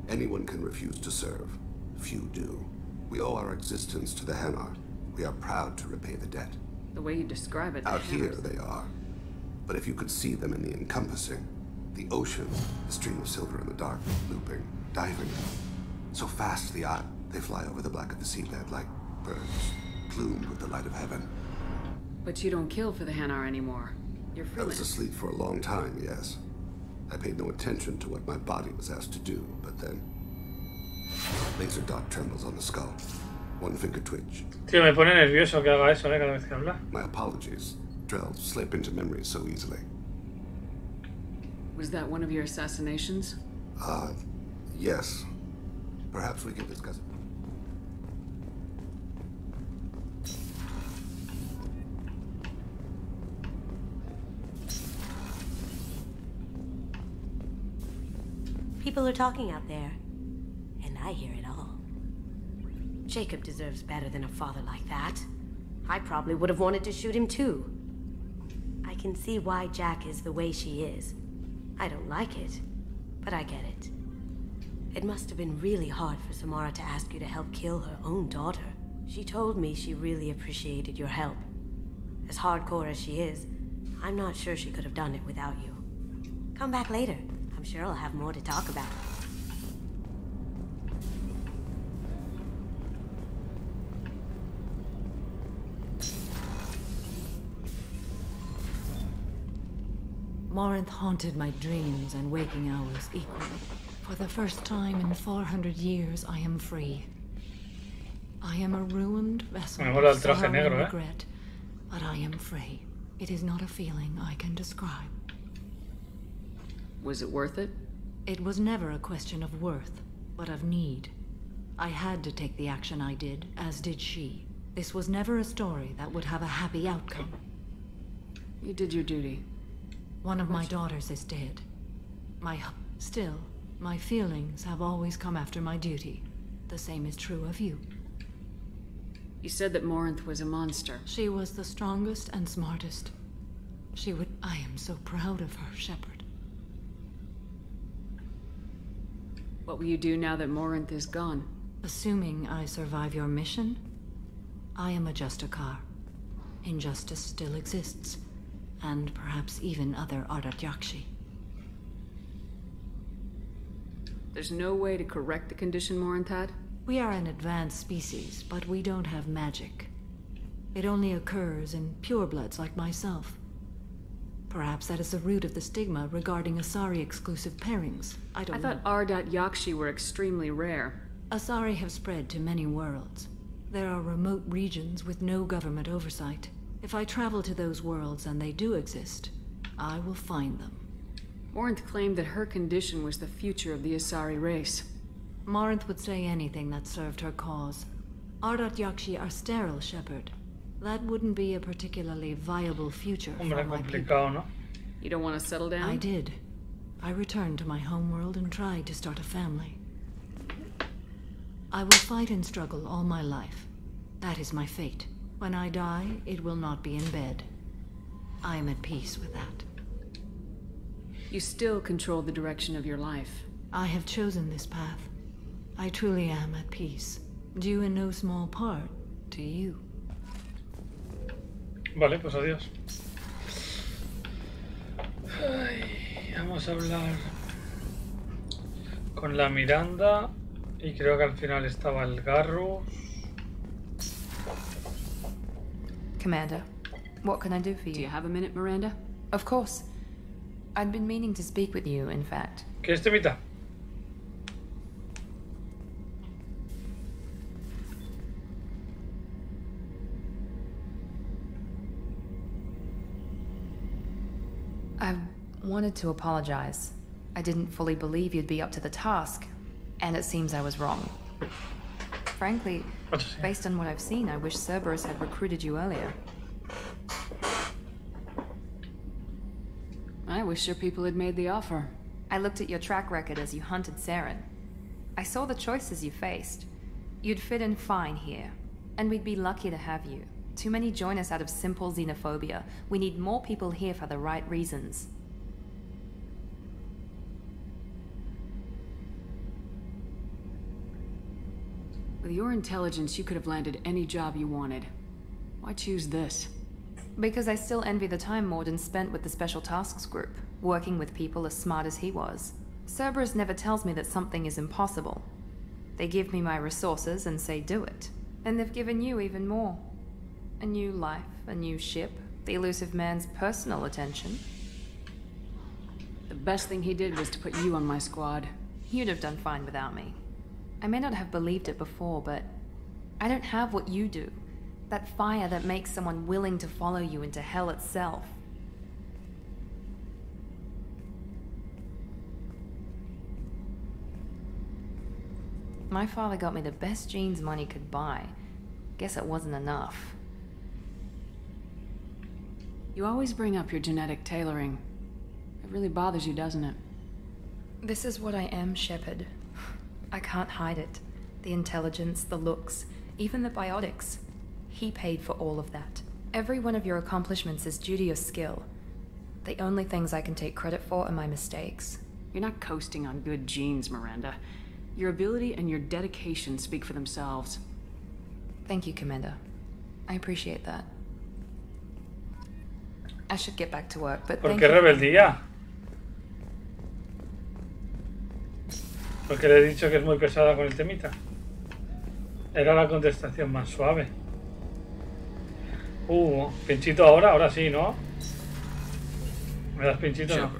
Anyone can refuse to serve. Few do. We owe our existence to the Hanar. We are proud to repay the debt. The way you describe it. Out here, they are. But if you could see them in the encompassing, the ocean, the stream of silver in the dark, looping, diving, so fast the eye, they fly over the black of the seabed like birds, plumed with the light of heaven. But you don't kill for the Hanar anymore. You're I was freelance. asleep for a long time, yes. I paid no attention to what my body was asked to do, but then... Laser dot trembles on the skull. One finger twitch. Tío, me pone nervioso que haga eso, cada vez que habla. My apologies. Drell slip into memory so easily. Was that one of your assassinations? Yes. Perhaps we can discuss it. People are talking out there, and I hear it all. Jacob deserves better than a father like that. I probably would have wanted to shoot him too. I can see why Jack is the way she is. I don't like it, but I get it. It must have been really hard for Samara to ask you to help kill her own daughter. She told me she really appreciated your help. As hardcore as she is, I'm not sure she could have done it without you. Come back later. I'm sure I'll have more to talk about. Morinth haunted my dreams and waking hours equally. For the first time in 400 years, I am free. I am a ruined vessel of sorrow and regret, but I am free. It is not a feeling I can describe. Was it worth it? It was never a question of worth, but of need. I had to take the action I did, as did she. This was never a story that would have a happy outcome. You did your duty. One of my daughters is dead. Still, my feelings have always come after my duty. The same is true of you. You said that Morinth was a monster. She was the strongest and smartest. I am so proud of her, Shepard. What will you do now that Morinth is gone? Assuming I survive your mission, I am a Justicar. Injustice still exists, and perhaps even other Ardat-Yakshi. There's no way to correct the condition Morinth had? We are an advanced species, but we don't have magic. It only occurs in purebloods like myself. Perhaps that is the root of the stigma regarding Asari-exclusive pairings. I thought Ardat-Yakshi were extremely rare. Asari have spread to many worlds. There are remote regions with no government oversight. If I travel to those worlds, and they do exist, I will find them. Morinth claimed that her condition was the future of the Asari race. Morinth would say anything that served her cause. Ardat-Yakshi are sterile, Shepard. That wouldn't be a particularly viable future for my people. ¿No? You don't want to settle down? I did. I returned to my homeworld and tried to start a family. I will fight and struggle all my life. That is my fate. When I die, it will not be in bed. I am at peace with that. You still control the direction of your life. I have chosen this path. I truly am at peace, due in no small part to you. Vale, pues adiós. Ay, vamos a hablar con la Miranda y creo que al final estaba el Garrus. Commander, what can I do for you? Do you have a minute, Miranda? Of course. I'd been meaning to speak with you, in fact. ¿Qué es temita? I wanted to apologize. I didn't fully believe you'd be up to the task, and it seems I was wrong. Frankly, based on what I've seen, I wish Cerberus had recruited you earlier. I wish your people had made the offer. I looked at your track record as you hunted Saren. I saw the choices you faced. You'd fit in fine here, and we'd be lucky to have you. Too many join us out of simple xenophobia. We need more people here for the right reasons. With your intelligence, you could have landed any job you wanted. Why choose this? Because I still envy the time Morden spent with the Special Tasks Group, working with people as smart as he was. Cerberus never tells me that something is impossible. They give me my resources and say do it. And they've given you even more. A new life, a new ship, the elusive man's personal attention. The best thing he did was to put you on my squad. You'd have done fine without me. I may not have believed it before, but I don't have what you do. That fire that makes someone willing to follow you into hell itself. My father got me the best jeans money could buy. Guess it wasn't enough. You always bring up your genetic tailoring. It really bothers you, doesn't it? This is what I am, Shepard. I can't hide it. The intelligence, the looks, even the biotics. He paid for all of that. Every one of your accomplishments is due to your skill. The only things I can take credit for are my mistakes. You're not coasting on good genes, Miranda. Your ability and your dedication speak for themselves. Thank you, Commander. I appreciate that. I should get back to work, but ¿Por qué rebeldía? Porque le he dicho que es muy pesada con el temita. Era la contestación más suave. Pinchito ahora sí, ¿no? ¿Me das pinchito o no?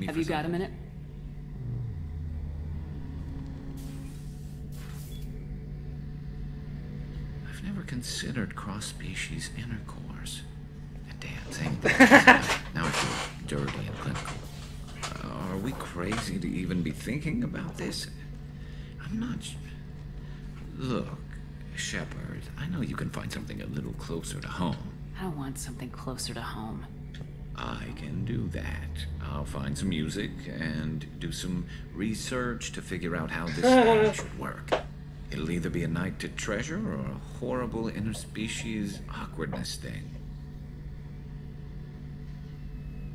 Have you got a minute? I've never considered cross-species intercourse. A damn thing. Now I feel dirty and clinical. Are we crazy to even be thinking about this? I'm not... Look, Shepard, I know you can find something a little closer to home. I want something closer to home. I can do that. I'll find some music and do some research to figure out how this should work. It'll either be a night to treasure or a horrible interspecies awkwardness thing.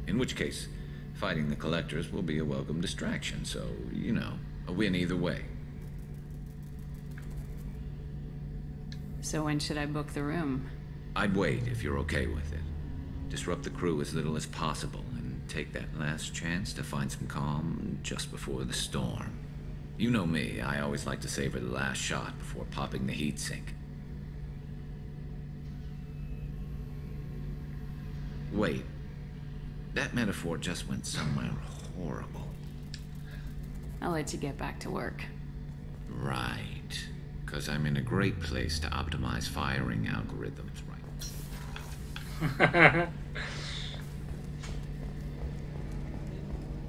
In which case, fighting the collectors will be a welcome distraction, so, you know, a win either way. So when should I book the room? I'd wait if you're okay with it. Disrupt the crew as little as possible and take that last chance to find some calm just before the storm. You know me, I always like to savor the last shot before popping the heat sink. Wait. That metaphor just went somewhere horrible. I'll let you get back to work. Right. Because I'm in a great place to optimize firing algorithms, right?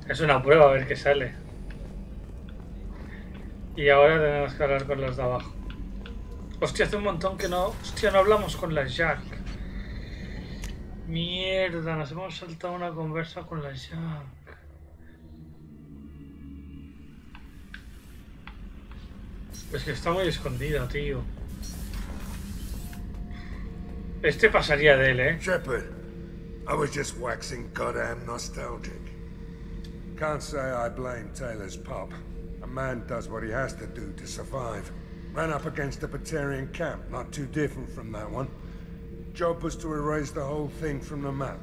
Es una prueba, a ver qué sale. Y ahora tenemos que hablar con los de abajo. Hostia, hace un montón que no... Hostia, no hablamos con la Jack. Mierda, nos hemos saltado una conversa con la Jack. Es que está muy escondida, tío. Este pasaría de él, ¿eh? Shepard, I was just waxing goddamn nostalgic. Can't say I blame Taylor's pop. A man does what he has to do to survive. Ran up against a Batarian camp, not too different from that one. Job was to erase the whole thing from the map.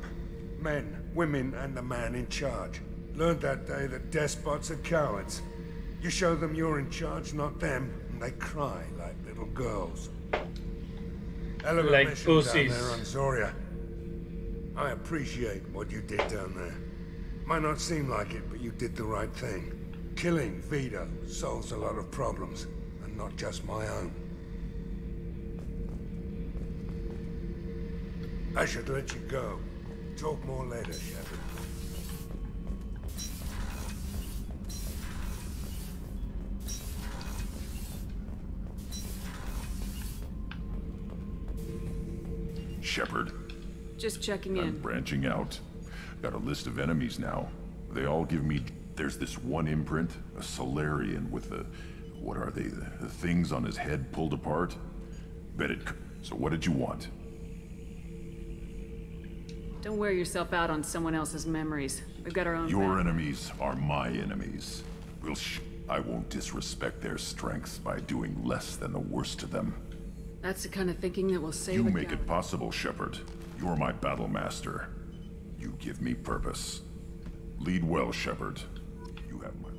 Men, women, and the man in charge. Learned that day that despots are cowards. You show them you're in charge, not them, and they cry like little girls. Hell of a Like mission pussies. down there on Zoria. I appreciate what you did down there. Might not seem like it, but you did the right thing. Killing Vito solves a lot of problems, and not just my own. I should let you go. Talk more later, Shepard. Shepard? Just checking I'm in. branching out. Got a list of enemies now. They all give me... There's this one imprint, a Solarian with the... What are they? The things on his head pulled apart? Bet it... So what did you want? Don't wear yourself out on someone else's memories. We've got our own. Your enemies are my enemies. I won't disrespect their strengths by doing less than the worst to them. That's the kind of thinking that will save You a make gal- it possible, Shepard. You're my battle master. You give me purpose. Lead well, Shepard. You have my...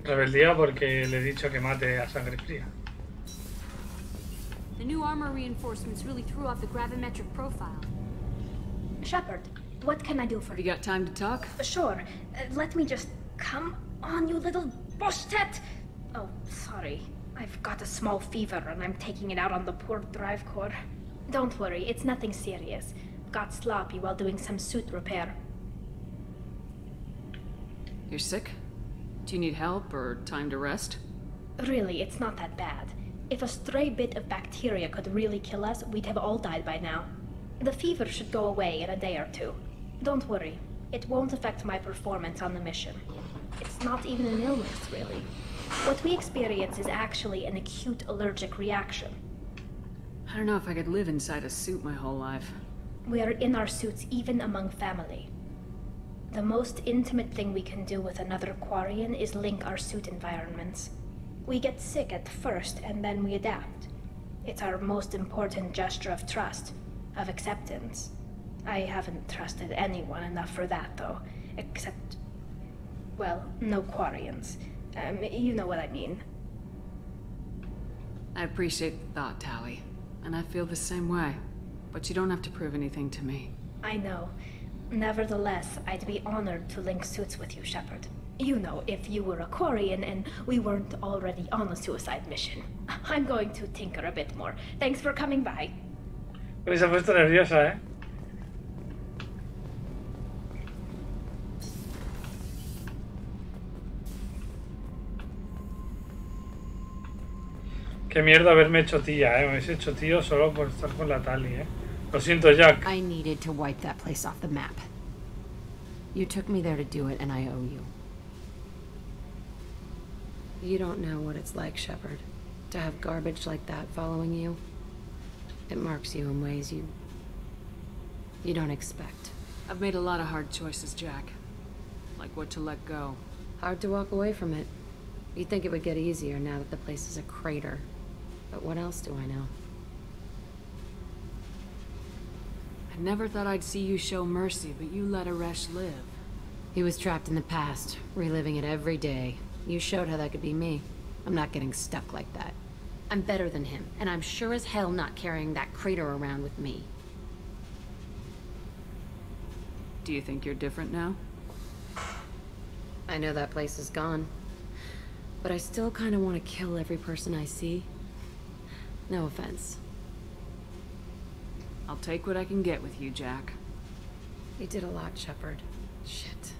Rebeldía porque le he dicho que mate a sangre fría. The new armor reinforcements really threw off the gravimetric profile. Shepard, what can I do for you? You got time to talk? Sure. Let me just... Come on, you little boshtet! Oh, sorry. I've got a small fever and I'm taking it out on the poor drive core. Don't worry, it's nothing serious. Got sloppy while doing some suit repair. You're sick? Do you need help or time to rest? Really, it's not that bad. If a stray bit of bacteria could really kill us, we'd have all died by now. The fever should go away in a day or two. Don't worry. It won't affect my performance on the mission. It's not even an illness, really. What we experience is actually an acute allergic reaction. I don't know if I could live inside a suit my whole life. We are in our suits even among family. The most intimate thing we can do with another Quarian is link our suit environments. We get sick at first and then we adapt. It's our most important gesture of trust, of acceptance. I haven't trusted anyone enough for that, though. Except... well, no Quarians. You know what I mean. I appreciate the thought, Tally. And I feel the same way. But you don't have to prove anything to me. I know. Nevertheless, I'd be honored to link suits with you, Shepard. You know, if you were a Quarian and we weren't already on a suicide mission. I'm going to tinker a bit more. Thanks for coming by. Se ha puesto nerviosa, ¿eh? Qué mierda haberme hecho tía, Me hubiese hecho tío solo por estar con la Tali, Lo siento, Jack. I needed to wipe that place off the map. You took me there to do it, and I owe you. You don't know what it's like, Shepard, to have garbage like that following you. It marks you in ways you don't expect. I've made a lot of hard choices, Jack. Like what to let go. Hard to walk away from it. You'd think it would get easier now that the place is a crater. But what else do I know? I never thought I'd see you show mercy, but you let Aresh live. He was trapped in the past, reliving it every day. You showed how that could be me. I'm not getting stuck like that. I'm better than him, and I'm sure as hell not carrying that crater around with me. Do you think you're different now? I know that place is gone. But I still kind of want to kill every person I see. No offense. I'll take what I can get with you, Jack. You did a lot, Shepard. Shit.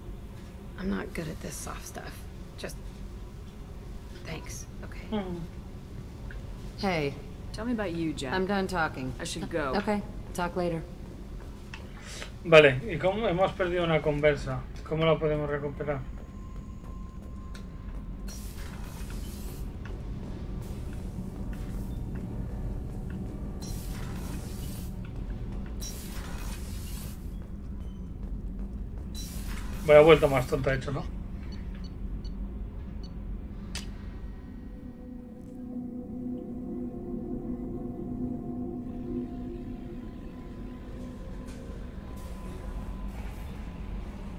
I'm not good at this soft stuff. Just... thanks, okay? Hey. Tell me about you, Jack. I'm done talking. I should go. Okay, talk later. Vale, ¿y cómo hemos perdido una conversa? ¿Cómo la podemos recuperar? Vaya vuelta más tonta hecho, ¿no?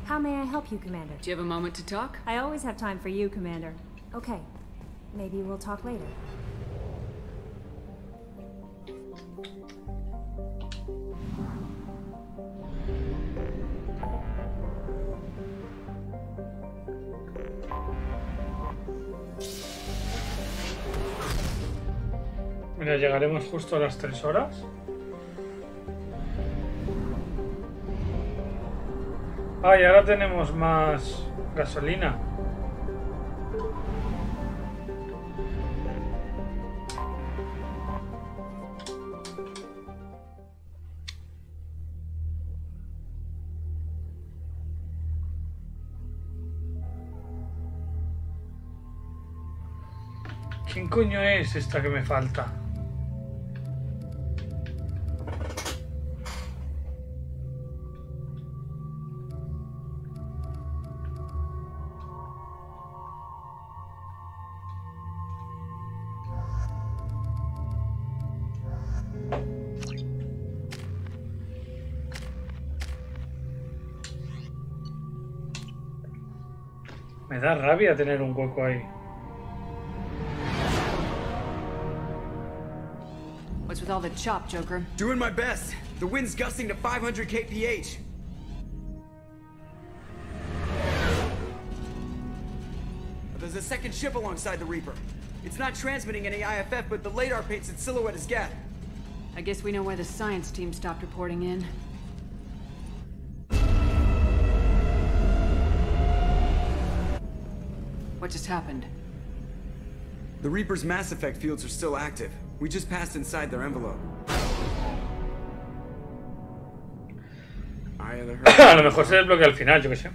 How may I help you, Commander? Do you have a moment to talk? I always have time for you, Commander. Okay. Maybe we'll talk later. Mira, llegaremos justo a las 3 horas. Ah, y ahora tenemos más gasolina. ¿Quién coño es esta que me falta? Me da rabia tener un hueco ahí. What's with all the chop, Joker? Doing my best. The wind's gusting to 500 kph. There's a second ship alongside the Reaper. It's not transmitting any IFF, but the radar paints its silhouette as Geth. I guess we know why the science team stopped reporting in. What just happened? The Reaper's Mass Effect fields are still active. We just passed inside their envelope. A lo mejor se desbloquea al final, yo qué sé.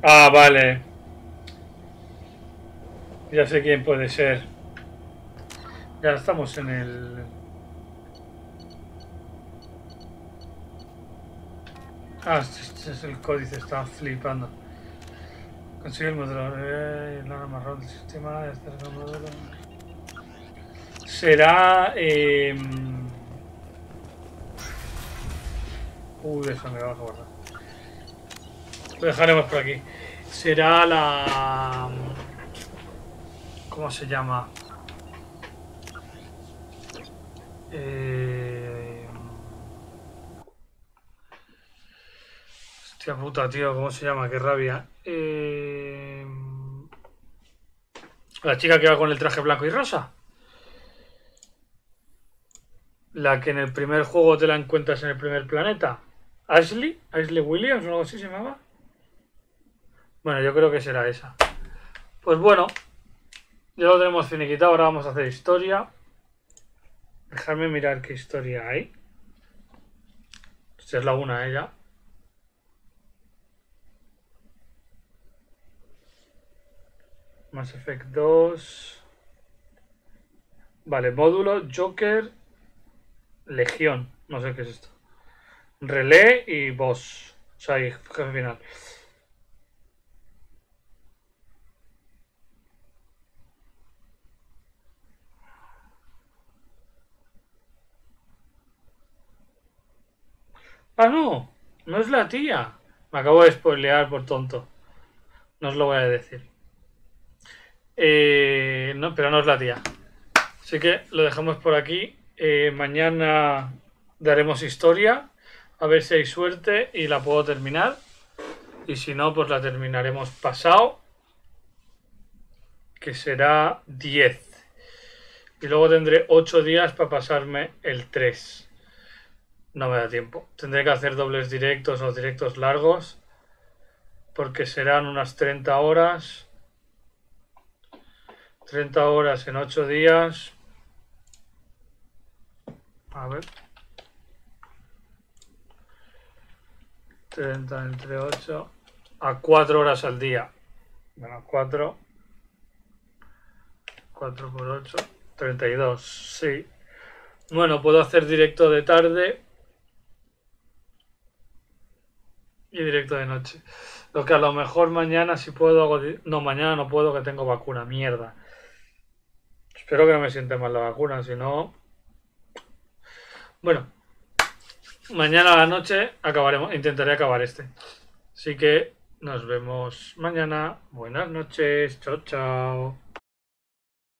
Ah, vale. Ya sé quién puede ser. Ya estamos en el... Ah, este es el códice, estaba flipando. Consigue el modelo. El marrón del sistema. Este es el modelo. Será... eso me va a guardar. Lo dejaremos por aquí. Será la... ¿Cómo se llama? Hostia puta, tío, ¿cómo se llama? Qué rabia. La chica que va con el traje blanco y rosa. La que en el primer juego te la encuentras en el primer planeta. ¿Ashley? ¿Ashley Williams o algo así se llamaba? Bueno, yo creo que será esa. Pues bueno, ya lo tenemos finiquitado. Ahora vamos a hacer historia. Dejadme mirar qué historia hay. Esta es la una, ella. Mass Effect 2. Vale, módulo, Joker, Legión. No sé qué es esto. Relé y boss. O sea, y jefe final. Ah, no. No es la tía. Me acabo de spoilear por tonto. No os lo voy a decir. No, pero no es la tía. Así que lo dejamos por aquí. Mañana daremos historia. A ver si hay suerte y la puedo terminar. Y si no, pues la terminaremos pasado. Que será 10. Y luego tendré 8 días para pasarme el 3. No me da tiempo. Tendré que hacer dobles directos o directos largos. Porque serán unas 30 horas. 30 horas en 8 días. A ver. 30 entre 8. A 4 horas al día. Bueno, 4. 4 por 8. 32. Sí. Bueno, puedo hacer directo de tarde. Y directo de noche. Lo que a lo mejor mañana si puedo hago... No, mañana no puedo que tengo vacuna. Mierda. Espero que no me siente mal la vacuna. Si no... Bueno. Mañana a la noche acabaremos. Intentaré acabar este. Así que nos vemos mañana. Buenas noches. Chao, chao.